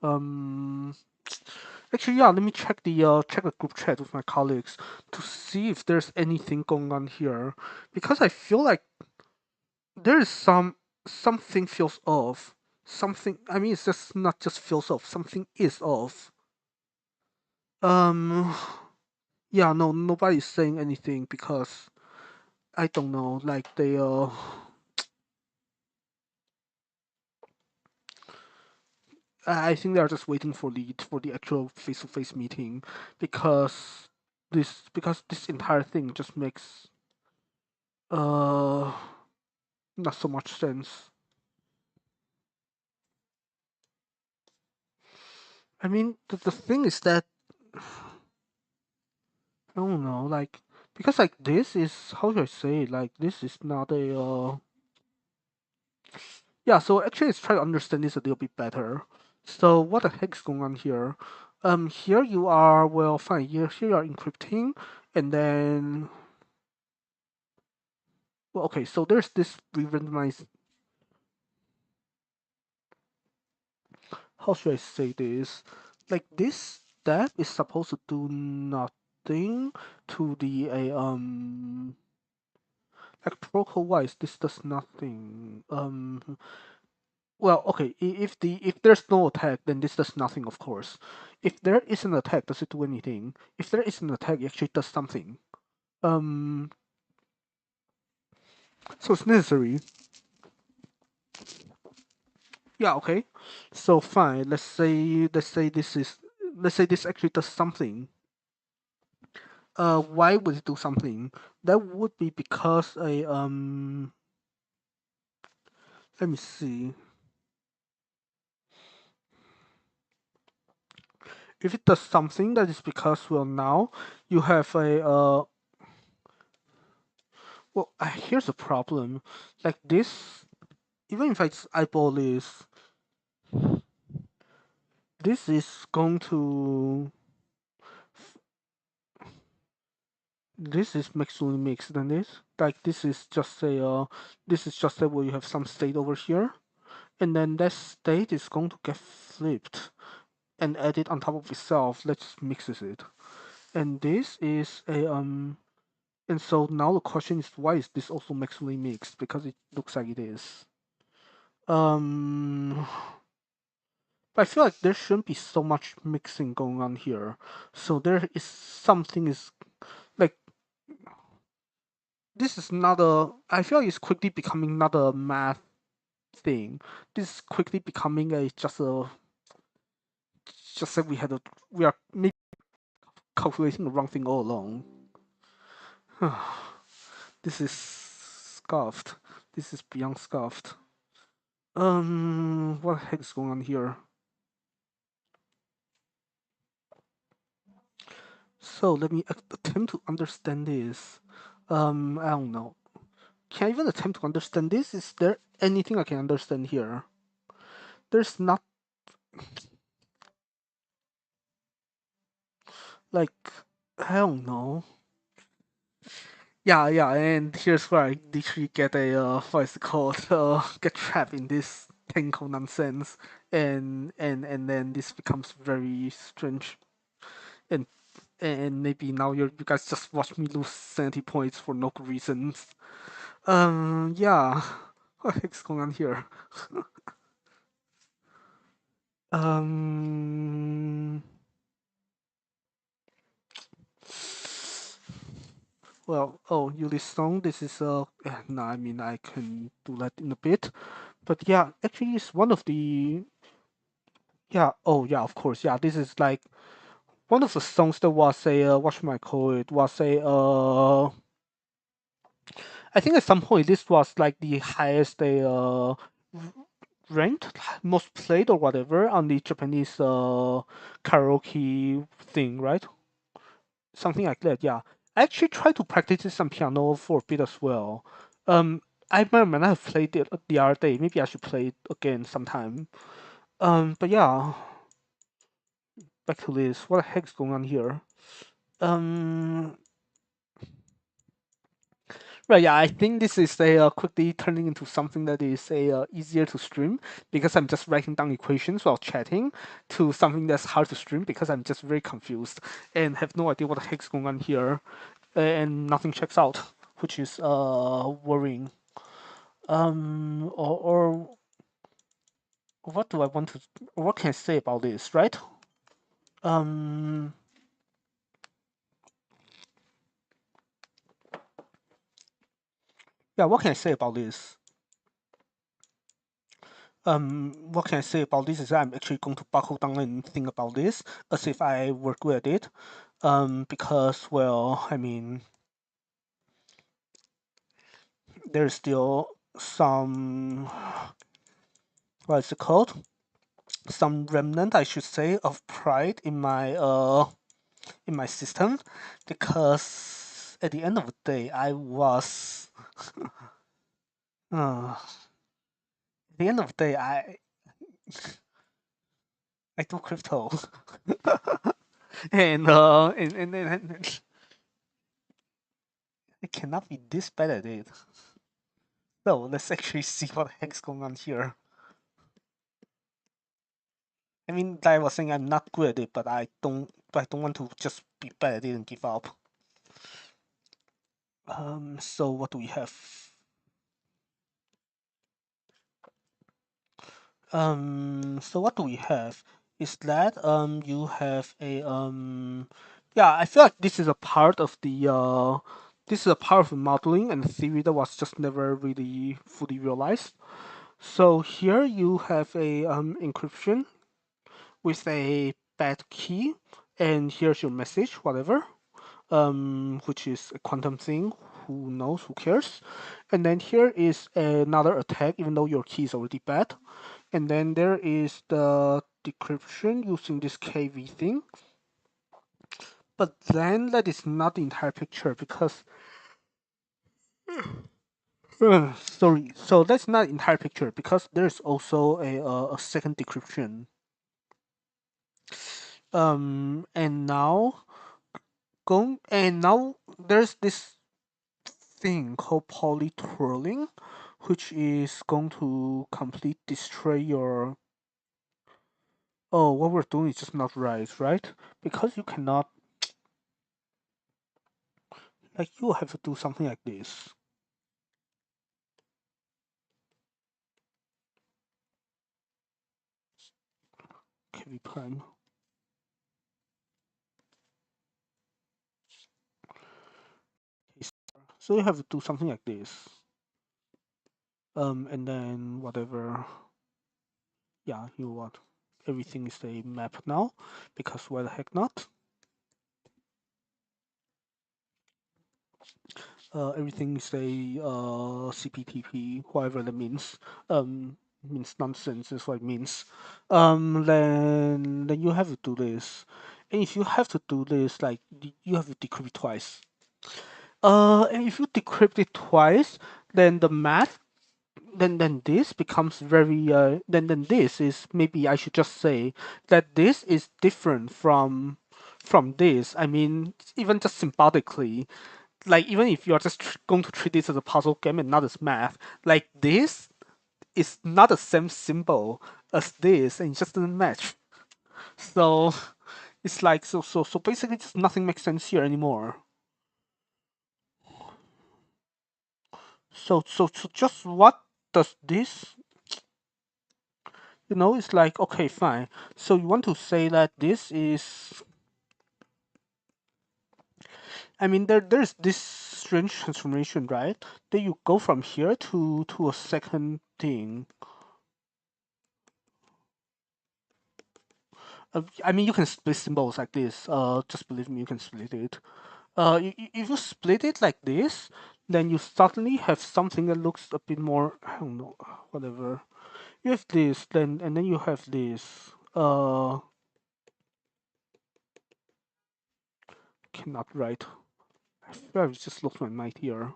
Actually, yeah. Let me check the group chat with my colleagues to see if there's anything going on here, because I feel like there is something feels off. Something. I mean, it's just not just feels off. Something is off. Um. Yeah. No. Nobody's saying anything because I don't know. Like I think they're just waiting for the actual face to face meeting, because this entire thing just makes uh not so much sense. I mean, the thing is that I don't know, like, because like this is, how should I say it? Like this is not a yeah. So actually, let's try to understand this a little bit better. So what the heck is going on here? Here you are. Well, fine. Here you are encrypting, and then well, okay. So there's this re-randomized. How should I say this? Like this step is supposed to do nothing to the like protocol wise. This does nothing. Well, okay. If there's no attack, then this does nothing, of course. If there is an attack, does it do anything? If there is an attack, it actually does something. Um, so it's necessary. Yeah. Okay. So fine. Let's say this actually does something. Why would it do something? That would be because a let me see. If it does something, that is because, well, now you have a well, here's a problem. Like this, even if I eyeball this is going to this is maximally mixed than this. Like this is just a where you have some state over here, and then that state is going to get flipped and added on top of itself. Let's mixes it. And this is a and so now the question is, why is this also maximally mixed? Because it looks like it is. Um but I feel like there shouldn't be so much mixing going on here. So there is something is like this is not a I feel like it's quickly becoming not a math thing. This is quickly becoming a just that we are maybe calculating the wrong thing all along. This is scuffed. This is beyond scuffed. What the heck is going on here? So let me attempt to understand this. I don't know. Can I even attempt to understand this? Is there anything I can understand here? There's not, like, I don't know. Yeah, and here's where I literally get a what is it called? Get trapped in this technical nonsense, and then this becomes very strange, and maybe now you guys just watch me lose sanity points for no good reasons. Yeah, what the heck's going on here? Um, well, oh, Yuli song. This is no, I mean I can do that in a bit, but yeah, actually, it's one of the yeah. Oh yeah, of course, yeah. This is like one of the songs that was a what should I call it? Was a I think at some point this was like the highest ranked, most played or whatever on the Japanese karaoke thing, right? Something like that, yeah. I actually tried to practice some piano for a bit as well. Um, I remember I played it the other day. Maybe I should play it again sometime. But yeah, back to this. What the heck's going on here? Um, right, yeah, I think this is a quickly turning into something that is a easier to stream because I'm just writing down equations while chatting to something that's hard to stream because I'm just very confused and have no idea what the heck's going on here, and nothing checks out, which is worrying. Or what do I want to? What can I say about this? Right? Um, yeah. What can I say about this? What can I say about this is that I'm actually going to buckle down and think about this as if I were good at it. Because well, I mean, there's still some what is it called? Some remnant, I should say, of pride in my system, because at the end of the day, uh, at the end of the day, I do crypto, and I cannot be this bad at it. So let's actually see what the heck's going on here. I mean, like I was saying, I'm not good at it, but I don't want to just be bad at it and give up. So what do we have? So what do we have? Is that you have a yeah, I feel like this is a part of the this is a part of the modeling and the theory that was just never really fully realized. So here you have a encryption with a bad key, and here's your message, whatever, which is a quantum thing. Who knows? Who cares? And then here is another attack, even though your key is already bad. And then there is the decryption using this KV thing. But then that is not the entire picture because sorry, so that's not the entire picture because there's also a second decryption. And now there's this thing called polytwirling, which is going to completely destroy your. Oh, what we're doing is just not right, right? Because you cannot, like, you have to do something like this. KV prime. So you have to do something like this. And then whatever. Yeah, you what? Everything is a map now, because why the heck not? Everything is a CPTP, whatever that means. Means nonsense is what it means. Then you have to do this, and if you have to do this, like you have to decrypt twice. And if you decrypt it twice, then the math, then this becomes very then this is, maybe I should just say that this is different from this. I mean, even just symbolically, like even if you're just going to treat this as a puzzle game and not as math, like this is not the same symbol as this, and it just doesn't match. So it's like so basically, just nothing makes sense here anymore. So just what does this? It's like, okay, fine. So you want to say that this is? I mean, there's this strange transformation, right? Then you go from here to a second thing. I mean, you can split symbols like this. Just believe me, you can split it. If you split it like this, then you suddenly have something that looks a bit more. I don't know, whatever. You have this, then and then you have this. Cannot write. I feel I just lost my mind here.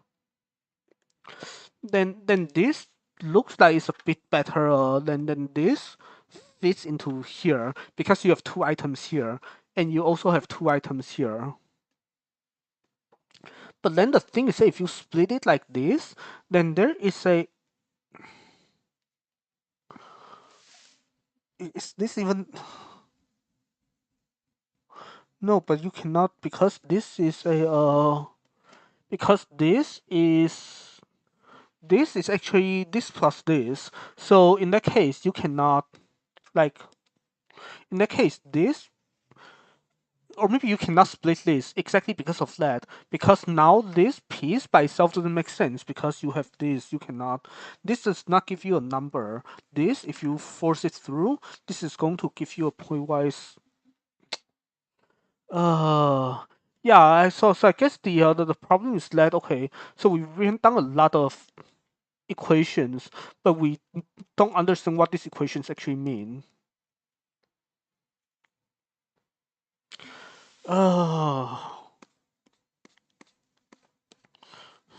Then this looks like it's a bit better than this fits into here because you have two items here and you also have two items here. But then the thing is, if you split it like this, then there is a. Is this even? No, but you cannot because this is a because this is actually this plus this. So in that case, you cannot like in that case this or maybe you cannot split this exactly because of that. Because now this piece by itself doesn't make sense because you have this. You cannot. This does not give you a number. This, if you force it through, this is going to give you a pointwise. Uh, yeah. So I guess the problem is that okay. So we've written down a lot of equations, but we don't understand what these equations actually mean. Uh,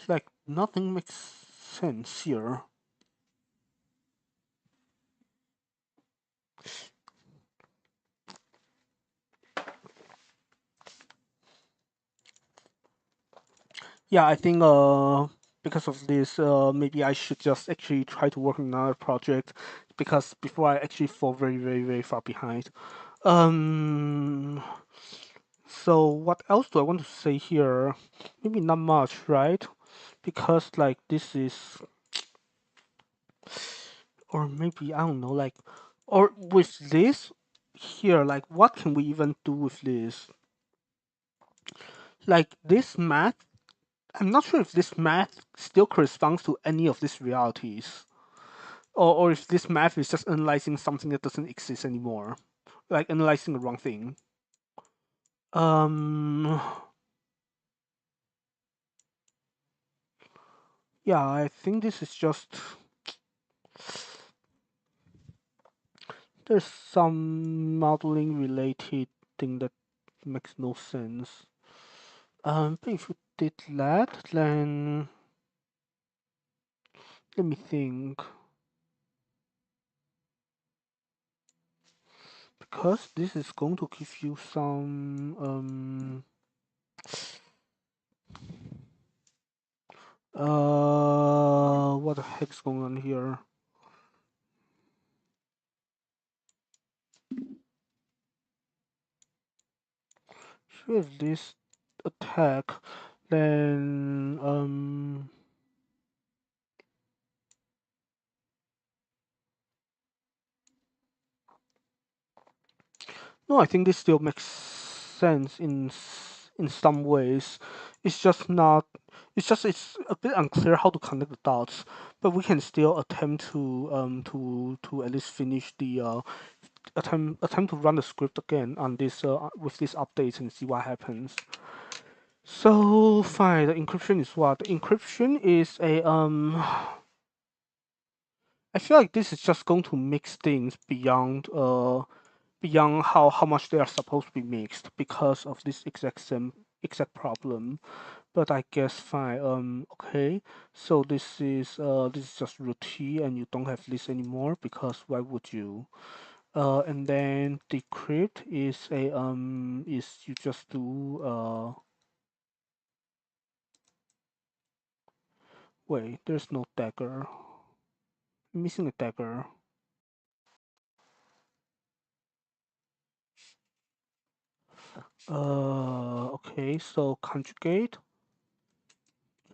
like nothing makes sense here. Yeah, I think because of this maybe I should just actually try to work on another project because before I actually fall very far behind. Um so what else do I want to say here? Maybe not much, right? Because like this is or maybe I don't know like or with this here like what can we even do with this? Like this math I'm not sure if this math still corresponds to any of these realities. Or if this math is just analyzing something that doesn't exist anymore, like analyzing the wrong thing. Um, yeah, I think this is just there's some modeling related thing that makes no sense. But if you did that, then let me think. Because this is going to give you some what the heck's going on here? With this attack, then no, I think this still makes sense in some ways. It's just not. It's a bit unclear how to connect the dots, but we can still attempt to at least finish the attempt to run the script again on this with these updates and see what happens. So fine, the encryption is what? The encryption is a I feel like this is just going to mix things beyond how much they are supposed to be mixed because of this exact problem. But I guess fine. Okay. So this is just root T and you don't have this anymore because why would you? And then decrypt is a is you just do wait, there's no dagger. I'm missing a dagger. Okay, so conjugate,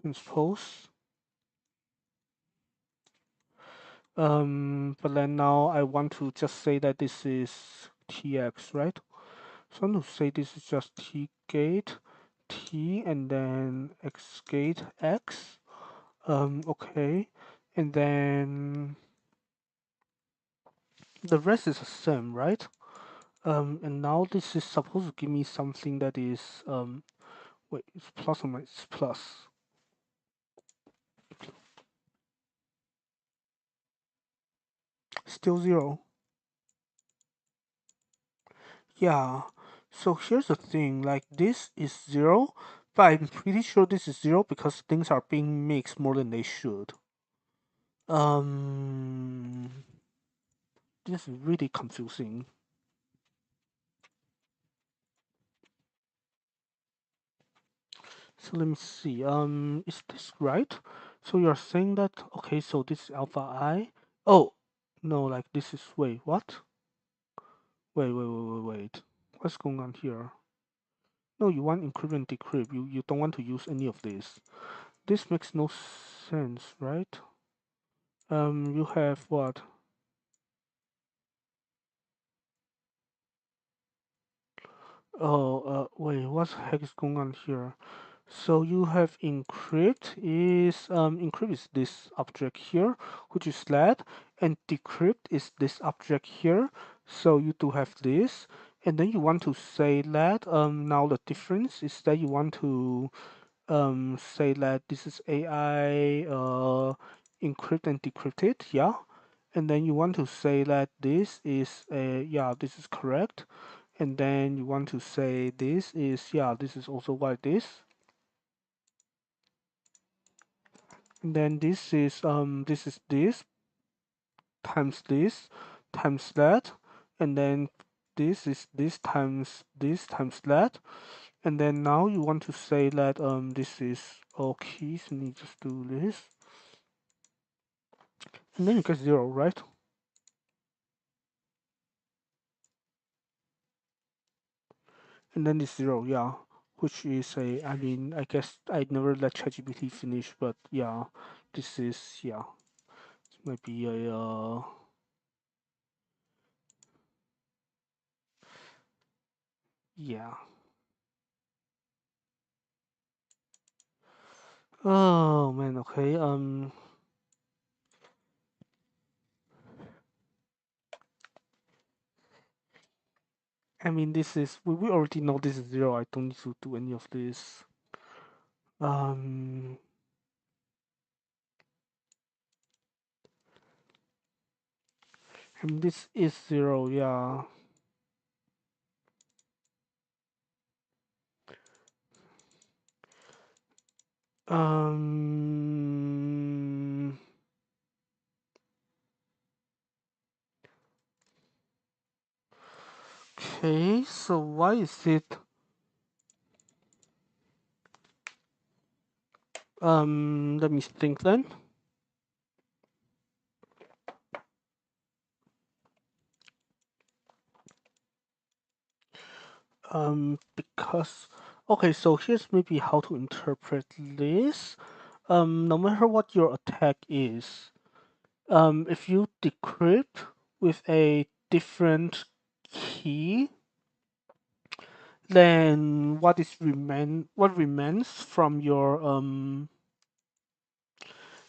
transpose. But then now I want to just say that this is Tx, right? So I'm going to say this is just T gate, T, and then X gate X. Okay. And then the rest is the same, right? And now this is supposed to give me something that is, wait, it's plus or minus plus. Still zero. Yeah. So here's the thing, like this is zero, But I'm pretty sure this is 0 because things are being mixed more than they should. This is really confusing. So let me see. Is this right? So you're saying that, okay, so this is alpha I. Oh, no, like this is, wait, what? Wait. What's going on here? No, you want encrypt and decrypt. You don't want to use any of this. This makes no sense, right? You have what? Oh, wait, what the heck is going on here? So you have encrypt is this object here, which is that, and decrypt is this object here. So you do have this, and then you want to say that now the difference is that you want to say that this is AI encrypt and decrypted, yeah, and then you want to say that this is a yeah, this is correct, and then you want to say this is yeah, this is also what it is. And then this is this times that, and then this is this times that, and then now you want to say that this is okay, so you just do this, and then you get 0, right? And then it's 0, yeah, which is a, I mean, I guess I never let ChatGPT finish, but yeah, this is yeah, it might be a yeah. Oh man, okay. I mean, this is we already know this is 0. I don't need to do any of this. Um, and this is 0. Yeah. Um. Okay. So why is it? Let me think then. Because okay, so here's maybe how to interpret this. No matter what your attack is, if you decrypt with a different key, then what remains from your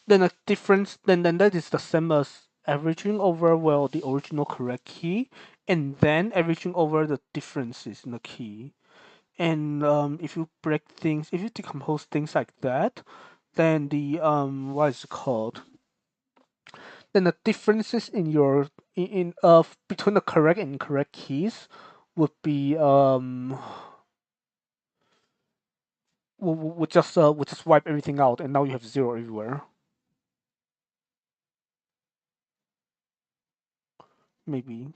then a difference then that is the same as averaging over well the original correct key and then averaging over the differences in the key. And if you break things, if you decompose things like that, then the what is it called? Then the differences in your in between the correct and incorrect keys would be would just wipe everything out, and now you have 0 everywhere. Maybe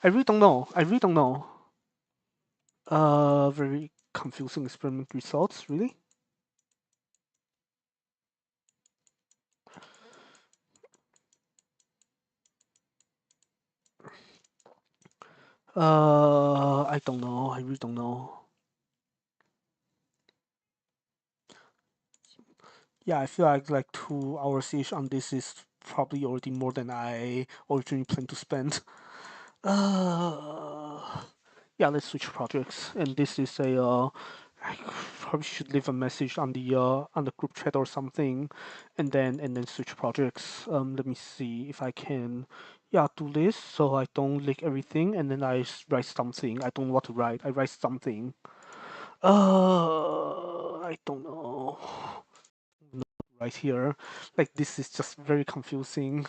I really don't know. I really don't know. Very confusing experiment results. Really. I don't know. I really don't know. Yeah, I feel like 2 hours ish on this is probably already more than I originally planned to spend. Uh, yeah, let's switch projects. And this is a I probably should leave a message on the group chat or something, and then switch projects. Let me see if I can, yeah, do this so I don't leak everything, and then write something. I don't know what to write. I write something. I don't know. Right here, like this is just very confusing.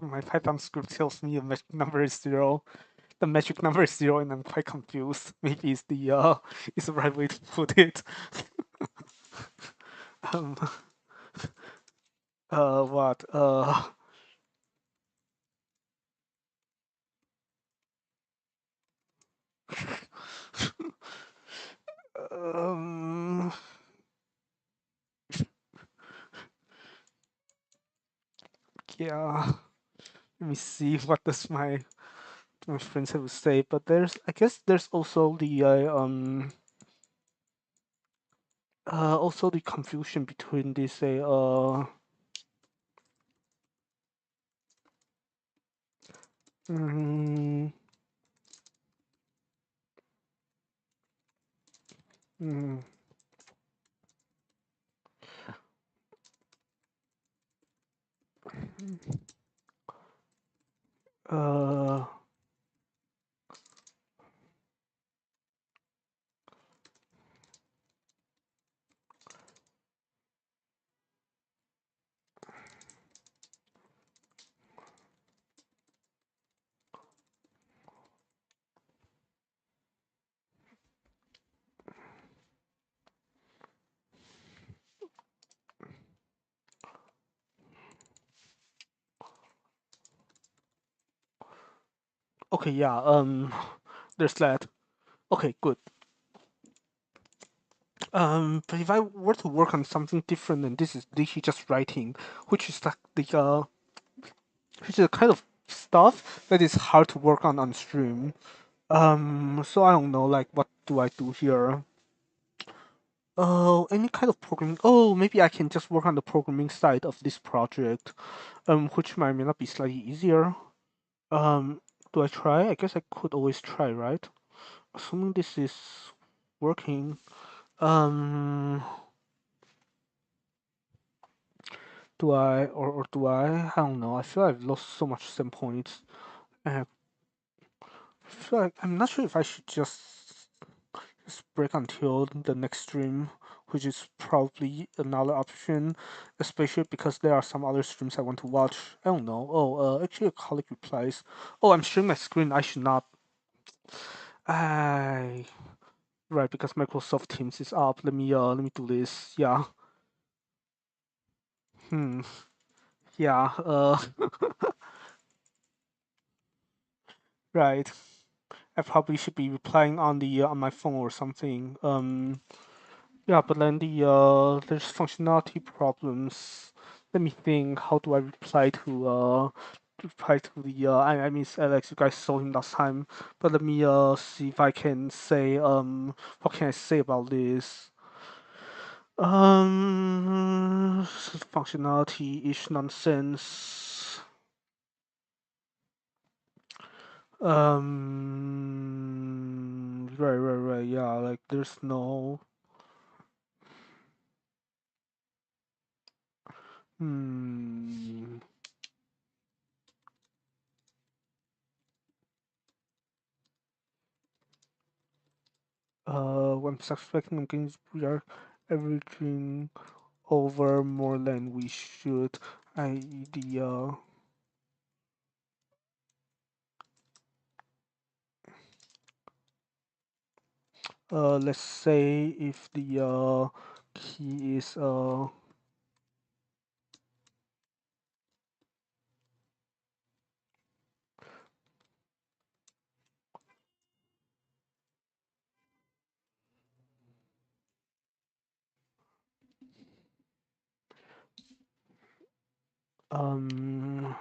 my Python script tells me the magic number is 0. The magic number is 0, and I'm quite confused. Maybe it's it's the right way to put it. um, what? Um, yeah. Let me see what does my friends have to say. But I guess there's also also the confusion between this mm, mm, uh okay, yeah, there's that. Okay, good. But if I were to work on something different, and this is literally just writing, which is like which is the kind of stuff that is hard to work on stream. So I don't know, like, what do I do here? Oh, any kind of programming. Oh, maybe I can just work on the programming side of this project, which may not be slightly easier. Um, do I try? I guess I could always try, right? Assuming this is working. Um, do I or do I? I don't know. I feel I've lost so much sim points. I feel like I'm not sure if I should just break until the next stream, which is probably another option, especially because there are some other streams I want to watch. I don't know. Oh, actually, a colleague replies. Oh, I'm sharing my screen. I should not. I right because Microsoft Teams is up. Let me do this. Yeah. Hmm. Yeah. Right. I probably should be replying on the on my phone or something. Yeah, but then there's functionality problems. Let me think. How do I reply to the I mean it's Alex, you guys saw him last time. But let me see if I can say what can I say about this? Functionality ish nonsense. Right, yeah, like there's no hmm I'm suspecting I'm getting we are averaging over more than we should. I the let's say if the key is um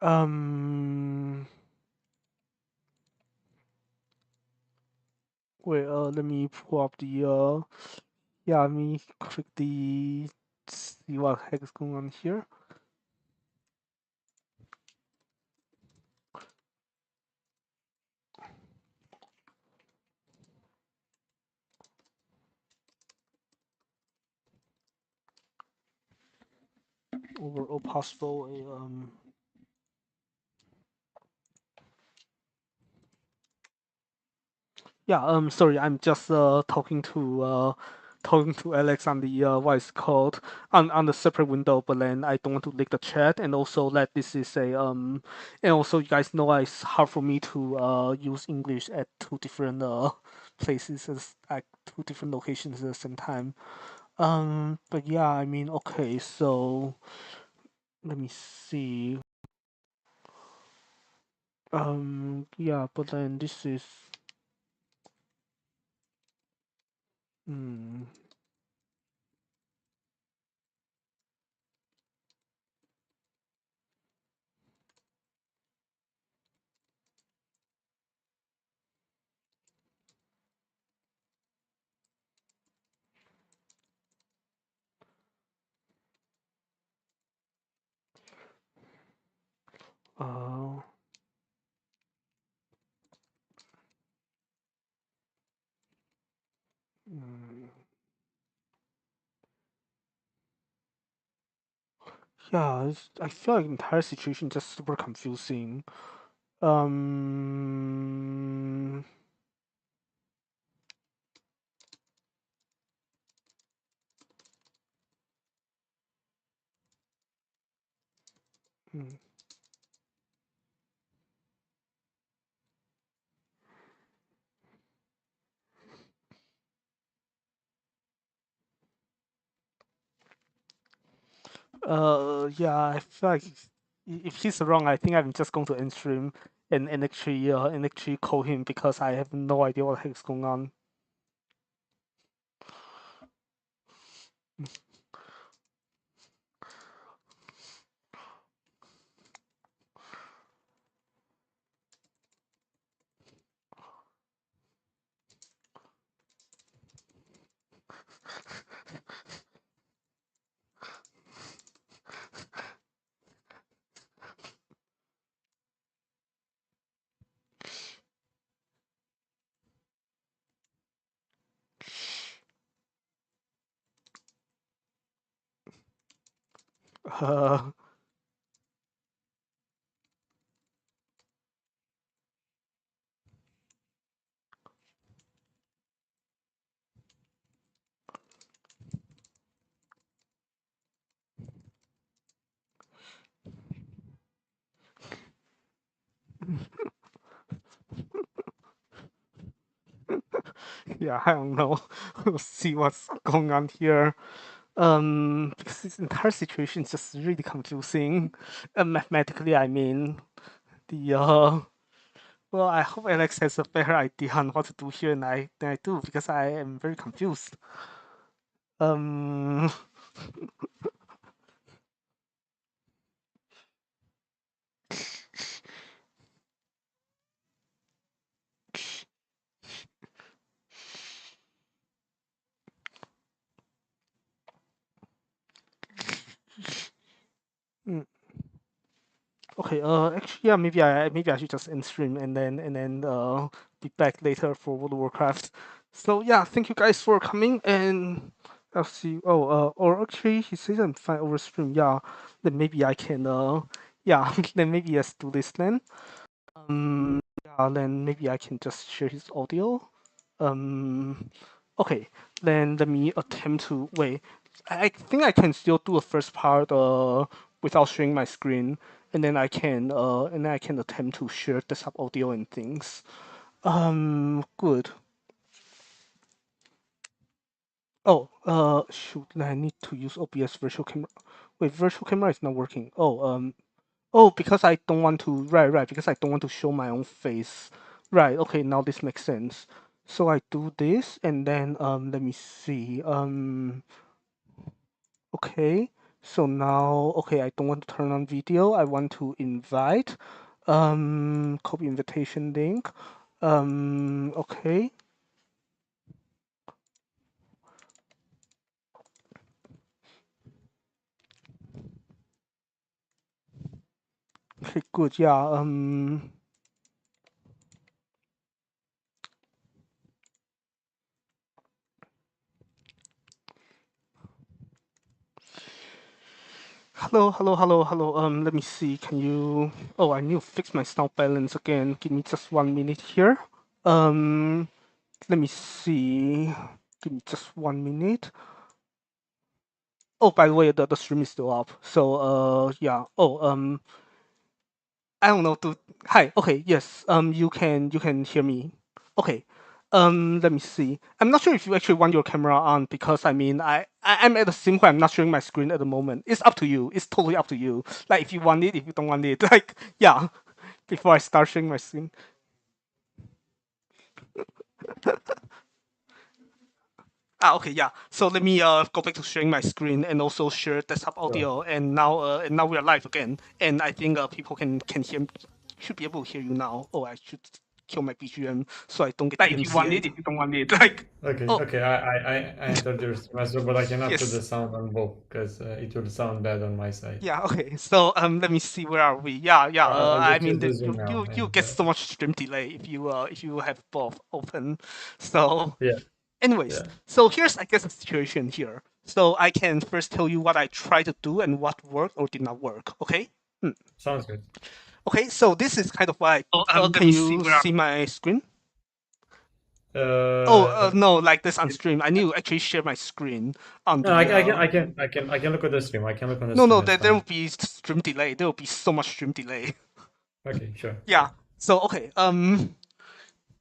um wait let me pull up the yeah, let me quickly see what the heck is going on here. over all possible yeah, sorry, I'm just talking to Alex on the what is it called on the separate window, but then I don't want to leak the chat, and also that this is a and also you guys know it's hard for me to use English at two different places at two different locations at the same time. But yeah, I mean, okay, so let me see. Yeah, but then this is hmm. Uh, mm, yeah, I feel like the entire situation just super confusing. Um, mm, yeah, I feel like if he's wrong, I think I'm just going to end stream and actually call him because I have no idea what the heck is going on. Uh, yeah, I don't know. We'll see what's going on here. Because this entire situation is just really confusing. Mathematically, I mean, the well, I hope Alex has a better idea on what to do here than I do because I am very confused. Um, mm, okay. Actually, yeah. Maybe I should just end stream and then be back later for World of Warcraft. So yeah, thank you guys for coming and I'll see. Oh, or actually, he says I'm fine over stream. Yeah, then maybe I can. Yeah, then maybe let's do this then. Yeah, then maybe I can just share his audio. Um, okay, then let me attempt to wait. I think I can still do a first part without sharing my screen, and then I can attempt to share desktop audio and things. Good. Oh, shoot, I need to use OBS virtual camera. Wait, virtual camera is not working. Oh, because I don't want to, right, because I don't want to show my own face. Right, okay, now this makes sense. So I do this and then let me see. Okay. So now okay, I don't want to turn on video. I want to invite. Copy invitation link. Okay. Okay, good. Yeah. hello. Let me see. Can you? Oh, I need to fix my sound balance again. Give me just 1 minute here. Um, let me see. Give me just 1 minute. Oh, by the way, the stream is still up. So, yeah. Oh, I don't know. Hi. Okay. Yes. You can hear me. Okay. Let me see. I'm not sure if you actually want your camera on because I mean I'm at the same point. I'm not showing my screen at the moment. It's up to you. It's totally up to you. Like if you want it, if you don't want it. Like yeah. Before I start sharing my screen. Okay, yeah. So let me go back to sharing my screen and also share desktop Sure. audio. And now we are live again. And I think people can hear, should be able to hear you now. Oh, I should kill my BGM so I don't get Like if you want DMCA. it, if you don't want it, like Okay, Oh, okay. I entered your stream as well, but I cannot put the yes. sound on both because it will sound bad on my side. Yeah. Okay. So let me see. Where are we? Yeah. I'll I just mean, use the Zoom now, you and get so much stream delay if you have both open. So yeah, anyways, yeah, so here's I guess the situation here. So I can first tell you what I tried to do and what worked or did not work. Okay. sounds good. Okay. So this is kind of why. oh, let Can me see you where. see my screen? Oh Uh, no, like this on stream. I need to actually share my screen on no, the. I can look at the stream. I can look on the No. stream. It's There will fine. be stream delay. There will be so much stream delay. Okay, sure. Yeah. So okay.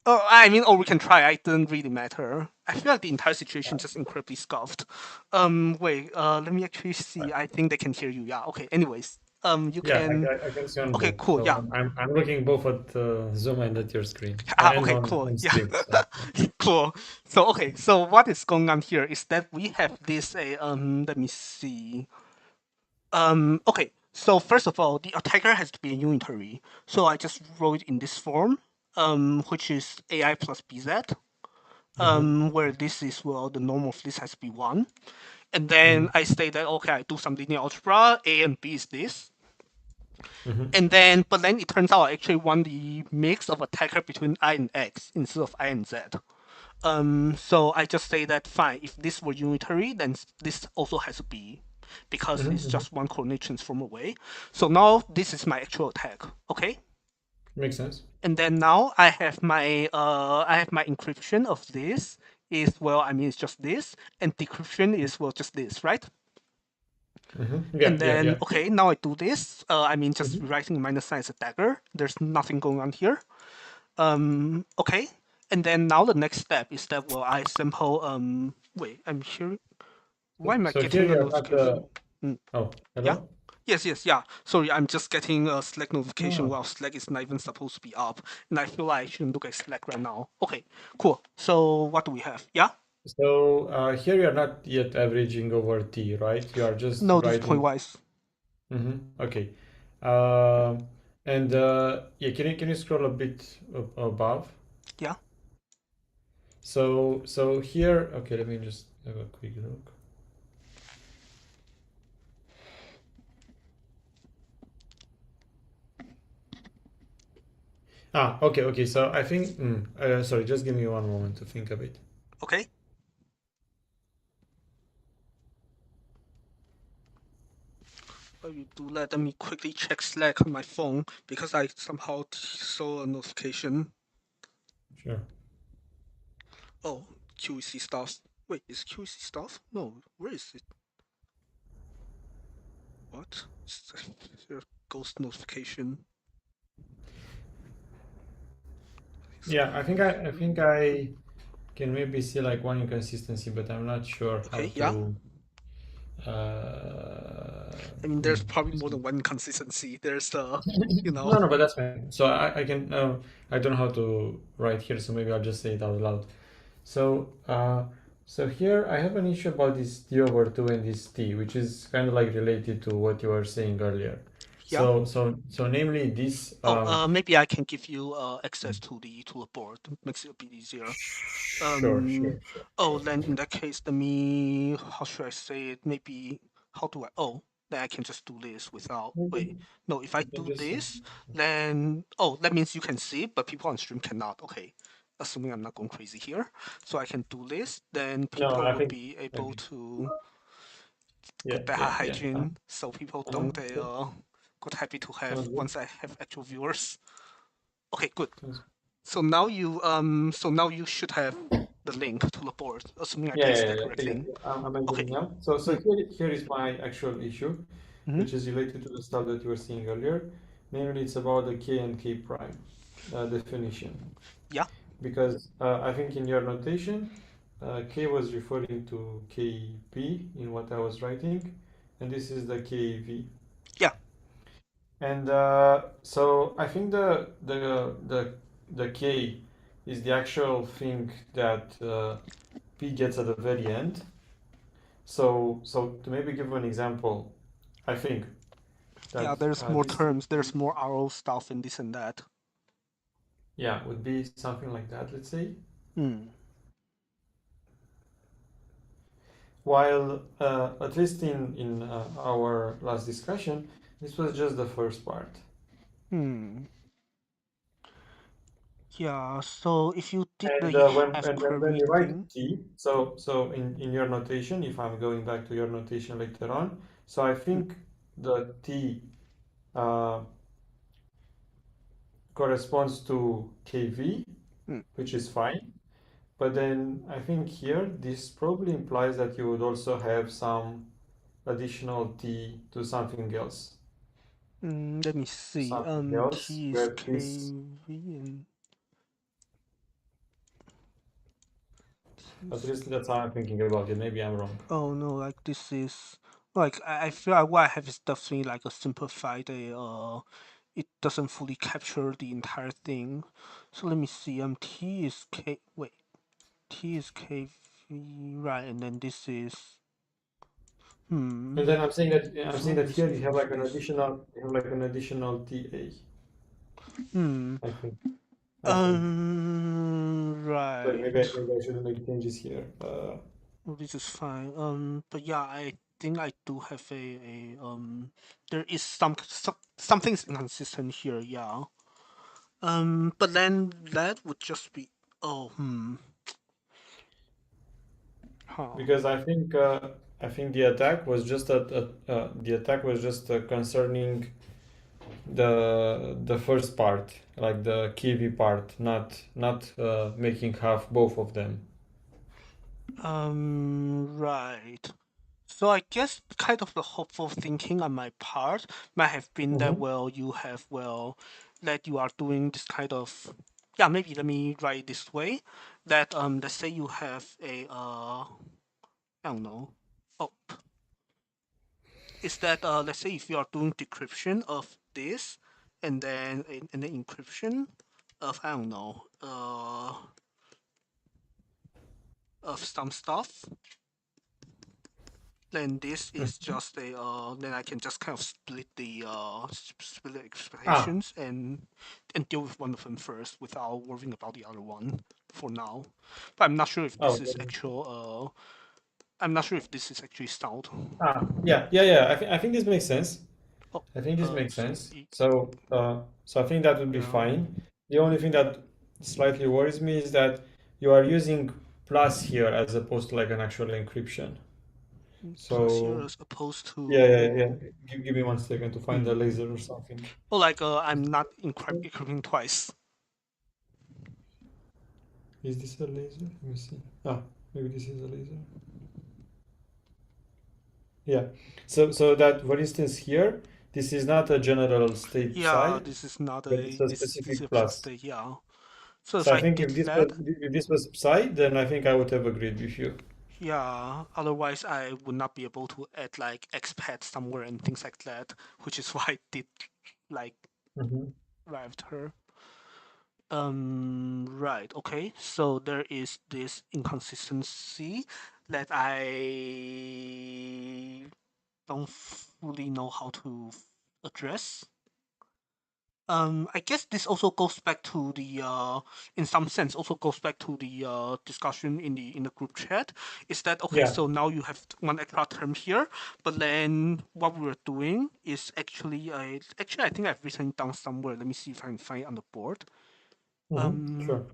I mean, or we can try. It doesn't really matter. I feel like the entire situation just incredibly scuffed. Wait. Let me actually see. Right. I think they can hear you. Yeah. Okay. Anyways. You Yeah, can. I can see on Okay. both. Cool. So Yeah. I'm looking both at Zoom and at your screen and Okay. Cool. on Yeah. stream. So Cool. So okay. So what is going on here is that we have this. Let me see. Okay. So first of all, the attacker has to be a unitary. So I just wrote it in this form. Which is AI plus BZ. Where this is, well, the norm of this has to be 1. And then I state that, okay, I do some linear algebra, A and B is this. And then, but then it turns out I actually want the mix of attacker between I and X instead of I and Z. So I just say that, fine, if this were unitary, then this also has to be, because it's just one coordinate transform away. So now this is my actual attack, okay? makes sense. And then now I have my encryption of this is, well, I mean, it's just this, and decryption is, well, just this, right? Yeah, And then yeah. okay, now I do this. I mean, just rewriting minus sign as a dagger. There's nothing going on here. Okay. And then now the next step is that, well, I sample. Wait, I'm hearing. Why am I So here getting a you are not. notification? Oh, Yeah. hello. Yes. Yeah. Sorry, I'm just getting a Slack notification Oh. while Slack is not even supposed to be up, and I feel like I shouldn't look at Slack right now. Okay, cool. So what do we have? Yeah. So here you are not yet averaging over t, right? You are just No, this is writing. pointwise. Okay. Um, and yeah, can you scroll a bit above? Yeah. So here, okay, let me just have a quick look. Okay. So I think, sorry, just give me one moment to think of it. Okay. While you do that, let me quickly check Slack on my phone because I somehow saw a notification. Sure. Oh, QEC stuff. Wait, is QEC stuff? No, where is it? What? Is there a ghost notification? Yeah, I think I can maybe see like one inconsistency, but I'm not sure how Okay, yeah. to. I mean, there's probably more than one inconsistency. There's No, but that's fine. So I can I don't know how to write here, so maybe I'll just say it out loud. So so here I have an issue about this t over 2 and this t, which is kind of like related to what you were saying earlier. yeah. So namely this Maybe I can give you access to the board. Makes it a bit easier. sure. Then in that case, let me. How should I say it? Maybe. How do I? Oh, then I can just do this without. Wait, no. If I You can do just this, then that means you can see it, but people on stream cannot. Okay, assuming I'm not going crazy here, so I can do this. Then no, people I will think be able okay. to Yeah, good data yeah, yeah. hygiene, so people don't Good. got happy to have Sounds good. once I have actual viewers. Okay, good. Sounds So now you should have the link to the board, assuming I Yeah, placed yeah, that yeah. Yeah. correctly. I'm Okay. entering now. So Mm, here is my actual issue, mm-hmm. which is related to the stuff that you were seeing earlier. Namely, it's about the K and K prime definition. Yeah, Because I think in your notation, K was referring to KB in what I was writing, and this is the KV. yeah, And so I think the K is the actual thing that P gets at the very end. So to maybe give an example, I think yeah. that There's more this terms. There's more RO stuff and this and that. yeah would be something like that, let's say. Hmm. While at least in our last discussion, this was just the first part. Hmm. Yeah. So if you did And the when have and when query you write thing, T, so in your notation, if I'm going back to your notation later on, so I hmm, think the T uh, corresponds to KV, hmm, which is fine. But then I think here this probably implies that you would also have some additional T to let me see. something else T is where this, KV and T at is least that's how I'm thinking about it. Maybe I'm wrong. oh no, like this is like I feel like what I have is definitely like a simplified it doesn't fully capture the entire thing. So let me see. T is K wait, T is KV right, and then this is And then I'm saying that fluorescence here you have like an interface. additional you have like an additional TA, Hmm. I think. I think. But maybe Right. maybe I shouldn't make changes here. Well, this is fine. But yeah, I think I do have there is something's inconsistent here. Yeah. But then that would just be oh huh. Because I think the attack was just concerning the first part, like the Kiwi part, not making half both of them. Right. So I guess kind of the hopeful thinking on my part might have been that Mm-hmm. well you have that you are doing this kind of yeah, maybe let me write it this way that let's say you have I don't know. Oh, is that let's say if you are doing decryption of this and then encryption of I don't know of some stuff, then this is just a then I can just kind of split the split the Ah, expectations and deal with one of them first without worrying about the other one for now. But I'm not sure if this oh, is actual I'm not sure if this is actually sound. yeah, yeah, yeah. I think this makes sense. Oh, I think this makes so sense. So I think that would be yeah. fine. The only thing that slightly worries me is that you are using plus here as opposed to like an actual encryption. Plus here So as opposed yeah, yeah, to yeah. Give me 1 second to find the hmm. laser or something. Oh, like I'm not encrypting twice. Is this a laser? Let me see. Maybe this is a laser. Yeah. So that for instance here, this is not a general state Yeah, psi, this is not but it's a a this is a specific plus plus. state. Yeah. So if So I I think did that, if this was psi, then I think I would have agreed with you. yeah. Otherwise, I would not be able to add like expat somewhere and things like that, which is why I did like Hmm. arrived her. Right. Okay. So there is this inconsistency that I don't fully know how to address. I guess this also goes back to the in some sense also goes back to the discussion in the group chat. Is that okay? Yeah. So now you have one extra term here, but then what we were doing is actually I think I've written it down somewhere. Let me see if I can find it on the board. Sure.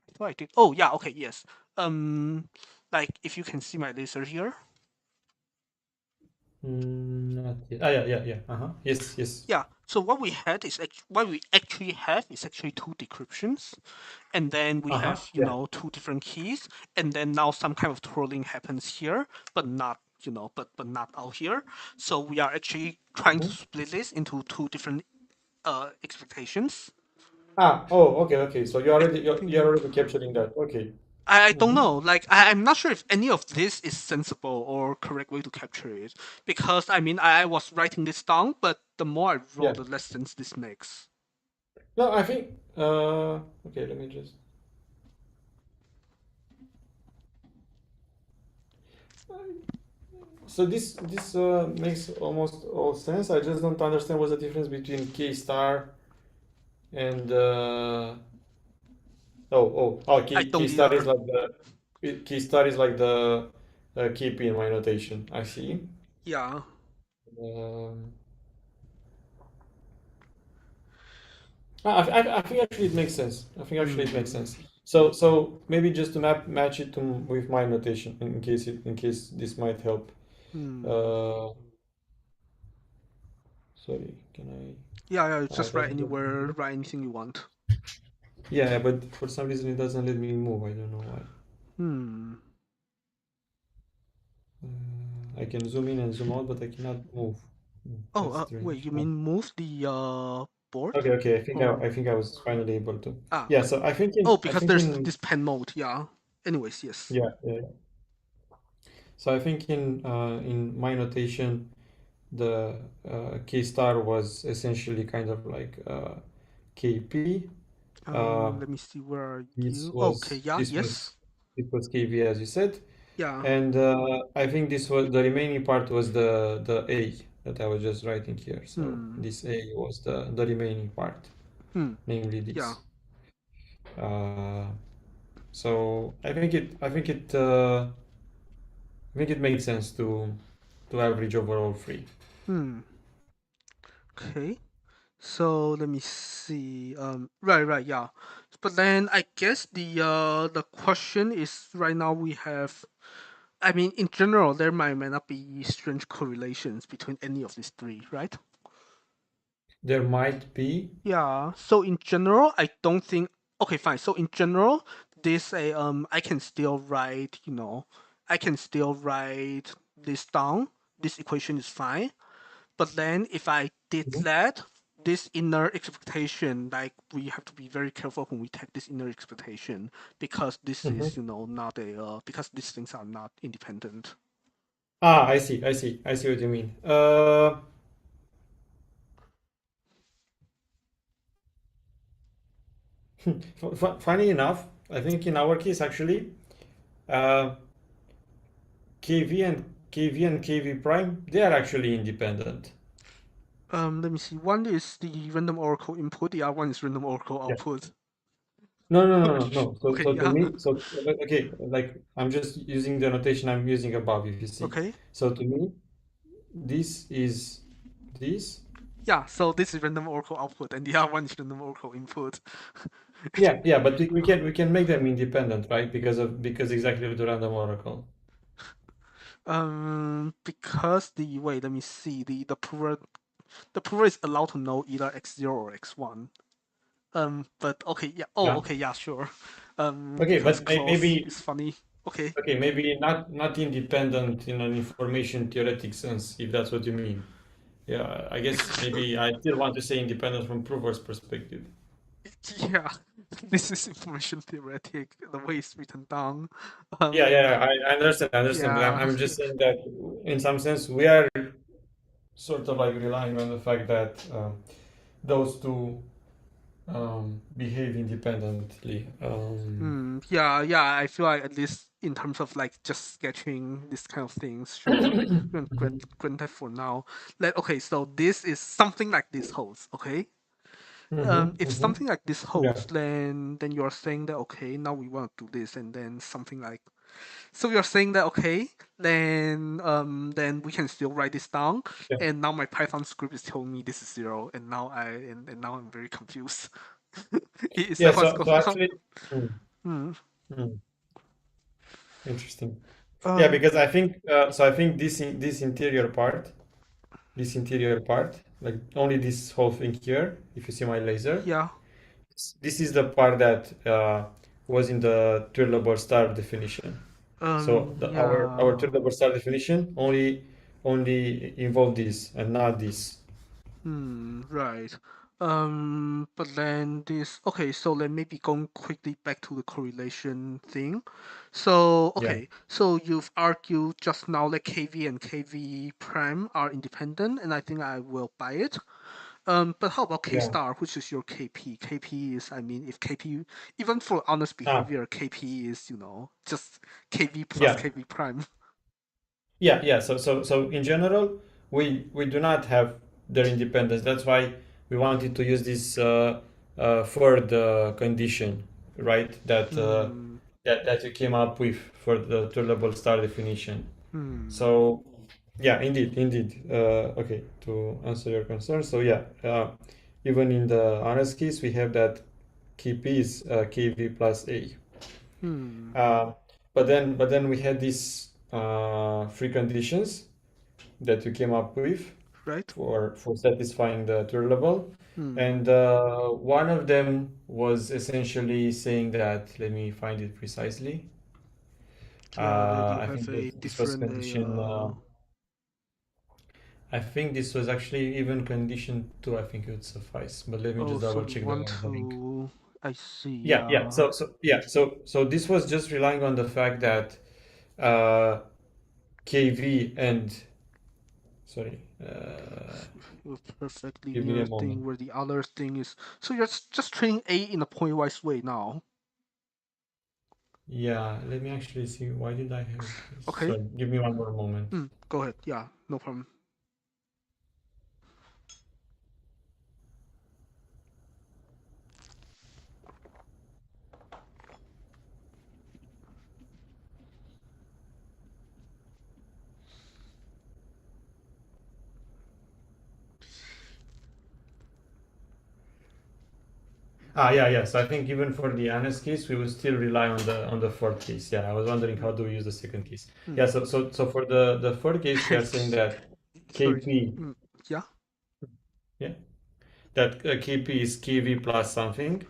I thought I did. Oh yeah, okay, yes. Um, like if you can see my laser here. Not yet. Ah, yeah, yeah, yeah. Uh-huh. Yes, yes. Yeah. So what we actually have is actually two decryptions, and then we Uh-huh. have Yeah. two different keys, and then now some kind of twirling happens here, but not but not out here. So we are actually trying to Mhm. split this into two different expectations. Ah, oh, okay, okay. So I you're think already capturing that. Okay. I don't Mm-hmm. know. Like I'm not sure if any of this is sensible or correct way to capture it, because I mean I was writing this down, but the more I Yeah. wrote, the less sense this makes. No, I think okay, let me just so this makes almost all sense. I just don't understand what's the difference between K star and I Key don't star is either. like the key star is like the KP in my notation. I see. Yeah. Um, I think actually it makes sense. I think actually it makes Hmm. sense. So maybe just to match it to with my notation in case this might help. Hmm. Uh, sorry, can Yeah, yeah. I? Just write anywhere. Write anything you want. Yeah, but for some reason it doesn't let me move. I don't know why. Hmm. I can zoom in and zoom out, but I cannot move. Oh, That's wait. strange. You Oh. mean move the board? Okay, okay. Oh. I think I was finally able to. Ah. Yeah. Okay. So Oh, I because think there's in this pen mode. Yeah. Anyways, yes. yeah, yeah. So I think in my notation, the K star was essentially kind of like KP. Uh, Let me see. Where are this you? Okay. was Yeah. this Yes. was it was KV as you said, Yeah. and I think this was the remaining part was the A that I was just writing here. So Hmm. this A was the remaining part, Hmm. namely Yeah. this. Uh, so I think it makes sense to average overall free. Hmm. Okay. So let me see. Right, right, yeah. But then I guess the question is right now we have. I mean, in general, there might not be strange correlations between any of these three, right? There might be. Yeah. So in general, I don't think. Okay, fine. So in general, this I can still write. I can still write this down. This equation is fine. But then if I did Mhm, that, this inner expectation, like we have to be very careful when we take this inner expectation because this mhm. is, not a because these things are not independent. Ah, I see, I see, I see what you mean. Funny enough, I think in our case actually, uh, KV and KV and KV prime, they are actually independent. Let me see. One is the random oracle input. The other one is random oracle Yeah. output. No, no, no, no, no. So, Okay, so to yeah. me, okay, like I'm just using the notation I'm using above, if you see. Okay. So to me, this is this. Yeah. So this is random oracle output, and the other one is random oracle input. Yeah, yeah, but we can make them independent, right? Because exactly with the random oracle. Because the wait, let me see. The prover is allowed to know either x0 or x1. But okay, yeah. Oh, Yeah. okay, yeah, sure. Okay, Because but close maybe is funny. Okay. okay, maybe not independent in an information theoretic sense, if that's what you mean. Yeah, I guess maybe I still want to say independent from prover's perspective. Yeah, this is information theoretic. The way it's written down. Yeah, Um, yeah, I understand, I understand, but yeah. I'm just saying that in some sense we are sort of like relying on the fact that those two behave independently. Yeah, yeah. I feel like at least in terms of like just sketching this kind of things, sure. Grant that for now. Okay, so this is something like this holds. Okay. If Mm-hmm. something like this Yeah, holds, then you're saying that okay, now we want to do this, and then something like so you're saying that okay, then we can still write this down, yeah, and now my Python script is telling me this is zero, and now I'm very confused. Is yeah. that what's So going on? actually, mm, Hmm. mm, interesting. Yeah, Um, because I think so. I think this interior part, like only this whole thing here. If you see my laser, yeah. this is the part that was in the Trilobal star definition. So our Yeah. Trilobal star definition only involved this and not this. Right. But then this, okay, so then maybe going quickly back to the correlation thing. So, Yeah, okay, so you've argued just now that KV and KV prime are independent, and I think I will buy it. But how about K yeah. star, which is your KP? KP is, I mean, if KP, even for honest Ah, behavior, KP is, just KV plus yeah. KV prime. Yeah. So in general, we do not have their independence. That's why we wanted to use this third condition, right? Hmm. That you came up with for the tolerable star definition. Hmm. So yeah, indeed. Okay, to answer your concern. So yeah, even in the honest case, we have that KP is KV plus A. Hmm. Uh, but then we had these three conditions that we came up with Right? for satisfying the tour level, Hmm. and one of them was essentially saying that, let me find it precisely. Yeah, that you I have think a that this was different a condition. I think this was actually even condition two. I think it would suffice, but let me oh, just so double you check the want numbering. to, I see, Yeah. yeah. So this was just relying on the fact that uh, KV and sorry, A perfect give me linear a moment. thing where the other thing is, so you're just treating A in a pointwise way now. Yeah, let me actually see. Why did I have this? Okay. Sorry, give me one more moment. Go ahead. Yeah, no problem. Yeah. So I think even for the honest case, we will still rely on the fourth case. Yeah, I was wondering how Mm, do we use the second case. mm. Yeah, so for the third case, we are saying that Sorry. KP, Yeah. yeah, that KP is KV plus something.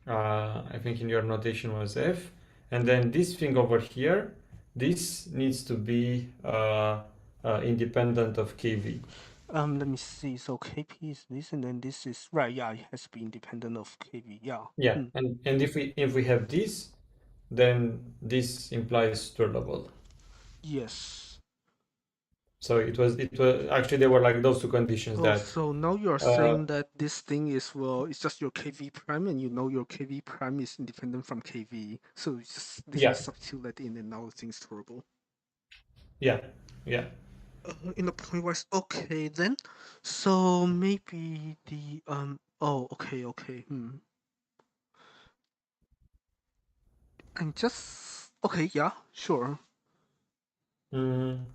I think in your notation was F, and then this thing over here, this needs to be independent of KV. Let me see. So KP is this, and then this is right. Yeah, it has to be independent of KV. Yeah. Yeah, Hmm. and if we have this, then this implies tournable. Yes. So it was actually there were like those two conditions Oh, that so now you are uh saying that this thing is, well, it's just your KV prime, and you know your KV prime is independent from KV. So you just literally yeah substitute that in, and now the thing's tolerable. yeah yeah In the pointwise, okay then. So maybe the Oh, okay. And just okay, yeah, sure. mm,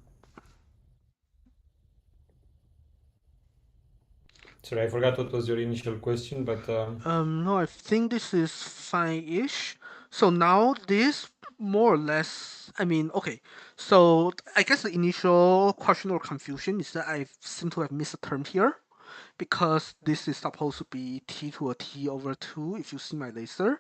sorry, I forgot what was your initial question, but No, I think this is fine-ish. So now this more or less, I mean, okay. So I guess the initial question or confusion is that I seem to have missed a term here, because this is supposed to be t to a t over 2 if you see my laser.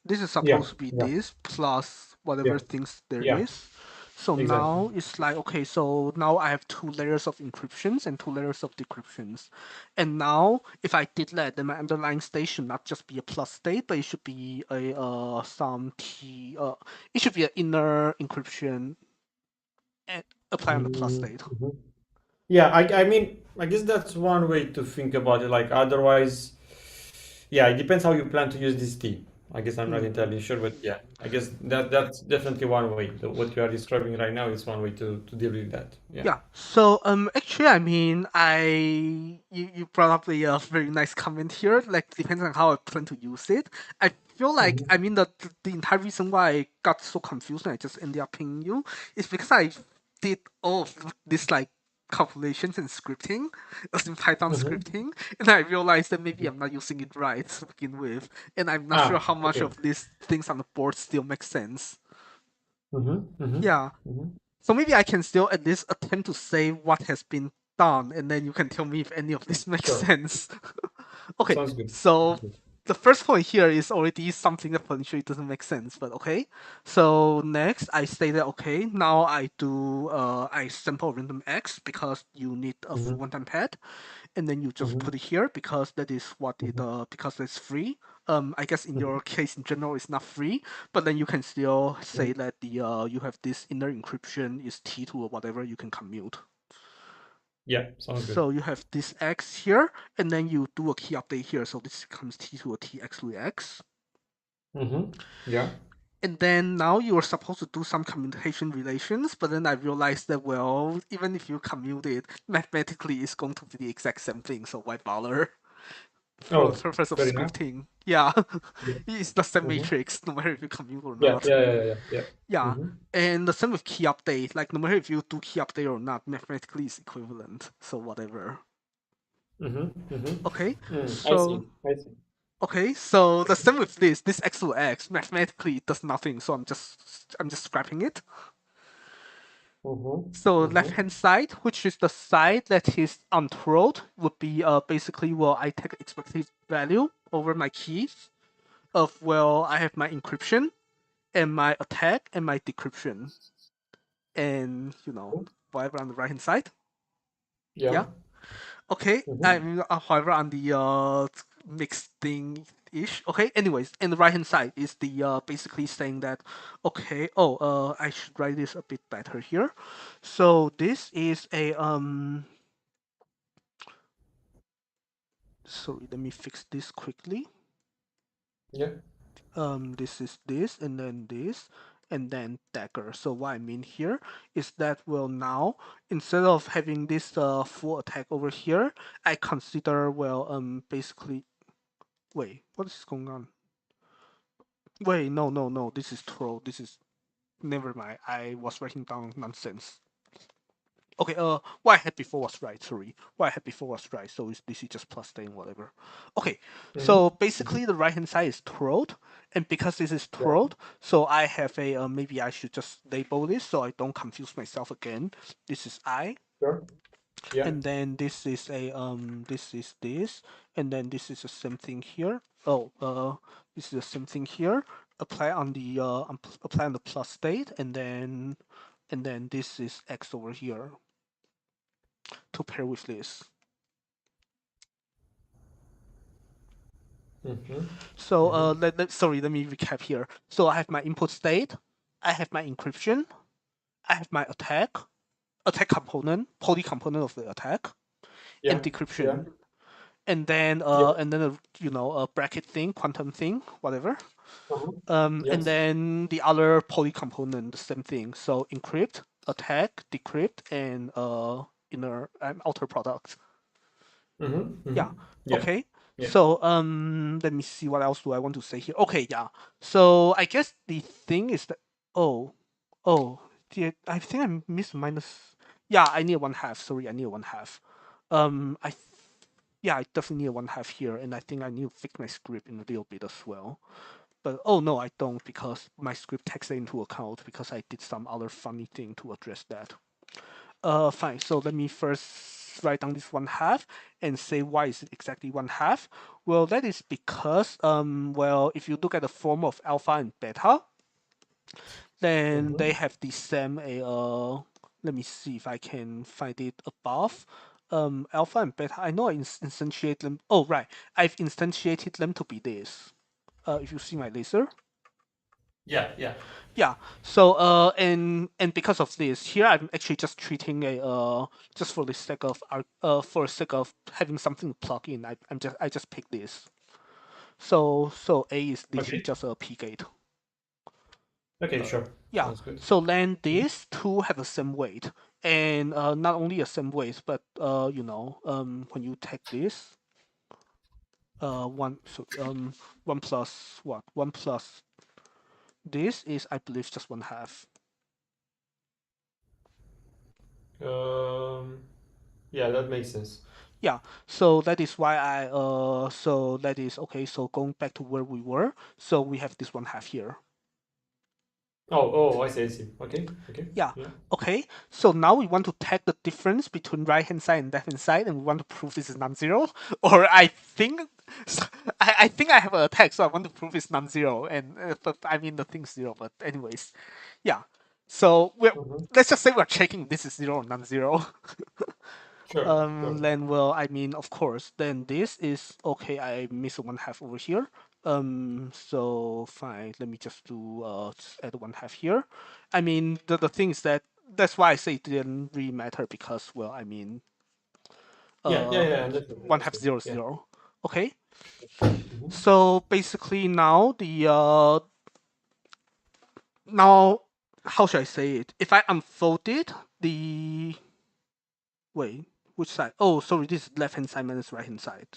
This is yeah supposed to be yeah this plus yeah whatever things there yeah is. So exactly. now it's like, okay, so now I have two layers of encryptions and two layers of decryptions. And now if I did that, then my underlying state should not just be a plus state, but it should be a some t it should be an inner encryption and apply on the plus state. Mhm. Yeah, I mean, I guess that's one way to think about it. Like otherwise, yeah, it depends how you plan to use this T. I guess I'm not Hmm. entirely sure, but yeah, I guess that's definitely one way. What you are describing right now is one way to deal with that. Yeah. Yeah. So actually, I mean, you brought up a very nice comment here. Like, depends on how I plan to use it. I feel like, I Mhm. mean, the entire reason why I got so confused and I just ended up pinging you is because I did all of this like calculations and scripting, as in Python Mhm. scripting, and I realized that maybe I'm not using it right to begin with, and I'm not sure Ah, how much okay. of these things on the board still make sense. Mm-hmm. Mm-hmm. Yeah. Mm-hmm. So maybe I can still at least attempt to say what has been done, and then you can tell me if any of this makes Sure. sense. Okay, Sounds good. so Sounds good. the first point here is already something that potentially doesn't make sense, but okay. So next, I say that okay, now I sample random x because you need a full Mm-hmm. one-time pad, and then you just Mm-hmm. put it here because that is what it Mm-hmm. because it's free. I guess in Mm-hmm. your case in general it's not free, but then you can still Mm-hmm. say that the you have this inner encryption is T2 or whatever you can commute. Yeah, sounds good. So you have this X here, and then you do a key update here, so this becomes T2 or TX with X. Mm-hmm. Yeah. And then now you are supposed to do some commutation relations, but then I realized that, well, even if you commute it, mathematically it's going to be the exact same thing, so why bother? For the Oh, purpose of fair enough. scripting. Yeah, Yeah. it's the same Mm-hmm. matrix, no matter if you commute or Yeah. not. Yeah. Yeah. Yeah. Yeah. Yeah, Mm-hmm. and the same with key update. Like, no matter if you do key update or not, mathematically it's equivalent, so whatever. Mm-hmm. Okay, Mm-hmm. I so see. I see. okay, so the same with this x to x mathematically it does nothing, so I'm just scrapping it. Mm-hmm. So left Mm-hmm. hand side, which is the side that is unthrowed, would be basically, well, I take expected value over my keys of, well, I have my encryption and my attack and my decryption, and whatever on the right hand side. Yeah. Yeah. Okay. Mm-hmm. I mean, however, on the mixed thing ish. Okay. Anyways, and the right hand side is the basically saying that, okay. Oh, I should write this a bit better here. So this is a Sorry, let me fix this quickly. Yeah. This is this, and then dagger. So what I mean here is that, well, now instead of having this full attack over here, I consider, well, basically, wait, what is going on? Wait, no, no, no, this is troll. This is never mind. I was writing down nonsense. Okay, what I had before was right, sorry. What I had before was right, so this is just plus thing, whatever. Okay, Mm-hmm. so Mm-hmm. basically the right hand side is trolled, and because this is Yeah. trolled, so I have a, maybe I should just label this so I don't confuse myself again. This is I, Sure. Yeah. and then this is a, this is this, and then this is the same thing here. Oh, this is the same thing here. Apply on the, apply on the plus state, and then this is X over here to pair with this. Mm-hmm. So Mm-hmm. sorry, let me recap here. So I have my input state, I have my encryption, I have my attack component, poly component of the attack, and Yeah. Yeah. decryption, and then Yeah. a bracket thing, quantum thing, whatever. Uh-huh. And Yes. then the other poly component, the same thing. So encrypt, attack, decrypt, and inner and outer product. Mm-hmm. Yeah. Mm-hmm. Yeah. Okay. Yeah. So let me see what else do I want to say here. Okay, yeah. So I guess the thing is that, oh oh I think I missed minus. Yeah, I need a one half. Sorry, I need a one half. I yeah, I definitely need a one half here, and I think I need to fix my script in a little bit as well. But oh no, I don't, because my script takes it into account because I did some other funny thing to address that. Fine. So let me first write down this one half and say why is it exactly one half. Well, that is because well, if you look at the form of alpha and beta, then Mm-hmm. they have the same let me see if I can find it above. Alpha and beta. I know I instantiate them. Oh right, I've instantiated them to be this. If you see my laser. Yeah. Yeah. Yeah. So and because of this, here I'm actually just treating a just for the sake of for the sake of having something to plug in. I just pick this. So A is literally Okay. just a P gate. Okay. Sure. Yeah. Sounds good. So then these two have the same weight, and not only the same weight, but when you take this one plus what, one plus this is, I believe, just one half. Um. Yeah, that makes sense. Yeah, so that is why so that is okay. So going back to where we were, so we have this one half here. Oh, I see, I see. Okay, okay, Yeah. yeah. Okay. So now we want to take the difference between right hand side and left hand side, and we want to prove this is non-zero. Or I think, I think I have an attack, so I want to prove it's non-zero, and but I mean the thing's zero. But anyways, yeah. So we're Mm-hmm. let's just say we're checking this is zero or non-zero. Sure, sure. Then well, I mean, of course, then this is okay. I miss one half over here. So fine. Let me just do just add one half here. I mean, the thing is that that's why I say it didn't really matter because well, I mean, Yeah, yeah, uh, yeah. Understood, one half understood. zero Yeah. zero. Okay. Mm-hmm. So basically now the now how should I say it? If I unfold it, the wait, which side? Oh, sorry, this is left hand side minus right hand side.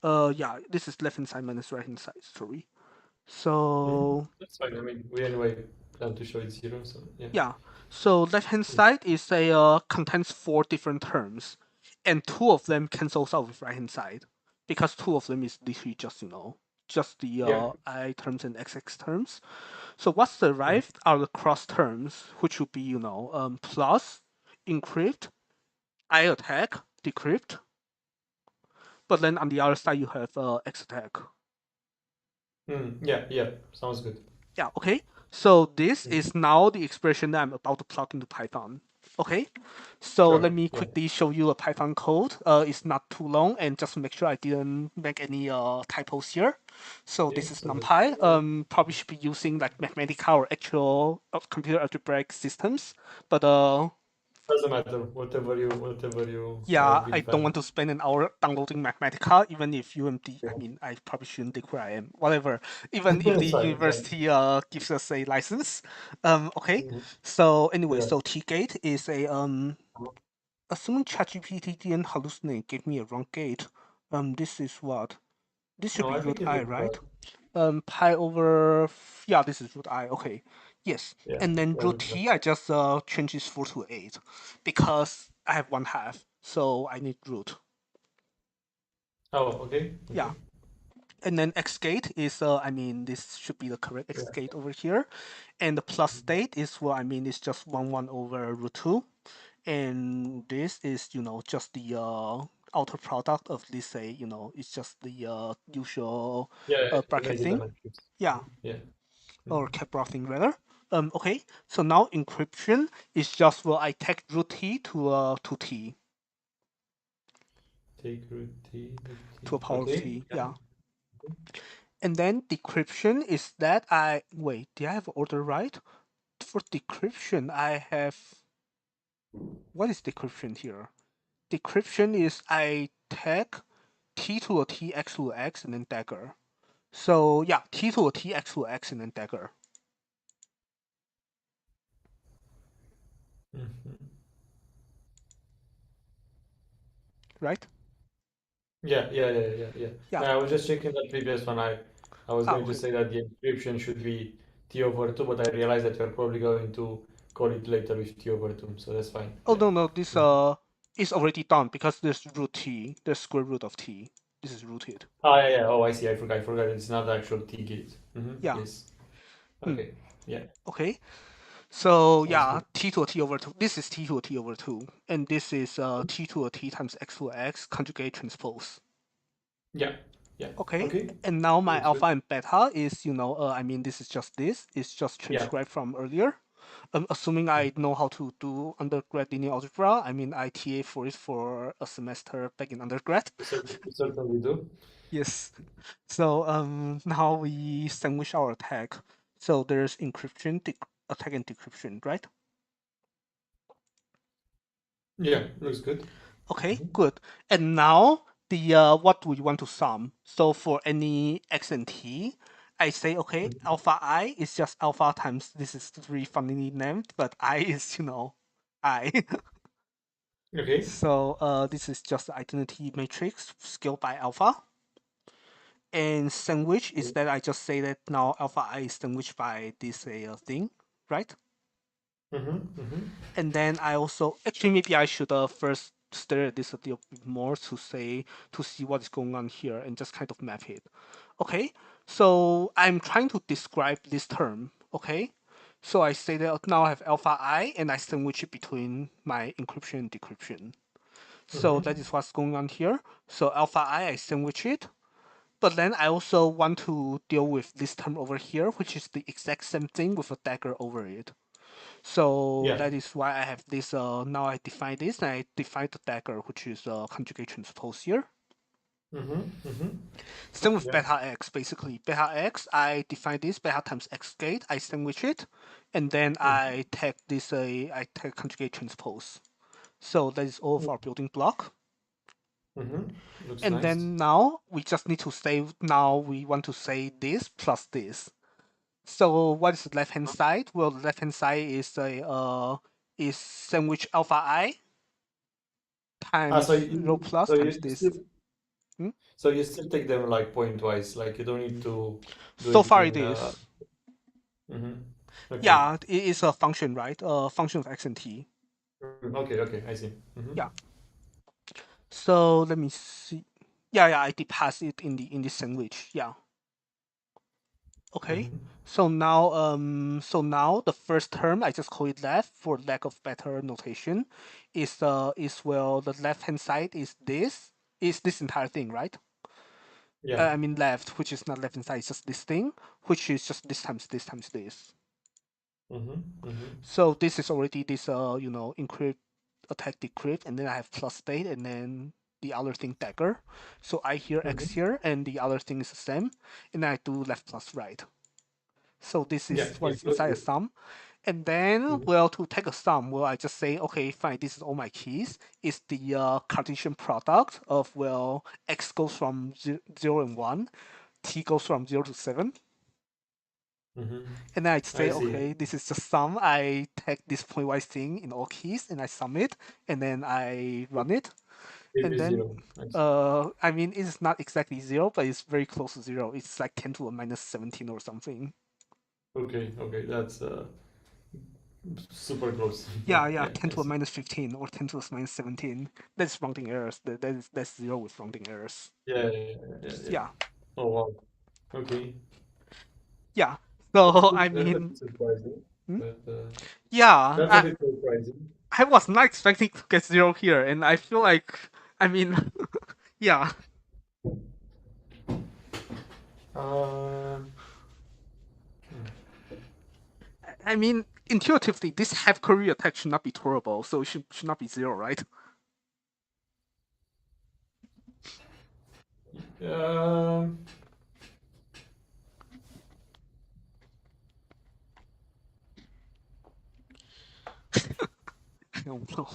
Yeah, this is left hand side minus right hand side. Sorry. Mm-hmm. So That's fine. I mean, we anyway plan to show it zero, so yeah. yeah, so left hand Mm. side is a contains four different terms, and two of them cancels out with right hand side because two of them is literally just just the Yeah. I terms and XX terms. So what's derived are the cross terms, which would be plus, encrypt, I attack, decrypt, but then on the other side you have X attack. Mm. Yeah, yeah. Sounds good. Yeah, okay. So this Mhm. is now the expression that I'm about to plug into Python. Okay. So Sure. let me Yeah. quickly show you a Python code. It's not too long and just make sure I didn't make any typos here. So Yeah. this is Doesn't NumPy. Probably should be using like Mathematica or actual computer algebraic systems. But doesn't matter. Whatever you yeah, I feel don't fine. want to spend an hour downloading Mathematica, even if UMD, I Yeah. mean, I probably shouldn't dig where I am. Whatever. Even if the It's fine. It's fine. university gives us a license. Okay. Mhm. So anyway, Yeah. so T-gate is a assuming ChatGPT didn't hallucinate, gave me a wrong gate. This is what? This should No, be I root think it I, looks right? right. Pi over yeah, this is root I. Okay, yes. Yeah. And then Yeah. root Looks right. T, I just change this 4 to 8 because I have one half, so I need root. Oh, okay. Yeah. Okay. And then X gate is I mean this should be the correct X Yeah. gate over here, and the plus state is well I mean it's just 1 over root 2, and this is just the outer product of this say it's just the usual Yeah. Yeah. The bracket major thing. matrix. Yeah, Mhm. Yeah. or Mhm. cap thing rather. Okay, so now encryption is just well I take root T to T Take root T, root to T. a power of Okay. T. Yeah. Yeah. And then decryption is that I wait, did I have order right? For decryption, I have what is decryption here? Decryption is I tag T to a T, X to a X, and then dagger. So yeah, T to a T, X to a X, and then dagger, Mhm. right? Yeah, yeah, yeah, yeah, yeah. Yeah. No, I was just checking the previous one. I was going to Okay. say that the encryption should be T over 2, but I realized that you're probably going to call it later with T over 2, so that's fine. Oh Yeah. no no, this Mhm. is already done because there's root T, there's square root of T. This is rooted. Ah, yeah, yeah. Oh, I see. I forgot. It's not the actual T gate. Yeah. Yes. Hmm. Okay. Yeah. Okay. So Sounds yeah, good. T to a T over 2. This is T to a T over 2. And this is T to a T times X to a X conjugate transpose. Yeah. Yeah. Okay, Okay. and now my Looks alpha good. and beta is, I mean, this. It's just Yeah. transcribed from earlier. Assuming I know how to do undergrad linear algebra, I mean, I TA for it for a semester back in undergrad. We certainly do. Yes. So now we sandwich our attack. So there's encryption, attack, and decryption, right? Yeah. Looks good. Okay, Mhm. good. And now the what do you want to sum? So for any x and t, I say okay, Mhm. alpha I is just alpha times this is really funnily named, but I is I. Okay. So this is just the identity matrix scaled by alpha. And sandwich is that I just say that now alpha I is sandwiched by this thing, right? Mm-hmm. And then I also actually maybe I should first stare at this a little bit more to see what is going on here and just kind of map it. Okay, so I'm trying to describe this term. Okay, So I say that now I have alpha I, and I sandwich it between my encryption and decryption. So that Mm-hmm. is what's going on here. So alpha I sandwich it. But then I also want to deal with this term over here, which is the exact same thing with a dagger over it. So Yeah. that is why I have this, now I define this, and I define the dagger, which is conjugate transpose here. Mm-hmm. Mm-hmm. Same with Yeah. beta x, basically. Beta x, I define this beta times x gate, I sandwich it, and then Mm-hmm. I take this, I take conjugate transpose. So that is all of our building block. Mm-hmm. Looks And nice. then now we just need to say, now we want to say this plus this. So what is the left hand side? Well, the left hand side is sandwich alpha I Ah, times rho plus so times you this. still Hmm? so you still take them like pointwise, like you don't need to do So it far it in is. mm-hmm. Okay. Yeah, it is a function, right? A function of x and t. Okay, okay, I see. Mm-hmm. Yeah. So let me see. Yeah, I did pass it in the sandwich. Yeah. Okay. Mm-hmm. So now the first term I just call it left for lack of better notation, is well the left hand side is this entire thing, right? Yeah. I mean left, which is not left hand side, it's just this thing, which is just this times this. Mm-hmm. Mm-hmm. So this is already this encrypt, attack, decrypt, and then I have plus state, and then the other thing dagger. So I here X Mm-hmm. here, and the other thing is the same, and then I do left plus right. So this Yeah, is what yeah, is looks inside a good. sum. And then, Mm-hmm. well, to take a sum, well, I just say, okay, fine, this is all my keys. It's the Cartesian product of, well, x goes from 0 and 1, t goes from 0 to 7. Mm-hmm. And then I I say, see. okay, this is just sum. I take this pointwise thing in all keys and I sum it, and then I run it. Maybe And then, zero. I see. I mean, it's not exactly 0, but it's very close to 0. It's like 10 to the minus 17 or something. Okay, okay, that's super close. Yeah, Yeah, 10 I to the see. minus 15 or 10 to the minus 17. That's rounding errors. That's 0 with rounding errors. Yeah, yeah, yeah, yeah, yeah. Yeah, Oh wow. Okay. yeah. That's So, good. I That's a mean, bit surprising. hmm? But Yeah, that's a bit surprising. I was not expecting to get 0 here, and I feel like, I mean, yeah. Uh, I mean, intuitively, this half Korea attack should not be tolerable, so it should not be 0, right? um, I don't know.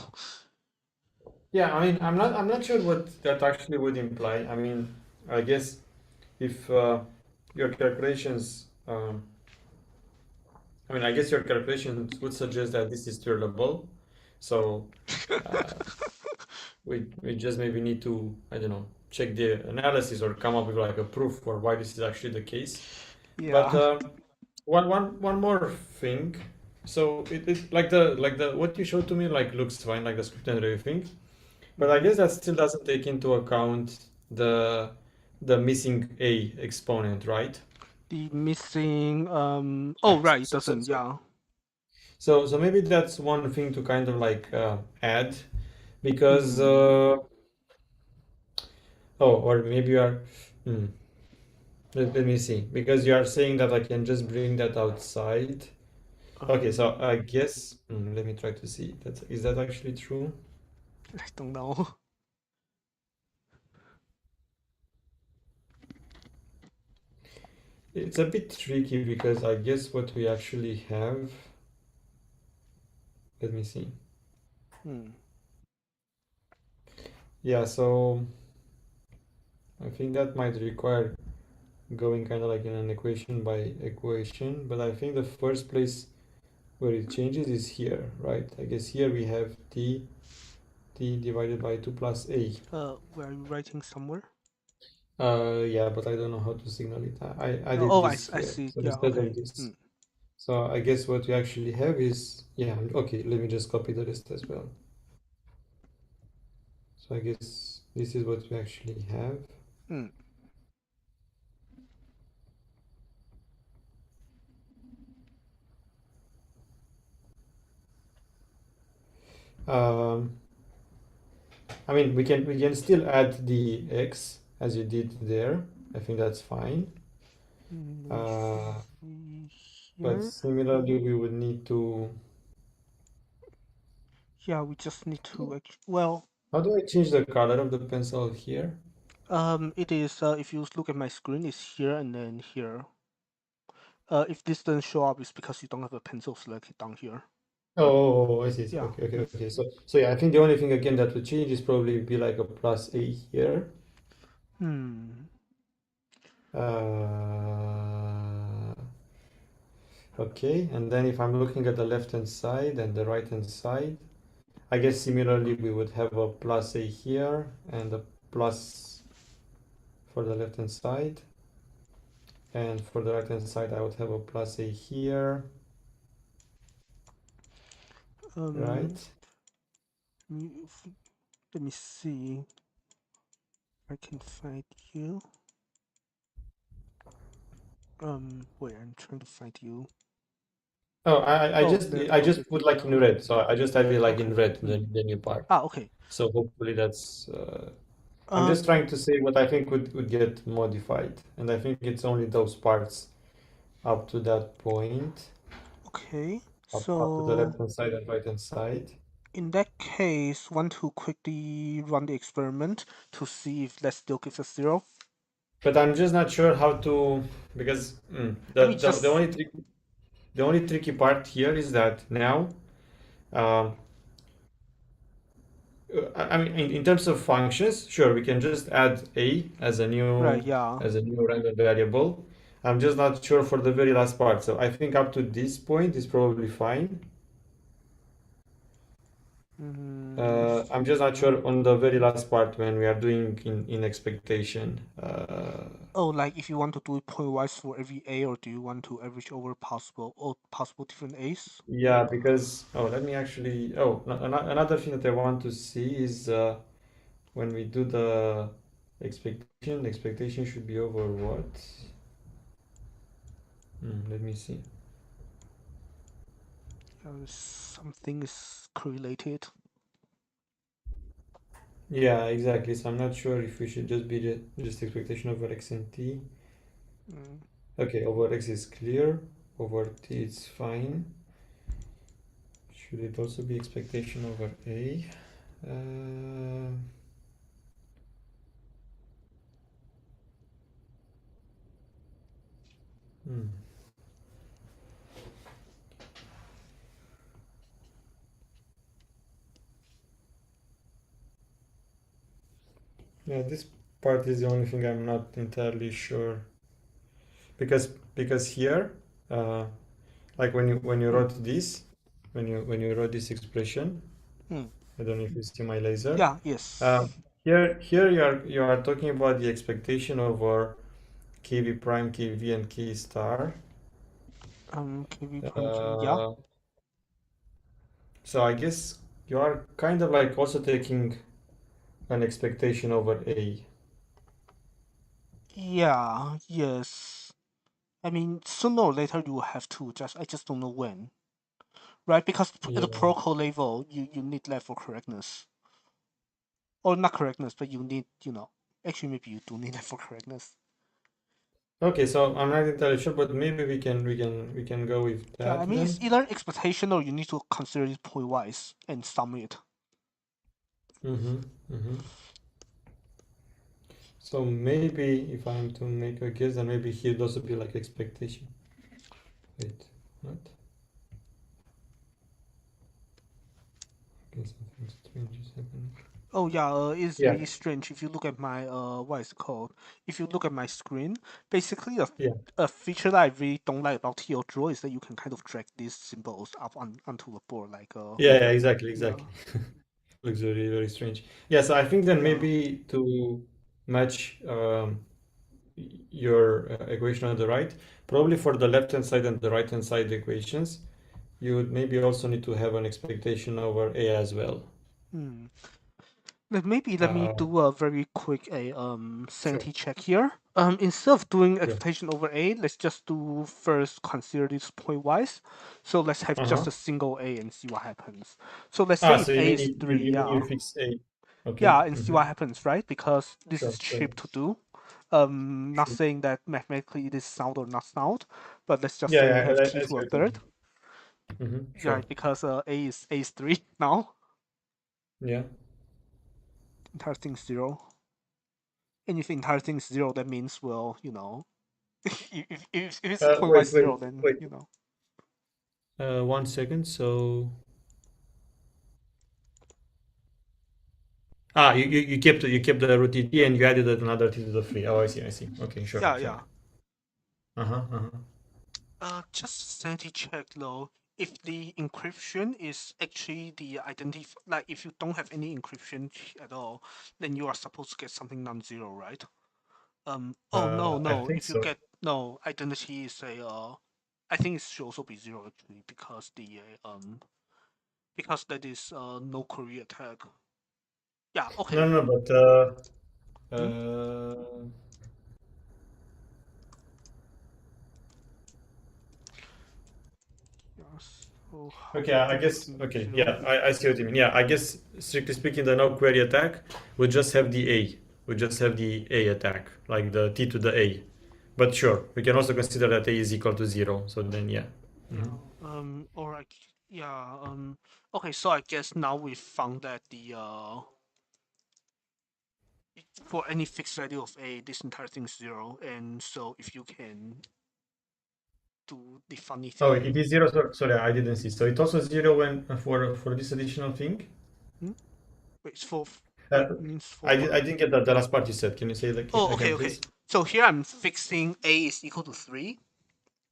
yeah, I mean, I'm not sure what that actually would imply. I mean, I guess if your calculations, I mean, I guess your calculations would suggest that this is tolerable. So uh, we just maybe need to, I don't know, check the analysis or come up with like a proof for why this is actually the case. But Yeah. one more thing. So it like the what you showed to me like looks fine, like the script and everything. But I Hmm. guess that still doesn't take into account the missing a exponent, right? The missing, Yeah. oh, right, it doesn't, yeah. So maybe that's one thing to kind of like add because Hmm. oh, or maybe you are. Hmm, let me see. Because you are saying that I can just bring that outside. Okay, so I guess let me try to see. That is that actually true? I don't know. It's a bit tricky because I guess what we actually have. Let me see. Hmm. Yeah, so I think that might require going kind of like in an equation by equation, but I think the first place where it changes is here, right? I guess here we have t divided by 2 plus a. Were you writing somewhere? Yeah, but I don't know how to signal it. I Oh, did this I here, see. so Yeah, instead of okay. this. Hmm. So I guess what we actually have is, yeah, okay, let me just copy the rest as well. So I guess this is what we actually have. Hmm. Um, I mean, we can still add the x as you did there. I think that's fine. Let me Uh, see but here. similarly, we would need to. Yeah, we just need to well, How do I change the color of the pencil here? it is if you look at my screen, it's here and then here. If this doesn't show up, it's because you don't have a pencil selected down here. Oh, I see. I see. Yeah. Okay, okay, okay. So yeah, I think the only thing again that would change is probably be like a plus a here. Hmm. Uh, okay, and then if I'm looking at the left hand side and the right hand side, I guess similarly we would have a plus a here and a plus for the left hand side. And for the right hand side, I would have a plus a here, Um. right? Let me, let me see. I can find you. Wait, I'm trying to find you. Oh, I Oh, just there. I Oh, just put like yeah. in red, so I just have it like in Okay. red, Hmm. the new part. Ah, okay. So hopefully that's. I'm Um. just trying to say what I think would get modified, and I think it's only those parts up to that point, Okay. up to the So left hand side and right hand side. in that case, want to quickly run the experiment to see if that still gives us 0? But I'm just not sure how to because I mean, the just only tricky part here is that now. Um, I mean, in terms of functions, sure, we can just add a right. Yeah. as a new random variable. I'm just not sure for the very last part. So I think up to this point is probably fine. Let me I'm see just not here. sure on the very last part when we are doing in expectation. Oh, like if you want to do it pointwise for every A, or do you want to average over possible different A's? Yeah, because let me actually. Another thing that I want to see is when we do the expectation. Expectation should be over what? Let me see. Something is correlated. Yeah, exactly. So I'm not sure if we should just be just expectation over x and t. Mm. Okay, over x is clear. Over t it's fine. Should it also be expectation over a? Uh, hmm. Yeah, this part is the only thing I'm not entirely sure because here, uh, like when you Mm. wrote this, when you wrote this expression, Mm. I don't know if you see my laser. Yeah. Uh, Yes. here you are talking about the expectation over kv prime, kv, and k star. KB prime KB. Yeah. Uh, so I guess you are kind of like also taking an expectation over a. Yeah. Yes. I mean, sooner or later you will have to. I just don't know when. Right? Because at the Yeah. protocol level, you need that for correctness, or not correctness, but you need Actually, maybe you do need that for correctness. Okay, so I'm not entirely sure, but maybe we can go with Yeah. I that mean, it's then. either expectation or you need to consider it pointwise and sum it. Mm-hmm. Mm-hmm. So maybe if I'm to make a guess, then maybe he'd also be like expectation. Wait, what? Okay, something strange is happening. Oh yeah, it's Yeah, really strange. If you look at my what is it called? If you look at my screen, basically yeah, a feature that I really don't like about TL Draw is that you can kind of drag these symbols up onto the board, like yeah, exactly, yeah, exactly. Looks very, very strange. Yeah, so I think then yeah. maybe to match your equation on the right, probably for the left hand side and the right hand side equations, you would maybe also need to have an expectation over a as well. Hmm. Maybe let me Uh, do a very quick sure. sanity check here. Instead of doing Yeah. expectation over A, let's just do first consider this point wise. So let's have just Uh-huh. a single A and see what happens. So let's say Ah, if so A is you 3, mean yeah. you fix A. Okay. Yeah, and see Mm-hmm. what happens, right? Because this Sure, is sure, cheap to do. Not sure. saying that mathematically it is sound or not sound, but let's just Yeah, say we yeah, have t I to see a what you third. mean. Mm-hmm. Yeah, Sure. because A is 3 now. Yeah. Entire thing is 0. And if the entire thing is 0, that means, well, if it's point Wait, wise wait, 0, then, wait. 1 second. So, you kept the root t and you added another t to the free. Oh, I see, I see. Okay, sure, yeah, sure. yeah. Uh-huh, uh-huh. Just sanity check though. If the encryption is actually the identity, like if you don't have any encryption at all, then you are supposed to get something non-zero, right? Oh no, I no. think If you so. get no identity is a I think it should also be zero actually because that is no query attack. Yeah. No, Okay. no, but Hmm? Yeah. So how okay, about I guess making okay, zero? yeah, I see what you mean. Yeah, I guess strictly speaking, the no query attack would just have the A. We just have the A attack, like the T to the A. But sure, we can also consider that A is equal to zero. So then, yeah. Yeah. Mhm. Or yeah. Okay. So I guess now we found that for any fixed value of a, this entire thing is zero, and so if you can do the funny Oh, thing. it is zero. Sorry, I didn't see. So it's also zero when for this additional thing. Hmm? Wait, for Uh, wait means for what? I didn't get the last part you said. Can you say that Oh, okay, again, okay. please? So here I'm fixing a is equal to 3,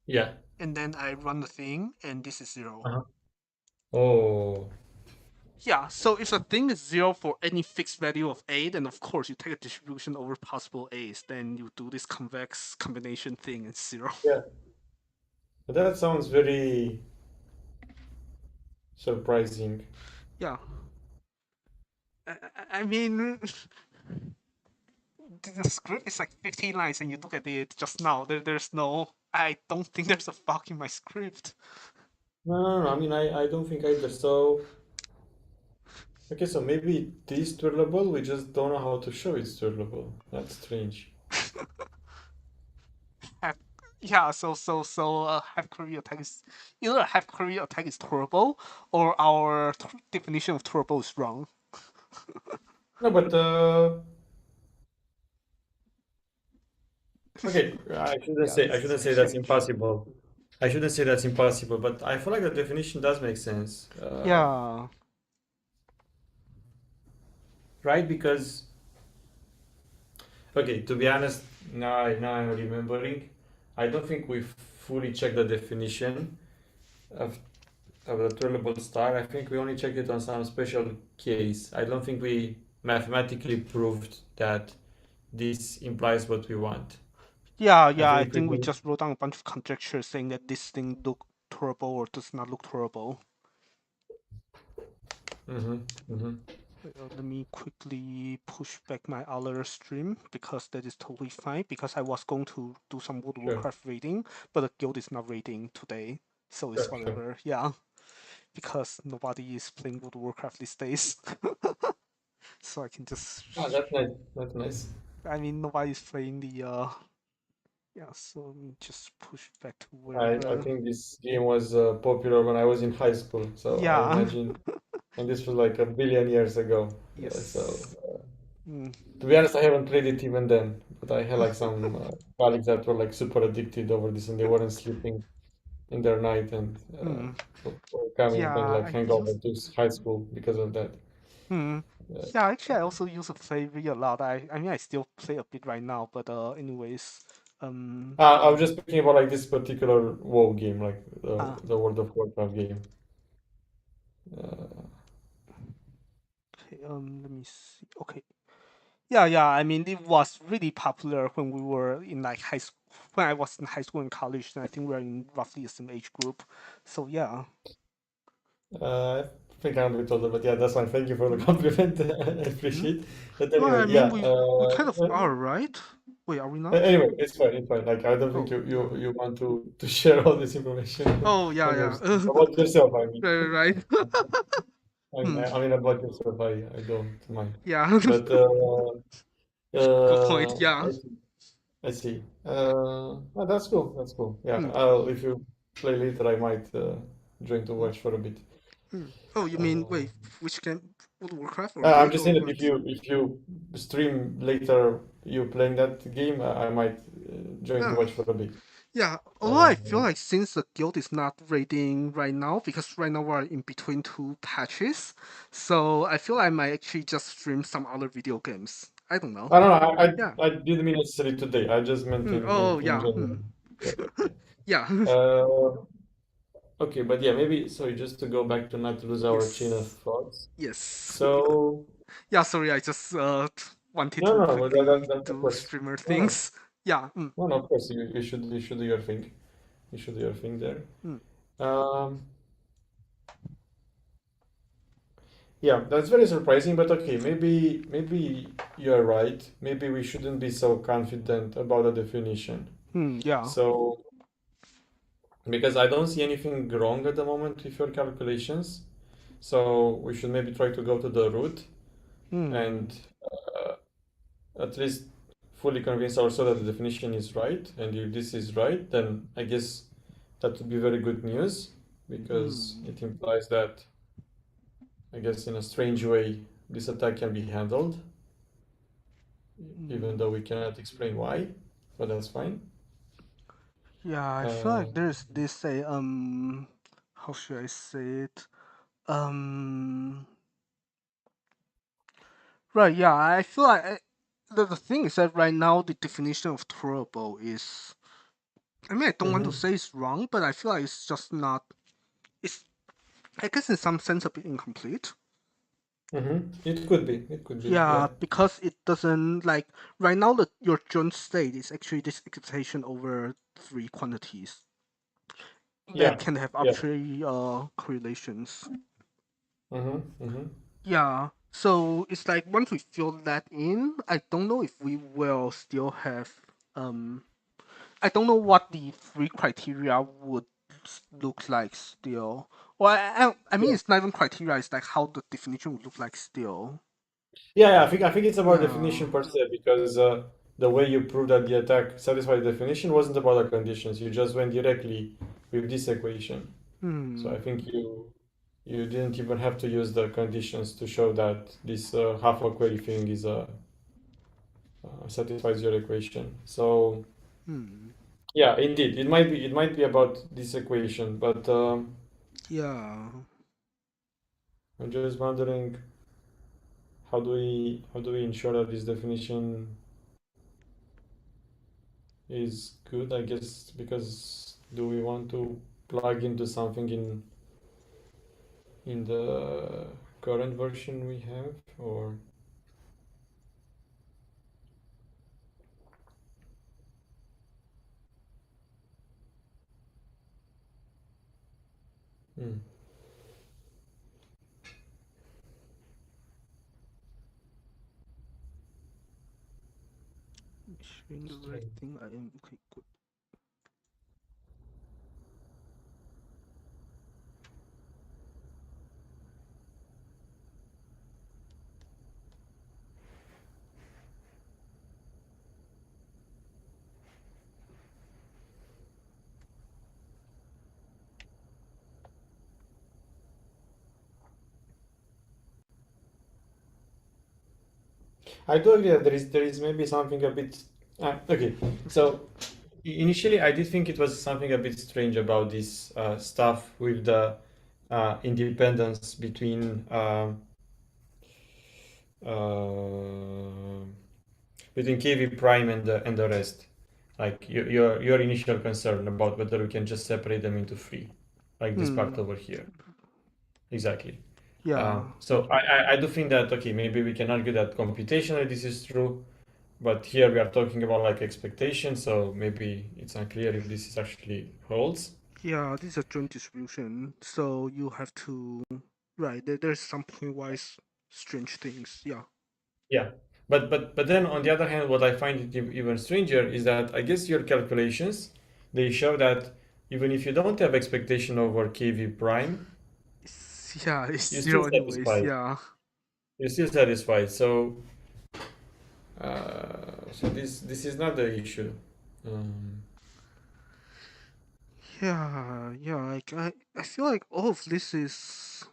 Yeah. and then I run the thing, and this is 0. Uh-huh. Oh. Yeah, so if a thing is 0 for any fixed value of a, then of course you take a distribution over possible a's, then you do this convex combination thing, it's 0. Yeah. But that sounds very surprising. Yeah, I mean, the script is like 15 lines, and you look at it just now, there's no. I don't think there's a bug in my script. No, no, no. I mean, I don't think either. So, okay, so maybe it is twirlable. We just don't know how to show it's twirlable. That's strange. have, yeah, have query attack is either have query attack is turbo or our definition of turbo is wrong. No, but okay, Yeah, I this is shouldn't very say that's strange. impossible. I shouldn't say that's impossible, but I feel like the definition does make sense, Yeah, right? Because okay, to be honest, now I'm remembering. I don't think we fully checked the definition of the twirlable star. I think we only checked it on some special case. I don't think we mathematically proved that this implies what we want. I I think we think we do. just wrote down a bunch of conjectures saying that this thing look turbo or does not look turbo. Mm-hmm, mm-hmm. Wait, let me quickly push back my other stream because that is totally fine. Because I was going to do some World of Sure, Warcraft raiding, but the guild is not raiding today, so it's sure. whatever. Yeah, because nobody is playing World of Warcraft these days, so I can just. Ah, that's nice. That's nice. I mean, nobody's playing the. Yeah, so let me just push back to I wherever. think this game was popular when I was in high school, so I Yeah. imagine, and this was like a billion years ago. So Yes. Mm. to be honest, I haven't played it even then, but I had like some colleagues that were like super addicted over this, and they weren't sleeping in their night, and Hmm. were coming and Yeah, like I hang over use. to high school because of that. Hmm. Uh, Yeah, actually, I also use to play Re a lot. I mean, I still play a bit right now, but anyways, I yeah. was just speaking about like this particular WoW game, like Ah, the World of Warcraft game. Uh, okay. Let me see. Okay. Yeah. I mean, it was really popular when we were in like high school. When I was in high school and college, and I think we're in roughly the same age group. So yeah. I think I'm a bit older, but yeah, that's fine. Thank you for the compliment. I Hmm? appreciate. But Well, I anyway, mean, yeah. we kind of are, right? Wait, are we not? Anyway, it's fine. It's fine. Like I don't think Oh, yeah. you want to share all this information Oh, on yeah, yourself yeah. about yourself. I mean, Right, right. Hmm. I mean about yourself. I don't mind. Yeah. But Good point. I Yeah. see. I see. Well, that's cool. That's cool. Yeah. Hmm. If you play later, I might join to Hmm. watch for a bit. Hmm. Oh, you mean Uh, wait, which game? World of Warcraft or I'm Raid just or saying that what? if you stream later, you playing that game, I might join to Yeah. watch for a bit. Yeah, although Uh, I feel like since the guild is not raiding right now, because right now we're in between two patches, so I feel I might actually just stream some other video games. I don't know. I don't know. Yeah. I didn't mean necessarily today. I just meant Hmm. Oh, in yeah. Hmm. general. Yeah, yeah. Yeah. Okay, but yeah, maybe so. Just to go back to not lose our chain of Yes. thoughts. Yes. So Yeah. Sorry, I just wanted no, to no, but quickly that of do course. streamer No, no, things. Yeah. Hmm. no, no. Of course, you should do your thing. You should do your thing there. Hmm. Um, yeah, that's very surprising. But okay, maybe you're right. Maybe we shouldn't be so confident about the definition. Hmm. Yeah. So because I don't see anything wrong at the moment with your calculations, so we should maybe try to go to the root Hmm. and at least fully convince ourselves that the definition is right. And if this is right, then I guess that would be very good news because Hmm. it implies that, I guess, in a strange way, this attack can be handled, even Hmm. though we cannot explain why, but that's fine. Yeah, I feel Uh, like there's this how should I say it? Um, right, yeah, I feel like the thing is that right now the definition of throwable is, I mean, I don't want to mhm, say it's wrong, but I feel like it's just not, it's, I guess in some sense a bit incomplete. It could be. It could be. Yeah, Yeah. because it doesn't, like, right now your joint state is actually this excitation over three quantities that Yeah. can have Yeah. arbitrary correlations. Mm-hmm. Yeah, so it's like once we fill that in, I don't know if we will still have um I don't know what the three criteria would look like still. Or I mean Yeah. it's not even criteria, it's like how the definition would look like still. Yeah. I think it's about Yeah. definition per se because the way you prove that the attack satisfied the definition wasn't about the conditions. You just went directly with this equation. So Hmm. I think you didn't even have to use the conditions to show that this half a query thing is satisfies your equation. So Hmm. yeah, indeed, it might be about this equation, but Yeah. I'm just wondering how do we ensure that this definition is good? I guess because do we want to plug into something in the current version we have or hmm. Sharing the right Strange. thing I am okay good. I do agree that there is maybe something a bit okay. So initially, I did think it was something a bit strange about this stuff with the independence uh, between KV Prime and the rest. Like your initial concern about whether we can just separate them into three, like this part Hmm. over here. Exactly. Yeah. So I do think that okay, maybe we can argue that computationally this is true, but here we are talking about like expectation, so maybe it's unclear if this is actually holds. Yeah, this is a joint distribution, so you have to. Right. There's some point-wise strange things. Yeah. Yeah, but then on the other hand, what I find it even stranger is that I guess your calculations they show that even if you don't have expectation over KV prime, Yeah, it's you're still zero anyways. satisfied. Yeah. You're still satisfied. So this is not the issue. Um, Yeah. Yeah. Like I feel like all of this is.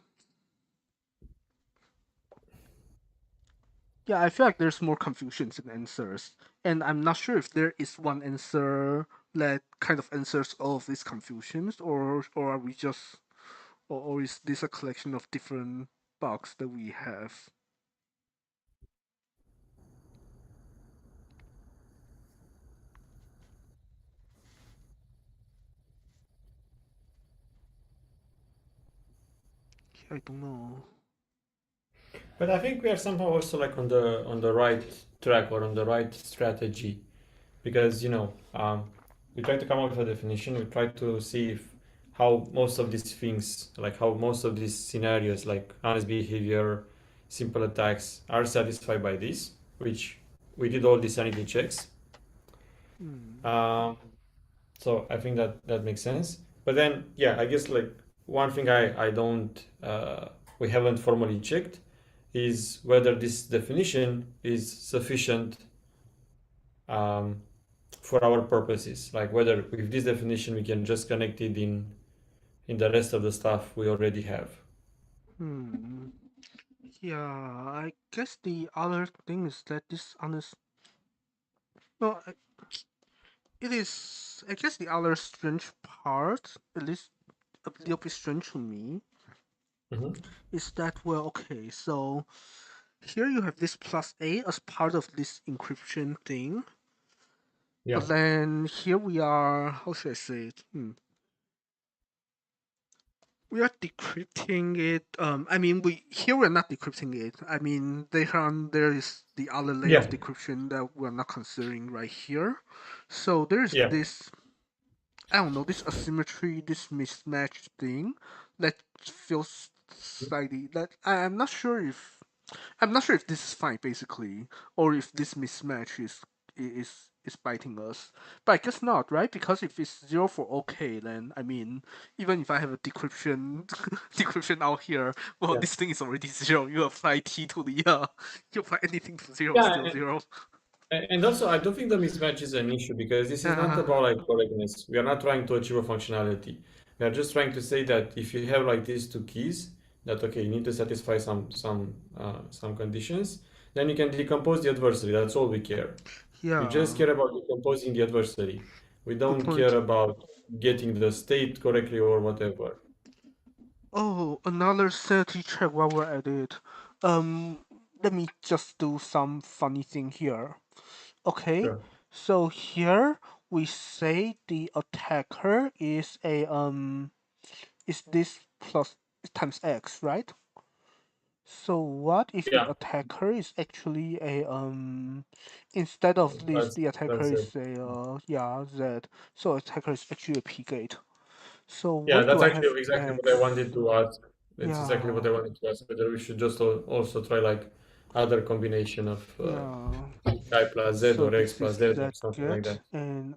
Yeah, I feel like there's more confusions in answers, and I'm not sure if there is one answer that kind of answers all of these confusions, or are we just, or is this a collection of different bugs that we have? I don't know. but I think we are somehow also like on the right track or on the right strategy because we try to come up with a definition. We try to see if how most of these things, like how most of these scenarios, like honest behavior, simple attacks, are satisfied by this. Which we did all the sanity checks. Hmm. Um, so I think that that makes sense. But then, yeah, I guess like one thing I don't we haven't formally checked is whether this definition is sufficient um, for our purposes. Like whether with this definition we can just connect it in the rest of the stuff we already have. Hmm. Yeah, I guess the other thing is that this honest. No, it is. I guess the other strange part, at least a little bit strange to me, Hmm. is that, well, okay, so here you have this plus A as part of this encryption thing, Yeah. but then here we are, how should I say it? We are decrypting it. I mean, we're not decrypting it. I mean, later on there is the other layer Yeah. of decryption that we're not considering right here. So there's Yeah. this, I don't know, this asymmetry, this mismatch thing that feels slightly that I'm not sure if this is fine basically, or if this mismatch is biting us. But I guess not, right? Because if it's zero for OK, then I mean, even if I have a decryption decryption out here, well, Yeah. this thing is already zero. You apply T to the you apply anything to zero, Yeah. still zero. And also, I don't think the mismatch is an issue because this is not Yeah, about like correctness. We are not trying to achieve a functionality. We are just trying to say that if you have like these two keys, that okay, you need to satisfy some conditions, then you can decompose the adversary. That's all we care. We just yeah. care about decomposing the adversary. We Good don't care point. about getting the state correctly or whatever. Oh, another sanity check while we're at it. Um, Let me just do some funny thing here. Okay, Sure. so here we say the attacker is this plus times x, right? So what if the Yeah, attacker is actually instead of this that's the attacker that's it. is a yeah z, so attacker is actually a p gate. So Yeah, what do that's I actually have exactly what I x? wanted to ask. It's exactly what Yeah, I wanted to ask, whether we should just also try like other combination of yeah. I plus Z So or X this plus is Z or z something like get, that. and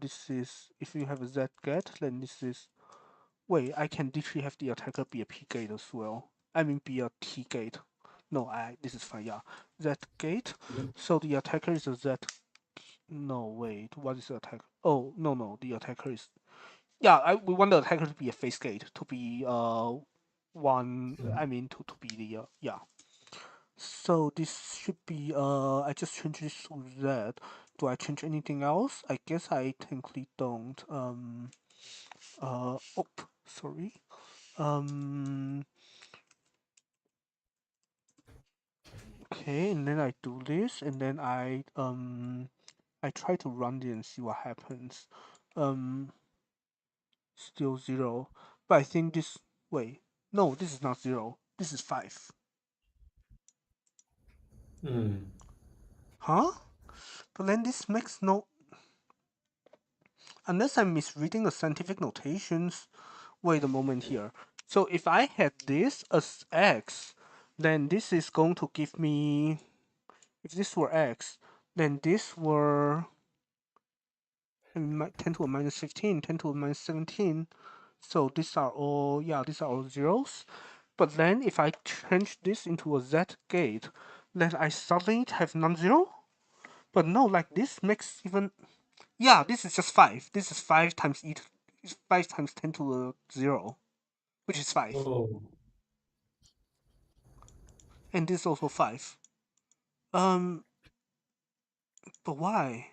this is if you have a z get, then this is wait. I can literally have the attacker be a p gate as well. I mean, be a t gate. No, this is fine. Yeah, z gate. Mhm. So the attacker is a z. No, wait. What is the attacker? Oh, no, no. The attacker is yeah. We want the attacker to be a face gate to be one. I mean to be the yeah. So this should be I just changed this to Z. Do I change anything else? I guess I technically don't. Oh, sorry. Um okay, and then I do this and then I try to run it and see what happens. Um Still zero. But I think this wait. No, this is not zero. This is five. Hmm. Huh? But then this makes no unless I'm misreading the scientific notations. Wait a moment here. So if I had this as x, then this is going to give me, if this were x, then this were 10 to the minus 15, 10 to the minus 17. So these are all, yeah, these are all zeros. But then if I change this into a Z gate, then I suddenly have non-zero? But no, like this makes even, yeah, this is just 5. This is 5 times 5 times 10 to the 0, which is 5. Oh, And this is also 5. Um, but why?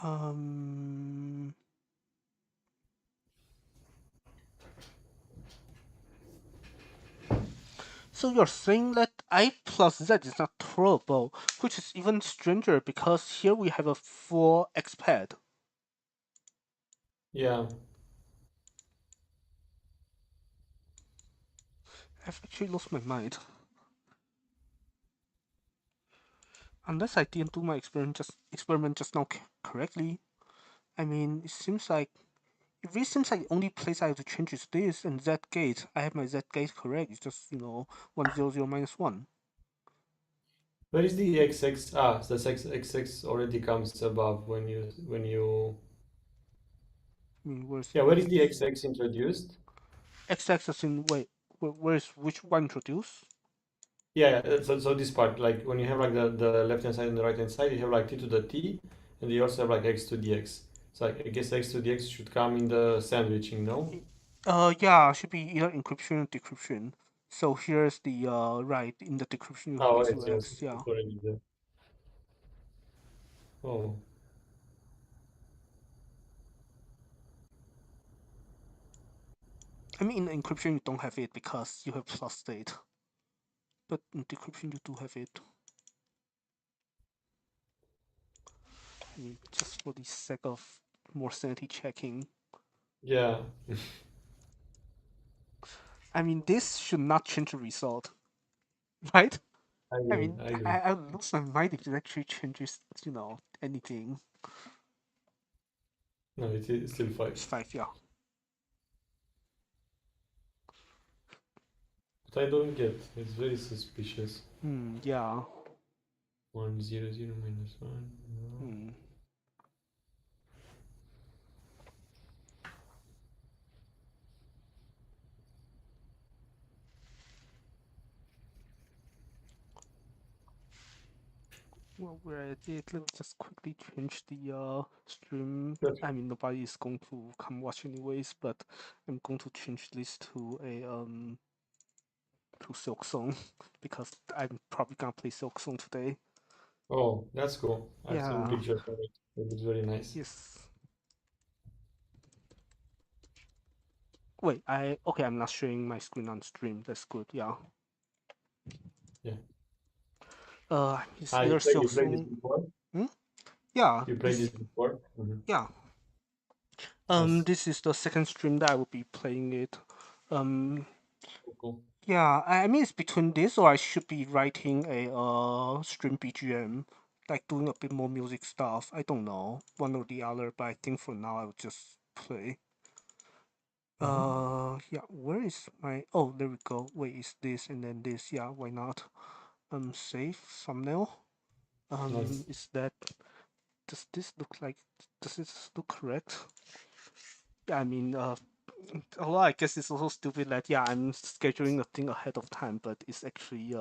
Um, so you're saying that I plus Z is not throwable, which is even stranger because here we have a 4x pad. yeah. I've actually lost my mind. Unless I didn't do my experiment just now correctly. I mean, it seems like if it seems like the only place I have to change is this and Z gate. I have my Z gate correct. It's just 100 minus 1. Where is the XX? Ah, the XX already comes above when you. I mean, where's Yeah, where is the X? XX introduced? X axis in wait, where's which one introduced? Yeah, yeah. So this part, like when you have like the left hand side and the right hand side, you have like t to the t, and you also have like x to the x. So like, I guess x to the x should come in the sandwiching, no? Yeah, should be either encryption or decryption. So here's the right in the decryption you have Oh, x to yes, yes, x. Yeah, it's already there. Oh, I mean in encryption you don't have it because you have plus state, but in decryption you do have it. I mean, just for the sake of more sanity checking. yeah. I mean, this should not change the result, right? I I agree. mean, I agree. I would lose my mind if it actually changes, anything. No, it's still five. It's 5, yeah. But I don't get. It's very suspicious. Yeah. 100 minus one. No. Hmm. Well, where I did, let me just quickly change the stream. That's I mean, nobody is going to come watch anyways, but I'm going to change this to a to Silksong because I'm probably gonna play Silksong today. oh, that's cool. I've seen Yeah. pictures of it. It looks very nice. Yes. Wait, okay, I'm not sharing my screen on stream. That's good. Yeah. Yeah. Is Ah, there you played this Silksong? before? Hmm? Yeah. You played This. this before? Yeah. Nice. This is the second stream that I will be playing it. Um. Cool, cool. Yeah. I mean, it's between this or I should be writing a stream BGM, like doing a bit more music stuff. I don't know, one or the other. But I think for now I will just play. Mhm. Yeah, where is my, oh, there we go. Wait, is this and then this? Yeah, why not? Save thumbnail. Nice. Is that, does this look like, does this look correct? Yeah, I mean, although I guess it's also stupid that, yeah, I'm scheduling the thing ahead of time, but it's actually,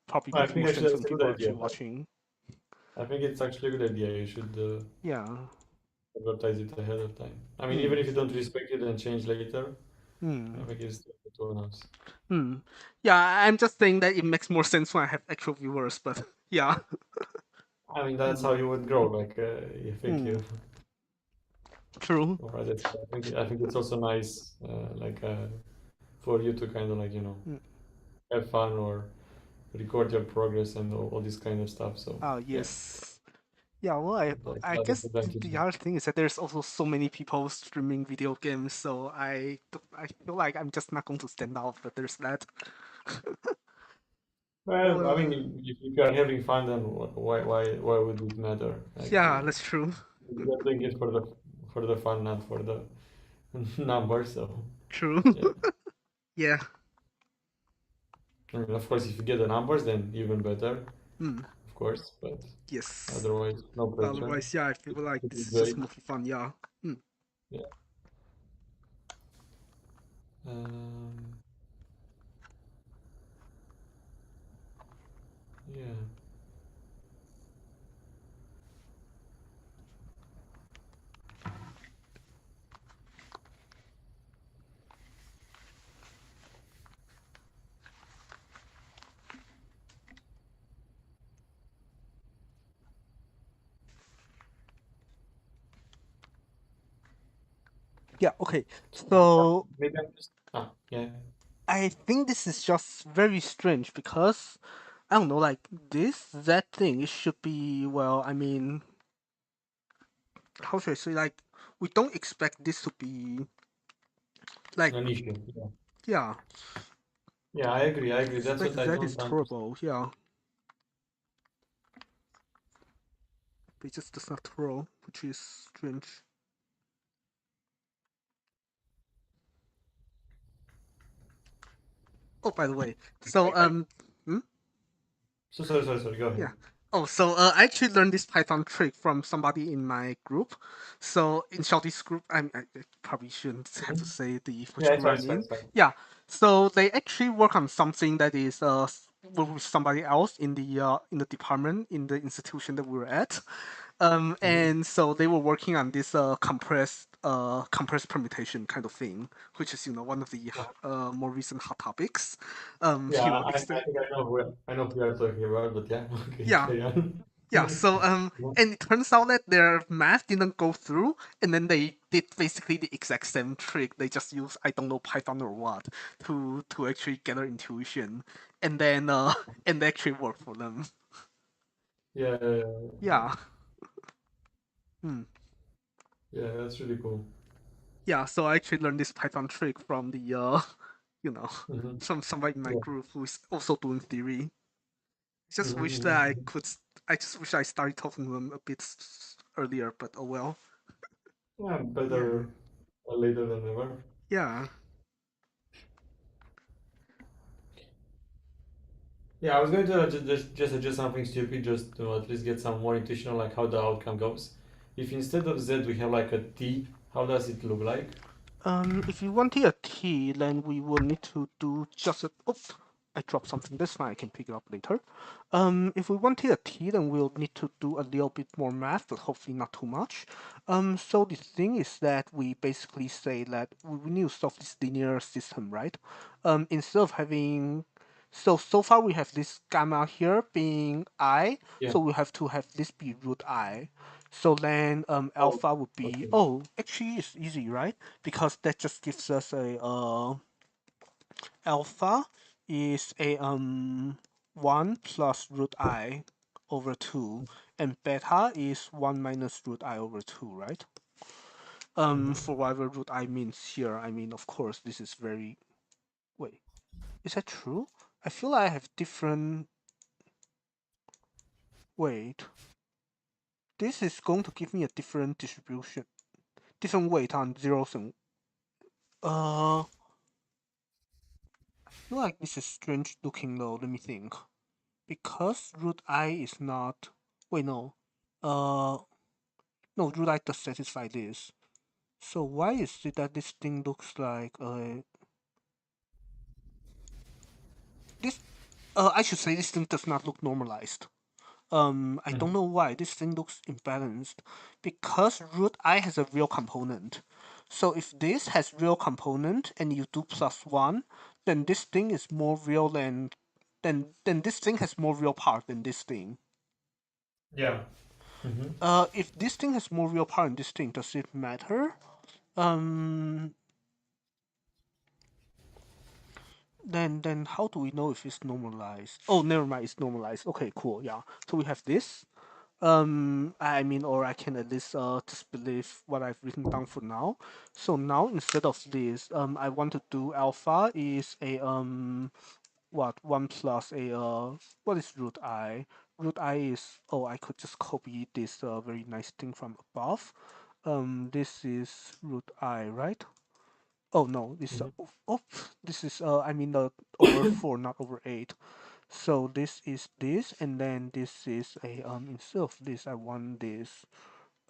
probably I makes think more actually sense that's when a people good are idea. actually watching. I think it's actually a good idea. You should Yeah. advertise it ahead of time. I mean, even Hmm. if you don't respect it and change later, Hmm. I think it's still good to announce. Hmm. Yeah, I'm just saying that it makes more sense when I have actual viewers, but yeah. I mean, that's how Hmm. you would grow. Like, you think Hmm. you, True. or rather, I think it's also nice, for you to kind of like, Hmm. have fun or record your progress and all this kind of stuff. So, Ah, yeah, yes. Yeah, well, like I a lot of guess advantages. the other thing is that there's also so many people streaming video games, so I feel like I'm just not going to stand out, but there's that. Well, I Well, mean, if you are having fun, then why would it matter? Like, yeah, that's true. you're doing it for the fun, not for the number. So True. yeah, Yeah. I mean, of course, if you get the numbers, then even better, Hmm. of course. But Yes. otherwise, no pressure. Otherwise, yeah, I feel It like would be this is just great. mostly fun. Yeah. Hmm. Yeah. Um, yeah. Yeah. Okay. So So maybe I'm just yeah. I think this is just very strange because I don't know, like this Z thing. It should be well. I mean, how should I say? Like we don't expect this to be like An issue. Yeah. yeah. Yeah, I agree. I agree. That's Expect what I Z is don't understand. terrible. Yeah, but it just does not throw, which is strange. Oh, by the way, so I hmm? so sorry, sorry, sorry. Go Yeah. ahead. Oh, so I actually learned this Python trick from somebody in my group. So in Shorty's group, I probably shouldn't have to Mhm. say the which Yeah, it's group fine. I'm It's fine. in. It's fine. Yeah. So they actually work on something that is with somebody else in the department in the institution that we were at. Mhm. And so they were working on this compressed permutation kind of thing, which is one of the Yeah. more recent hot topics. Yeah, I Extent. think I know who you are talking about, but yeah, okay, Yeah, carry on. yeah. So and it turns out that their math didn't go through, and then they did basically the exact same trick. They just used I don't know Python or what to actually gather intuition, and then and they actually worked for them. Yeah, yeah, yeah, Yeah. Hmm. yeah, that's really cool. Yeah. So I actually learned this Python trick from the you know, Hmm. from somebody in my Yeah. group who is also doing theory. Just wish that I Hmm. could. I just wish I started talking to them a bit earlier, but oh well. Yeah, Yeah. better later than never. Yeah. Yeah, I was going to just suggest something stupid, just to at least get some more intuition on like how the outcome goes. If instead of Z we have like a T, how does it look like? If you wanted a T, then we will need to do just a. Oops, I dropped something. That's fine. I can pick it up later. If we wanted a T, then we'll need to do a little bit more math, but hopefully not too much. So the thing is that we basically say that we need to solve this linear system, right? Instead of having so far we have this gamma here being I, Yeah. so we have to have this be root I. So then Oh, alpha would be okay. oh actually it's easy, right? Because that just gives us a alpha is a 1 plus root I over 2, and beta is 1 minus root I over 2, right? Hmm. For whatever root I means here, I mean of course this is very wait, is that true? I feel like I have different wait. This is going to give me a different distribution, different weight on zeros and uh I feel like this is strange looking though, let me think. Because root I is not wait no. Uh no, root I does satisfy this. So why is it that this thing looks like this I should say this thing does not look normalized. I don't know why this thing looks imbalanced because root I has a real component. So if this has real component and you do plus one, then this thing is more real than then this thing has more real part than this thing. Yeah. Hmm. If this thing has more real part than this thing, does it matter? Um, then how do we know if it's normalized? Oh, never mind, it's normalized. Okay, cool. Yeah. So we have this. I mean, or I can at least just believe what I've written down for now. So now instead of this, I want to do alpha is a what one plus a what is root I? Root I is oh I could just copy this very nice thing from above. This is root I, right? Oh no, this Hmm. oh, this is I mean over 4, not over 8. So this is this, and then this is a instead of this, I want this.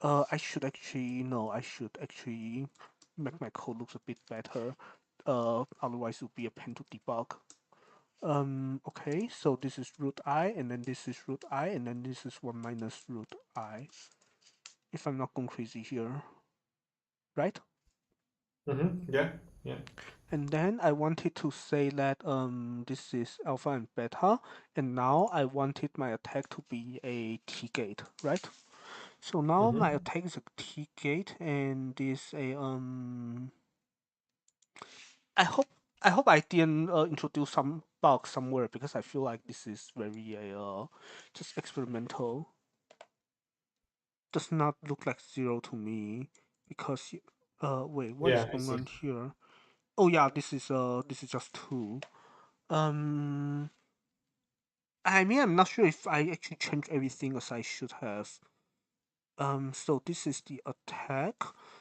I should actually no, I should actually make my code looks a bit better. Otherwise it would be a pain to debug. Okay, so this is root I, and then this is root I, and then this is 1 minus root I. If I'm not going crazy here, right? Yeah, yeah. And then I wanted to say that this is alpha and beta, and now I wanted my attack to be a T gate, right? So now my Hmm. attack is a T gate, and this a I hope I didn't introduce some bug somewhere because I feel like this is very just experimental. Does not look like 0 to me because wait, what is Yeah, I going see. on here? Oh yeah, this is just 2. Um, I mean, I'm not sure if I actually changed everything as I should have. So this is the attack.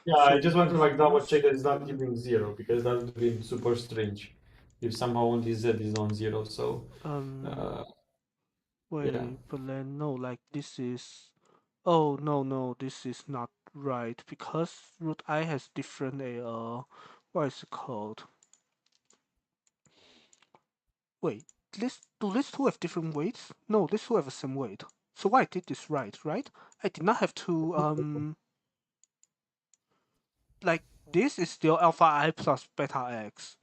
Yeah, So I we just want to have like double this. check that it's not giving 0 because that would be super strange if somehow only Z is non-zero. So, Um, uh, yeah, wait, but then no, like this is. Oh no, no, this is not right because root I has different what is it called? Wait, do these two have different weights? No, these two have the same weight. So I did this right, right? I did not have to like this is still alpha I plus beta x.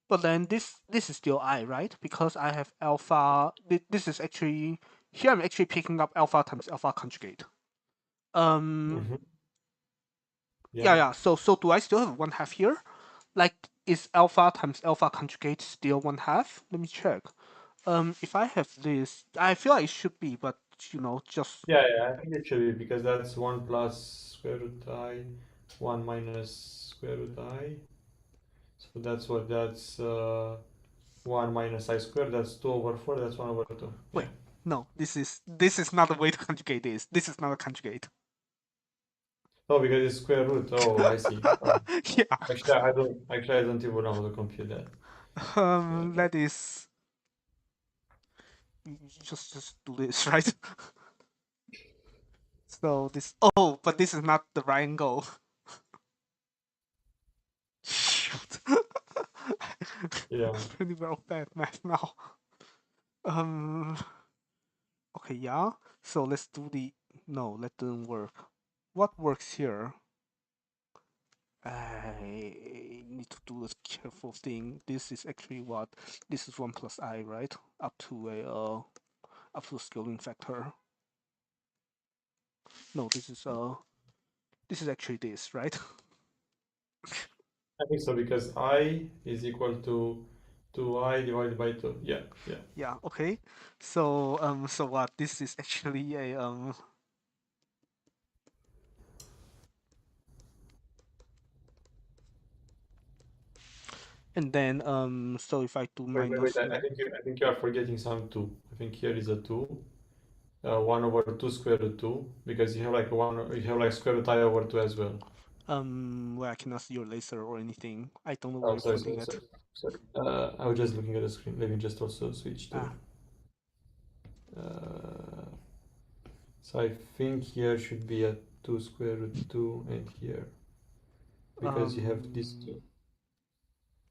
But then this is still I, right? Because I have alpha. This is actually here. I'm actually picking up alpha times alpha conjugate. Um, hmm, yeah, yeah. yeah. So do I still have 1/2 here? Like, is alpha times alpha conjugate still 1/2? Let me check. If I have this, I feel like it should be, but just Yeah, yeah, I think it should be because that's 1 plus square root I, 1 minus square root I. So that's 1 minus I squared, that's 2 over 4, that's 1 over 2. Yeah. wait. No, this is not a way to conjugate this. This is not a conjugate. Oh, because it's square root. Oh, I see. Yeah. Actually, I don't even know how to compute that. Uh, That is just do this, right? So this. Oh, but this is not the right angle. Shoot. yeah. Pretty well bad math now. Um. Okay, yeah. So let's do the. No, that didn't work. What works here? I need to do a careful thing. This is actually what this is 1 plus I, right? Up to a scaling factor. No, this is actually this, right? I think so because I is equal to 2I divided by 2. Yeah, yeah. Yeah, okay. So what? This is actually a and then so if I do Wait. minus I think you are forgetting some 2. I think here is a 2. 1 over 2 square root 2 because you have like square root I over 2 as well. where I cannot see your laser or anything. I don't know where Oh, you're sorry, pointing sorry, at. sorry, sorry. I was just looking at the screen. Let me just also switch to. Ah, Uh, so I think here should be a 2 square root 2 and here because you have these um, two.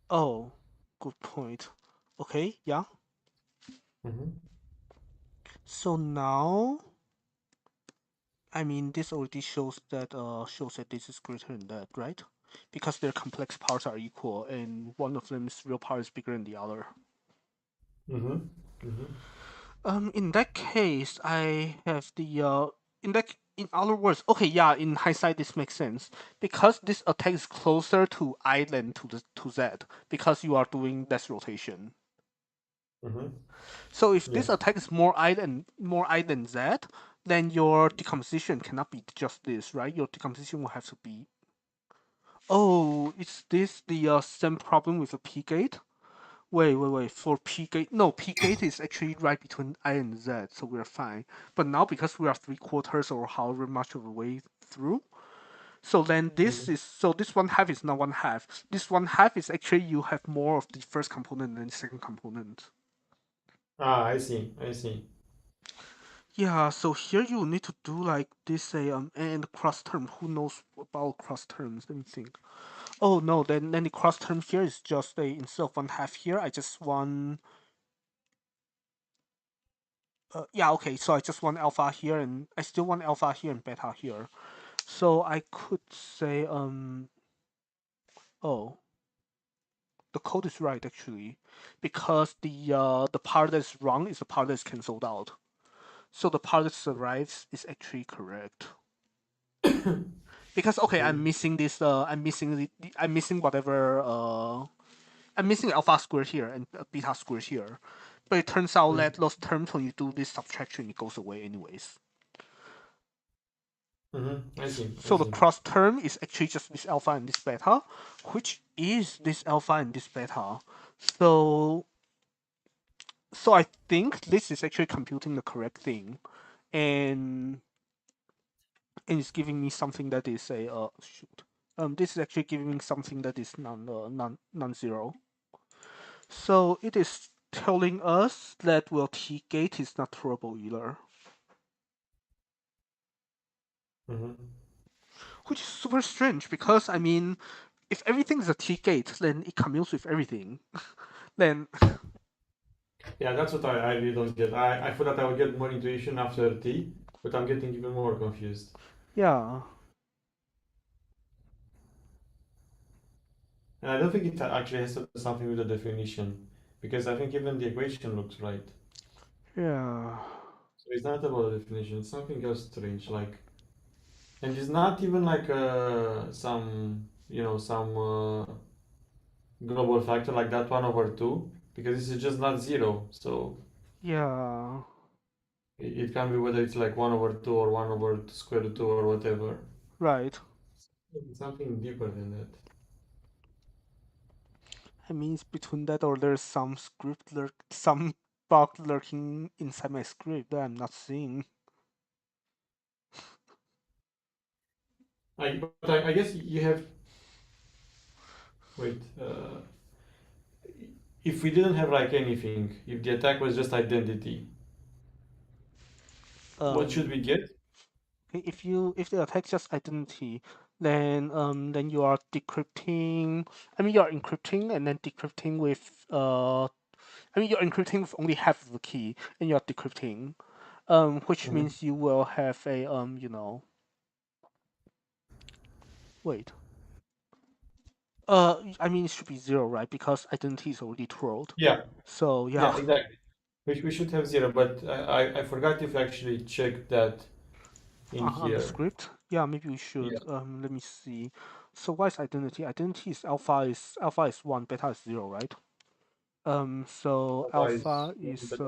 oh, good point. Okay, yeah. Mm-hmm. So now, I mean, this already shows that this is greater than that, right? Because their complex powers are equal, and one of them's real power is bigger than the other. Mm-hmm. Mm-hmm. In that case, I have the in other words, okay, yeah. In hindsight, this makes sense because this attack is closer to I than to Z because you are doing death rotation. Mm-hmm. So if Yeah. this attack is more I than Z, then your decomposition cannot be just this, right? Your decomposition will have to be. Oh, is this the same problem with the P gate? Wait. For P gate, no, P gate is actually right between I and Z, so we're fine. But now because we are 3/4 or however much of a way through, So then this Mhm. is so this one half is not one half. This one half is actually you have more of the first component than the second component. Ah, I see. I see. Yeah, so here you need to do like this a and cross term. Who knows about cross terms? Let me think. Oh no, then the cross term here is just a instead of one half here, I just want yeah, okay, so I just want alpha here and I still want alpha here and beta here. So I could say oh, the code is right actually, because the part that's wrong is the part that's cancelled out. So the part that survives is actually correct. Because okay, Okay. I'm missing this. I'm missing whatever. I'm missing alpha square here and beta square here. But it turns out Mm. that those terms, when you do this subtraction, it goes away anyways. Mm-hmm. I see. I So the see. cross term is actually just this alpha and this beta, which is this alpha and this beta. So so I think this is actually computing the correct thing, and it's giving me something that is a shoot. This is actually giving me something that is non-zero. So it is telling us that well T gate is not througable either, Mm-hmm. which is super strange because I mean, if everything is a T gate, then it commutes with everything. Then Yeah, that's what I really don't get. I thought that I would get more intuition after T, but I'm getting even more confused. yeah, And I don't think it actually has to do something with the definition, because I think even the equation looks right. yeah, So it's not about the definition, it's something else strange. Like, and it's not even like some, some global factor like that 1/2, because this is just not zero. So yeah, it can be whether it's like 1/2 or 1/square root 2 or whatever. right. It's something deeper than that. I mean, it's between that or there's some some bug lurking inside my script that I'm not seeing. I guess you have. Wait. If we didn't have like anything, if the attack was just identity, what should Um, we get? if the attack just identity, then you are decrypting. I mean, you are encrypting and then decrypting with I mean, you're encrypting with only half of the key, and you're decrypting. Which Mhm. means you will have a wait. I mean, it should be zero, right? Because identity is already thrown. Yeah, So yeah, yeah, exactly. We should have zero, but I forgot if we actually checked that in on the here. script, yeah, maybe we should. Yeah, Let me see. So what is identity? Identity is alpha is one, beta is zero, right? So otherwise, alpha is but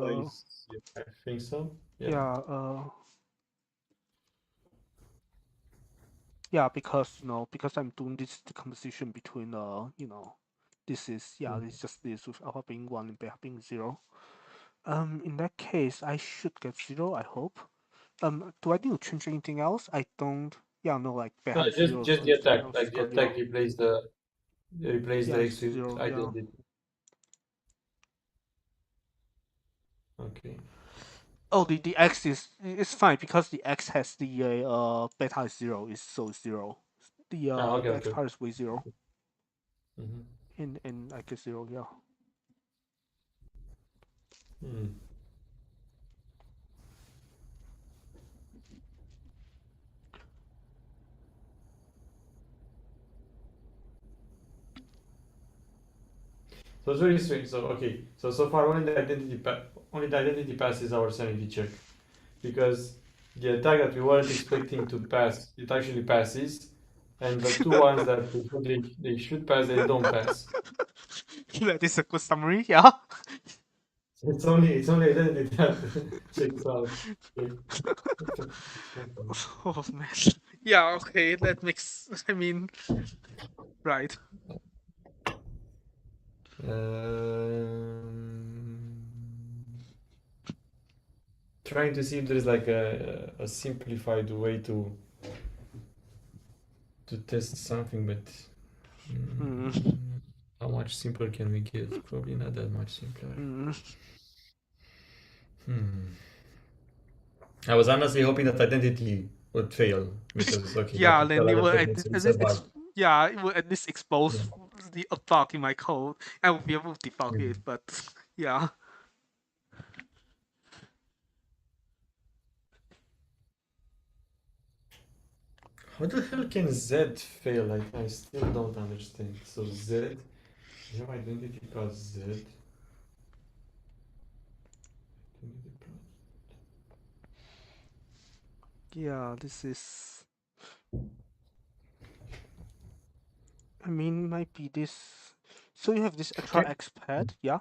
yeah, I think so. Yeah. yeah, yeah, because because I'm doing this decomposition between this is yeah, Mhm. it's just this with alpha being one and beta being zero. In that case, I should get zero, I hope. Do I need to change anything else? I don't. Yeah, no, like No, beta is zero, just so the everything attack. else is Like the gone. Yeah, attack replace yeah, the it's X with zero. Yeah, identity. Okay. oh, the x is it's fine because the x has the beta is zero, is so it's zero. Ah, okay, The x okay. part is way zero, Mm-hmm. and I guess zero. Yeah. Hmm. So it's very strange. So okay, so far only the identity passes our sanity check, because the attack that we weren't expecting to pass, it actually passes, and the two ones that we thought they should pass, they don't pass. That is a good summary. Yeah. So it's only identity that checks out. Okay. Oh man. Yeah. Okay. That makes. I mean, right. Trying to see if there's like a simplified way to to test something, but Hmm. how much simpler can we get? Probably not that much simpler. Hmm. Hmm. I was honestly hoping that identity would fail because okay, that Yeah, would then tell it will everybody it's a bug. yeah, it will at least Yeah. expose the a bug in my code. I will be able to debug it, Mhm. but yeah. How the hell can Z fail? I still don't understand. So Z, we have identity plus Z. Identity plus- Yeah, this is. I mean, might be this. So you have this extra Can, X pad, yeah?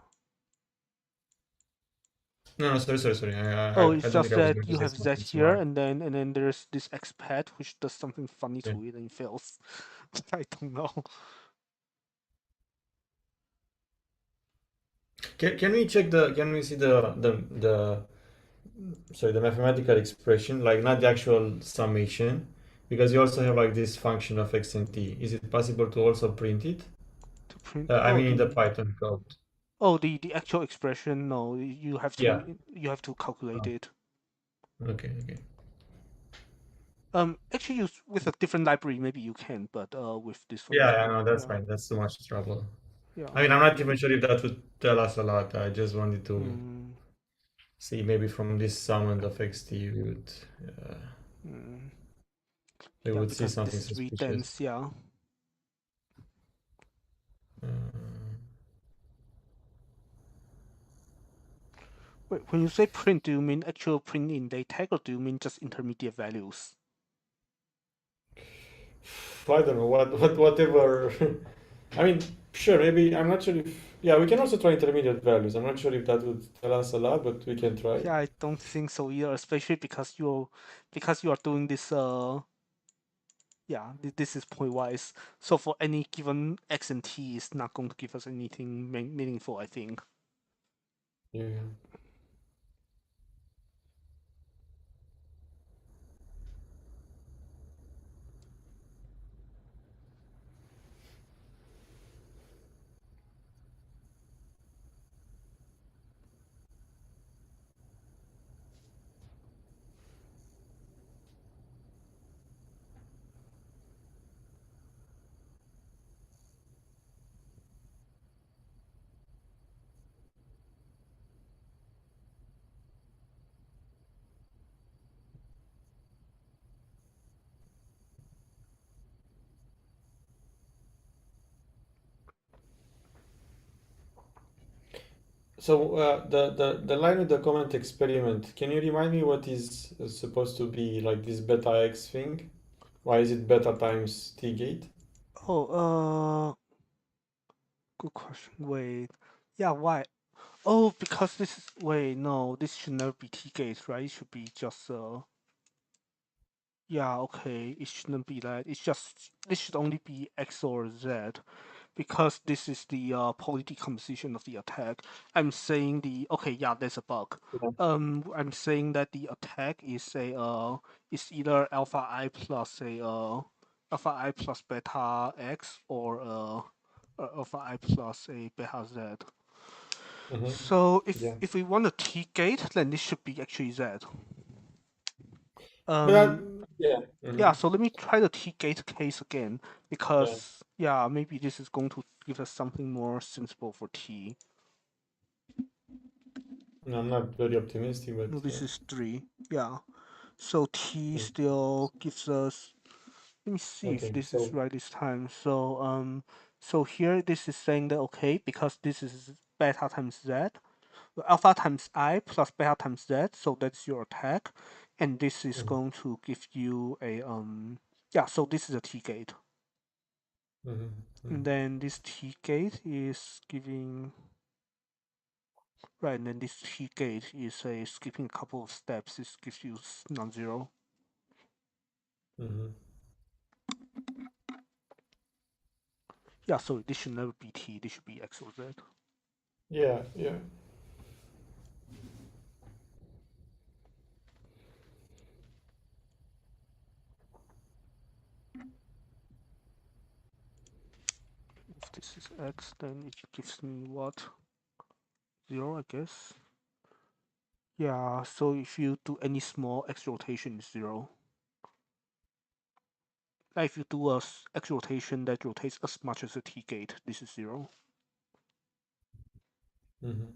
no, no, sorry. Oh, I it's don't think just I was that going to you say have Z something here, smart. and then there's this X pad which does something funny Yeah. to it and it fails. I don't know. Can we check the? Can we see the sorry, the mathematical expression, like not the actual summation, because you also have like this function of x and t. Is it possible to also print it? To print. I Oh, mean, in the the Python code. the actual expression. No, Yeah. you have to calculate Oh, it. okay. Actually, use with a different library, maybe you can, but with this one, Yeah, no. no, that's Yeah, fine. That's too much trouble. yeah. I mean, I'm not even sure if that would tell us a lot. I just wanted to Mm, see maybe from this summand of xt uh, mm. we Yeah, would see because this something is read suspicious. dense. Yeah. Uh, Wait, when you say print, do you mean actual print in LaTeX or do you mean just intermediate values? I don't know whatever. I mean, sure, maybe I'm not sure if yeah, we can also try intermediate values. I'm not sure if that would tell us a lot, but we can try. Yeah, I don't think so either, especially because you are doing this yeah, this is pointwise. So for any given x and t, it's not going to give us anything meaningful, I think. Yeah. So the line with the comment experiment. Can you remind me what is supposed to be like this beta x thing? Why is it beta times t gate? Oh, good question. Wait. Yeah, why? Oh, because this is wait, no, this should never be T gate, right? It should be just yeah, okay. It shouldn't be that. It's just this should only be X or Z because this is the poly decomposition of the attack. I'm saying the okay, yeah, there's a bug. Yeah. I'm saying that the attack is either alpha I plus alpha I plus beta X or alpha I plus a beta Z. Mm-hmm. So Yeah. if we want a T gate, then this should be actually Z. But that Um, yeah. yeah, Mm-hmm. so let me try the T gate case again Yeah. because yeah, maybe this is going to give us something more sensible for T. No, I'm not very optimistic, but No, yeah. this is 3. Yeah. So T Mm. still gives us. Let me see if Okay. this is So right this time. So here this is saying that okay, because this is beta times Z, alpha times I plus beta times Z, so that's your attack, and this is mm-hmm. going to give you a yeah. So this is a T gate, Mm-hmm. and then this T gate is giving right, and then this T gate is a skipping a couple of steps. This gives you non-zero. Mm-hmm. Yeah, so this should never be T. This should be X or Z. Yeah. this is x, then it gives me what? 0, I guess. Yeah, so if you do any small x rotation, it's 0. Like if you do a x rotation that rotates as much as a t gate, this is 0. Mm-hmm.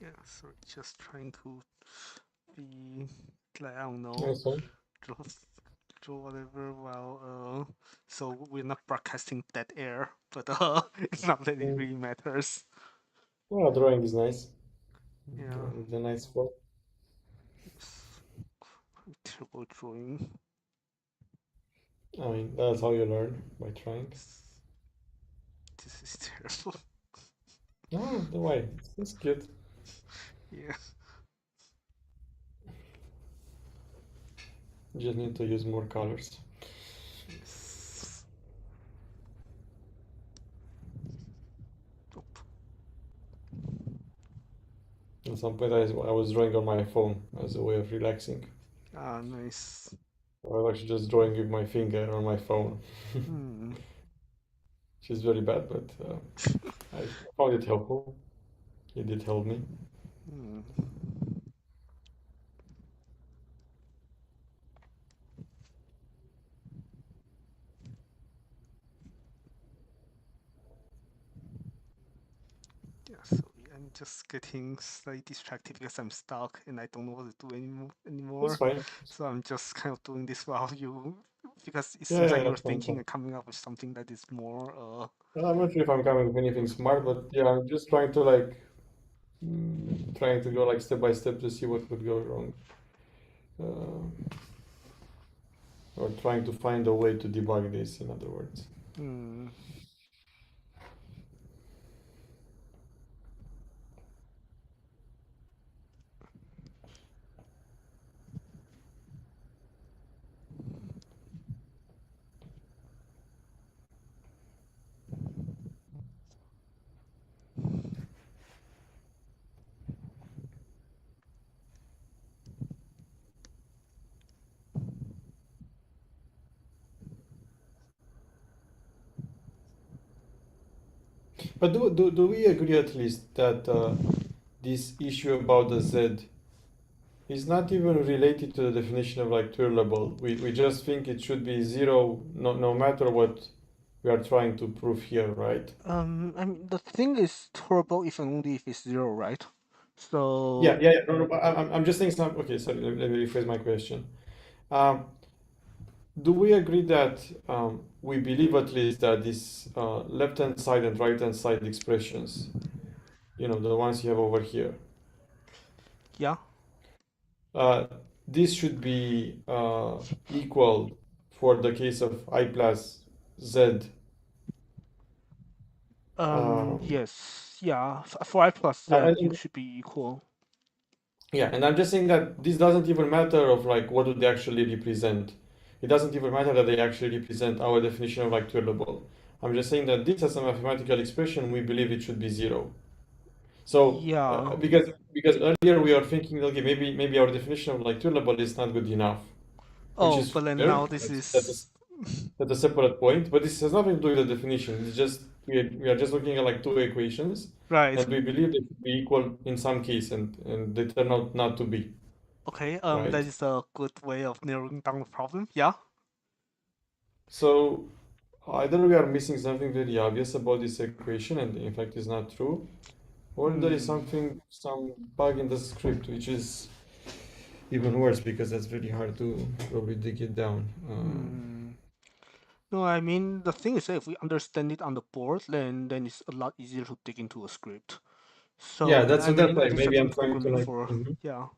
Yeah, so just trying to be like, I don't know, That's fine. draw, draw whatever while so we're not broadcasting dead air, but it's not that it Mm. really matters. Well, drawing is nice. Yeah, Drawing is a nice form. it's terrible drawing. I mean, that's how you learn by trying. This is terrible. No, don't worry. It's cute. Yeah. You just need to use more colors. Yes. Oop. At some point, I was drawing on my phone as a way of relaxing. Ah, nice. I was actually just drawing with my finger on my phone, Hmm. which is very bad, but I found it helpful. It did help me. Hmm. Yeah, so I'm just getting slightly distracted because I'm stuck and I don't know what to do That's anymore. fine. So I'm just kind of doing this while you, because it Yeah, seems yeah, like you're that's fine. thinking and coming up with something that is more. I'm not sure if I'm coming with anything smart, but yeah, I'm just trying to trying to go like step by step to see what would go wrong, uh, or trying to find a way to debug this, in other words. Hmm. But do we agree at least that this issue about the Z is not even related to the definition of like twirlable? We just think it should be zero no matter what we are trying to prove here, right? I mean, the thing is turbo if and only if it's 0, right? Yeah, So, yeah, yeah. No, no, I'm just saying some. Okay, sorry. Let me rephrase my question. Um, do we agree that we believe at least that this left-hand side and right-hand side expressions, the ones you have over here, yeah. uh, this should be equal for the case of I plus Z. Um, Yes. Yeah. For I plus Z, you and should be equal. yeah, and I'm just saying that this doesn't even matter of like what do they actually represent. It doesn't even matter that they actually represent our definition of like twirlable. I'm just saying that this as a mathematical expression, we believe it should be zero. So Yeah. because earlier we are thinking, okay, maybe our definition of like tunable is not good enough, which Oh, is but then fair. now this That's is. that's a separate point. But this has nothing to do with the definition. It's just we are just looking at like two equations, Right. and we believe they should be equal in some case, and they turn out not to be, Okay, that right? is a good way of narrowing down the problem. Yeah. So either we are missing something very obvious about this equation, and in fact is not true, or there is Hmm. some bug in the script, which is even worse because that's very hard to probably dig it down. Hmm. No, I mean the thing is that if we understand it on the board, then it's a lot easier to dig into a script. Yeah, So I that's mean, why at least I've maybe been I'm trying to programming like. for, Mhm. yeah.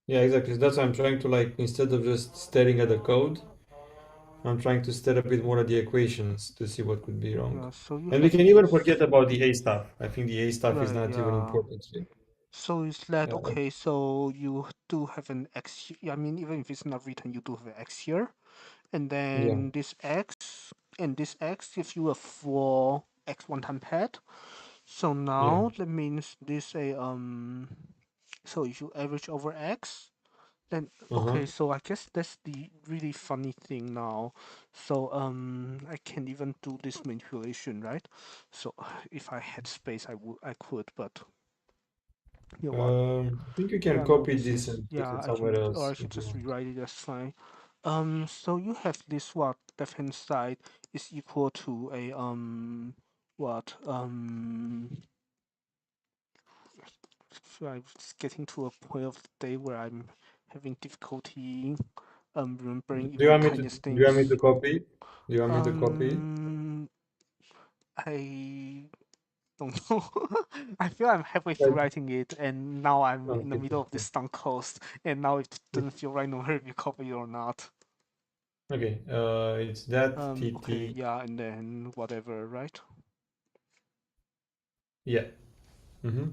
Yeah, exactly. So that's why I'm trying to like instead of just staring at the code, I'm trying to stare a bit more at the equations to see what could be wrong. Yeah, so you And we have can even this. forget about the A stuff. I think the A stuff is Right, not even yeah. important here. So is that Uh, okay? So you do have an x. I mean, even if it's not written, you do have an x here, and yeah. then this x and this x gives you a 4x one-time pad. So Yeah. now that means this a. So if you average over x, then Uh-huh. okay. So I guess that's the really funny thing now. So I can even do this manipulation, right? So if I had space, I could, but you know what? I think you can Yeah, no, copy this this is, and put yeah, it I can, somewhere or else I should if you just want. rewrite it, that's fine. So you have this what, left-hand side is equal to a, what, so I'm just getting to a point of the day where I'm having difficulty, remembering Do you even the want me to tiniest do you want me to things. copy? Do you want me to copy? Um, I don't know. I feel I'm halfway through Right. writing it, and now I'm in the Okay. middle of this sunk cost, and now it doesn't feel right no matter if you copy it or not. Okay. It's that Okay, TT. yeah, and then whatever, right? Yeah. Mm-hmm.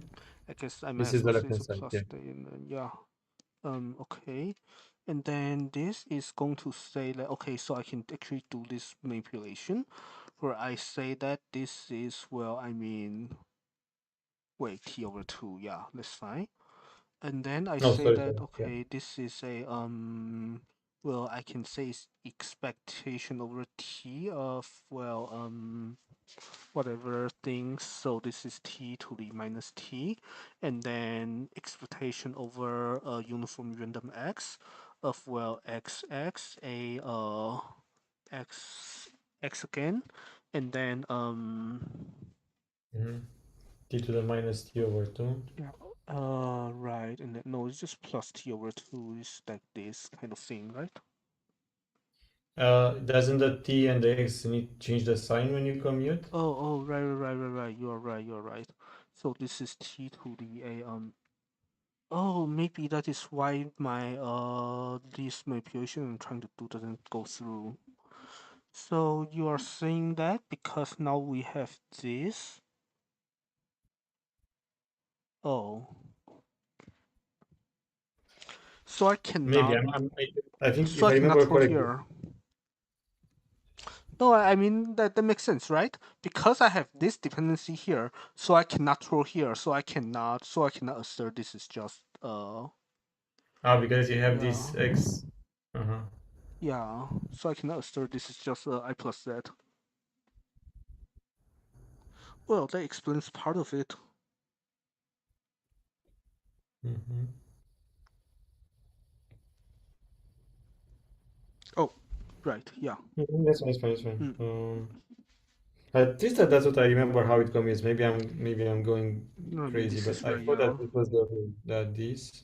I guess I might This as is well the say left it's hand a side. plus Yeah. day, and then yeah. Okay. And then this is going to say that, okay, so I can actually do this manipulation where I say that this is, well, I mean, wait, t over 2, yeah, that's fine. And then I Oh, say sorry, that, sorry. Yeah. okay, this is a, well, I can say it's expectation over t of, well, whatever things. So this is t to the minus t, and then expectation over uniform random x of, well, x a x x again, and then Mm-hmm. T to the minus T over 2. yeah, right, and then no, it's just plus t over 2 is like this kind of thing, right? Doesn't the T and the X need change the sign when you commute? Right. You're right. So this is t to the a Oh, maybe that is why my this manipulation I'm trying to do doesn't go through. So you are saying that because now we have this. Oh, so I Maybe. cannot. I think So if I I cannot remember throw correctly. here. No, I mean that makes sense, right? Because I have this dependency here, so I cannot throw here. So I cannot assert this is just Ah, because you have yeah, this X. Uh-huh. yeah. So I cannot assert this is just I plus z. Well, that explains part of it. Mm-hmm. Oh, right, yeah. That's fine, it's fine, it's fine. Mm. At least that's what I remember how it commutes. Maybe I'm going No, I mean crazy, this but is I right, thought yeah. that it was the rule that this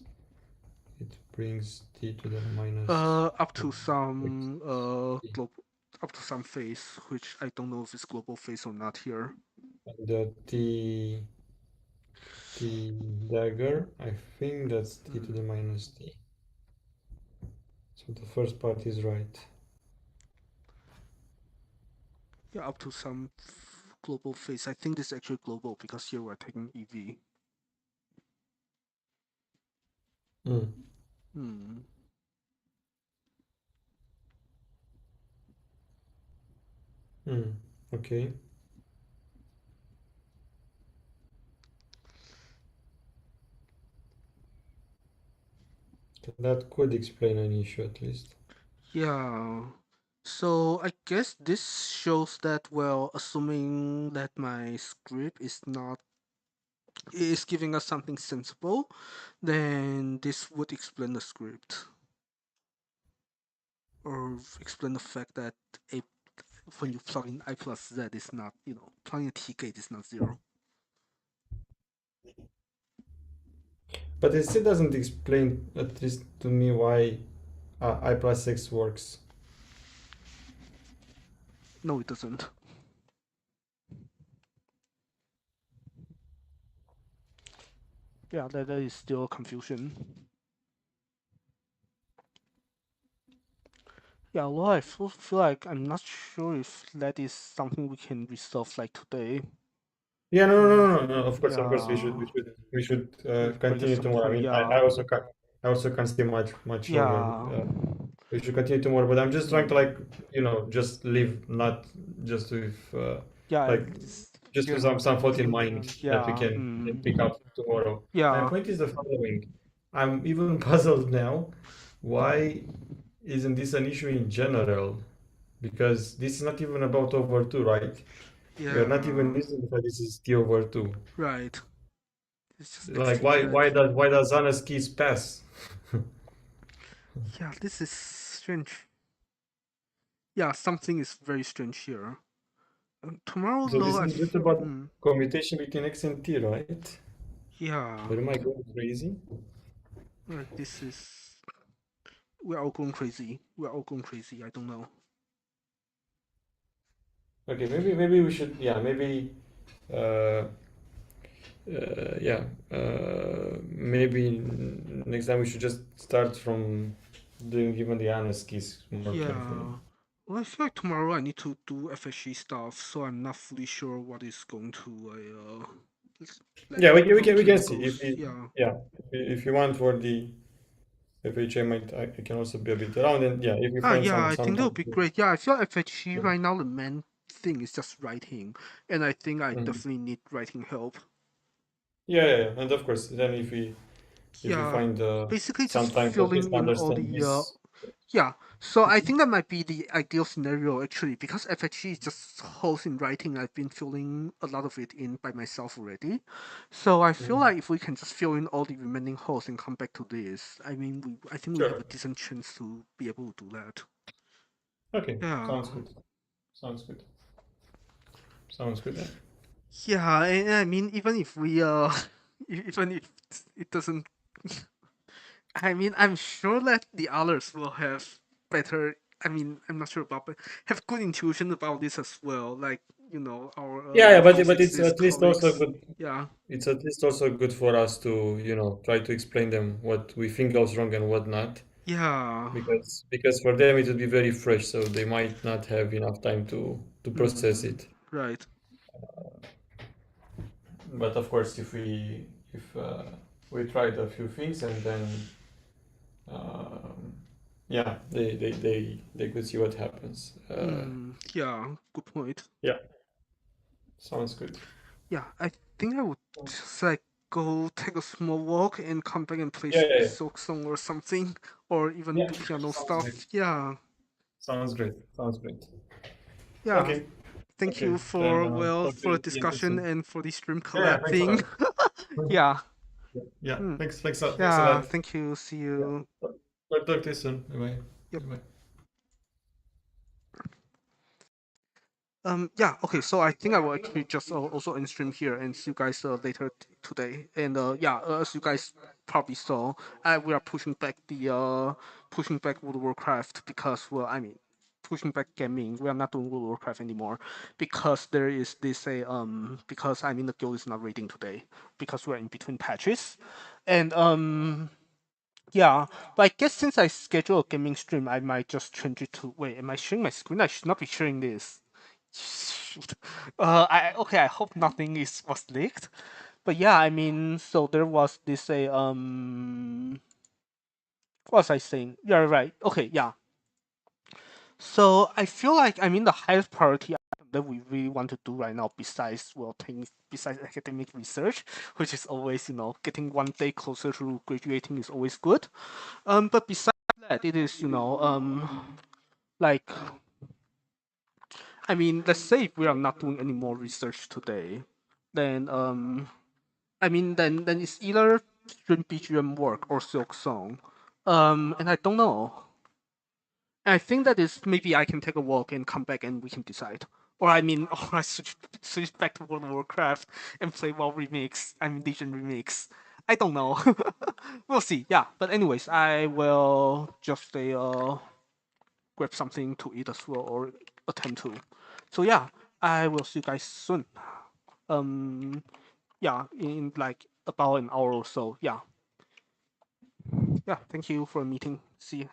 it brings T to the minus Up to 1 X some T. global, up to some phase, which I don't know if it's global phase or not here. And the T dagger, I think that's T to Mm. the minus T. So the first part is right. Yeah, up to some global phase. I think this is actually global because here we're taking EV. Mm. Hmm. Mm. Okay. That could explain an issue at least. Yeah. So I guess this shows that, well, assuming that my script is giving us something sensible, then this would explain the script or explain the fact that a when you plug in I plus Z is not, plugging a T gate is not zero. But it still doesn't explain, at least to me, why I plus X works. No, it doesn't. Yeah, that is still confusion. Yeah, well, I feel like I'm not sure if that is something we can resolve like today. Yeah, no, no, Mm, no, no, no. Of course, yeah, we should we've created continue some tomorrow. I point. mean, Yeah, I also can't stay much longer. yeah, We should continue tomorrow, but I'm just trying to mm, like, just live, not just with yeah. like just with some thought in Everything. mind that Yeah, we can pick up tomorrow. My yeah, point is the following. I'm even puzzled now. Why isn't this an issue in general? Because this is not even about over two, right? We are not even yeah. listening for this is T over two. Right. It's just Like exchange that. why does Zana's keys pass? Yeah, this is strange. Yeah, something is very strange here. Tomorrow, So though, this I is just feel. about commutation between X and T, right? Yeah, Or am I going crazy? like this is. We're all going crazy. We're all going crazy. I don't know. Okay, maybe we should, yeah, maybe uh, yeah, maybe next time we should just start from doing even the honest keys more carefully. Yeah. Well, I feel like tomorrow I need to do FSG stuff, so I'm not fully sure what is going to let Yeah, we can routine see if goes. we, Yeah. yeah, if you want for the FHA I can also be a bit around, and yeah, if you Ah, find yeah, I some think that time would be to, great. Yeah, I feel like FHG yeah. right now the main thing is just writing, and I think I Mhm. definitely need writing help. Yeah, and of course, then if we Yeah, find basically some just time to at least filling in all understand the this. yeah. So I think that might be the ideal scenario actually, because FHE is just holes in writing. I've been filling a lot of it in by myself already. So I feel Mhm. like if we can just fill in all the remaining holes and come back to this, I think we have Sure. a decent chance to be able to do that. Okay. Yeah. Sounds good. Sounds good. Sounds good then. Yeah, and I mean even if we even if it doesn't I mean, I'm sure that the others will have better. I mean, I'm not sure about, but have good intuition about this as well. Like our Yeah, but it's physicists at least also colleagues. good. Yeah, It's at least also good for us to, try to explain them what we think goes wrong and what not. yeah, Because for them it would be very fresh, so they might not have enough time to process mm, it. right. But of course, if we tried a few things and then yeah, they could see what happens. Yeah, good point. Yeah, sounds good. Yeah, I think I would just like go take a small walk and come back and play Yeah. silk song or something, or even Yeah, do piano sounds great. stuff. Yeah, Sounds great. Sounds great. yeah. Okay, Thank you okay. Then for talk to the you again discussion soon. and for the stream Yeah, collab thanks a thing. lot. Yeah. Yeah, Hmm. thanks a Yeah, lot. thank you. See Yeah, you. talk to you soon. Bye Yep. bye. Yeah, okay, so I think I will actually just also end stream here and see you guys later today. And yeah, as you guys probably saw, we are pushing back World of Warcraft because, well, I mean, pushing back gaming. We are not doing World of Warcraft anymore because there is this because I mean the guild is not raiding today because we're in between patches, and yeah, but I guess since I schedule a gaming stream, I might just change it to. Wait, am I sharing my screen? I should not be sharing this. Shoot. I hope nothing is was leaked. But yeah, I mean, so there was this what was I saying? Yeah, right. Okay, yeah. So I feel like I mean the highest priority item that we really want to do right now, besides well, things besides academic research, which is always getting one day closer to graduating is always good. But besides that, it is like I mean, let's say if we are not doing any more research today, then I mean then it's either stream BGM work or Silk Song. And I don't know. And I think that is maybe I can take a walk and come back and we can decide. Or I mean, or I switch back to World of Warcraft and play WoW Remix. I mean Legion Remix. I don't know. We'll see. Yeah. But anyways, I will just say grab something to eat as well or attend to. So yeah, I will see you guys soon. Um, yeah, in like about an hour or so. Yeah, yeah. Thank you for the meeting. See you.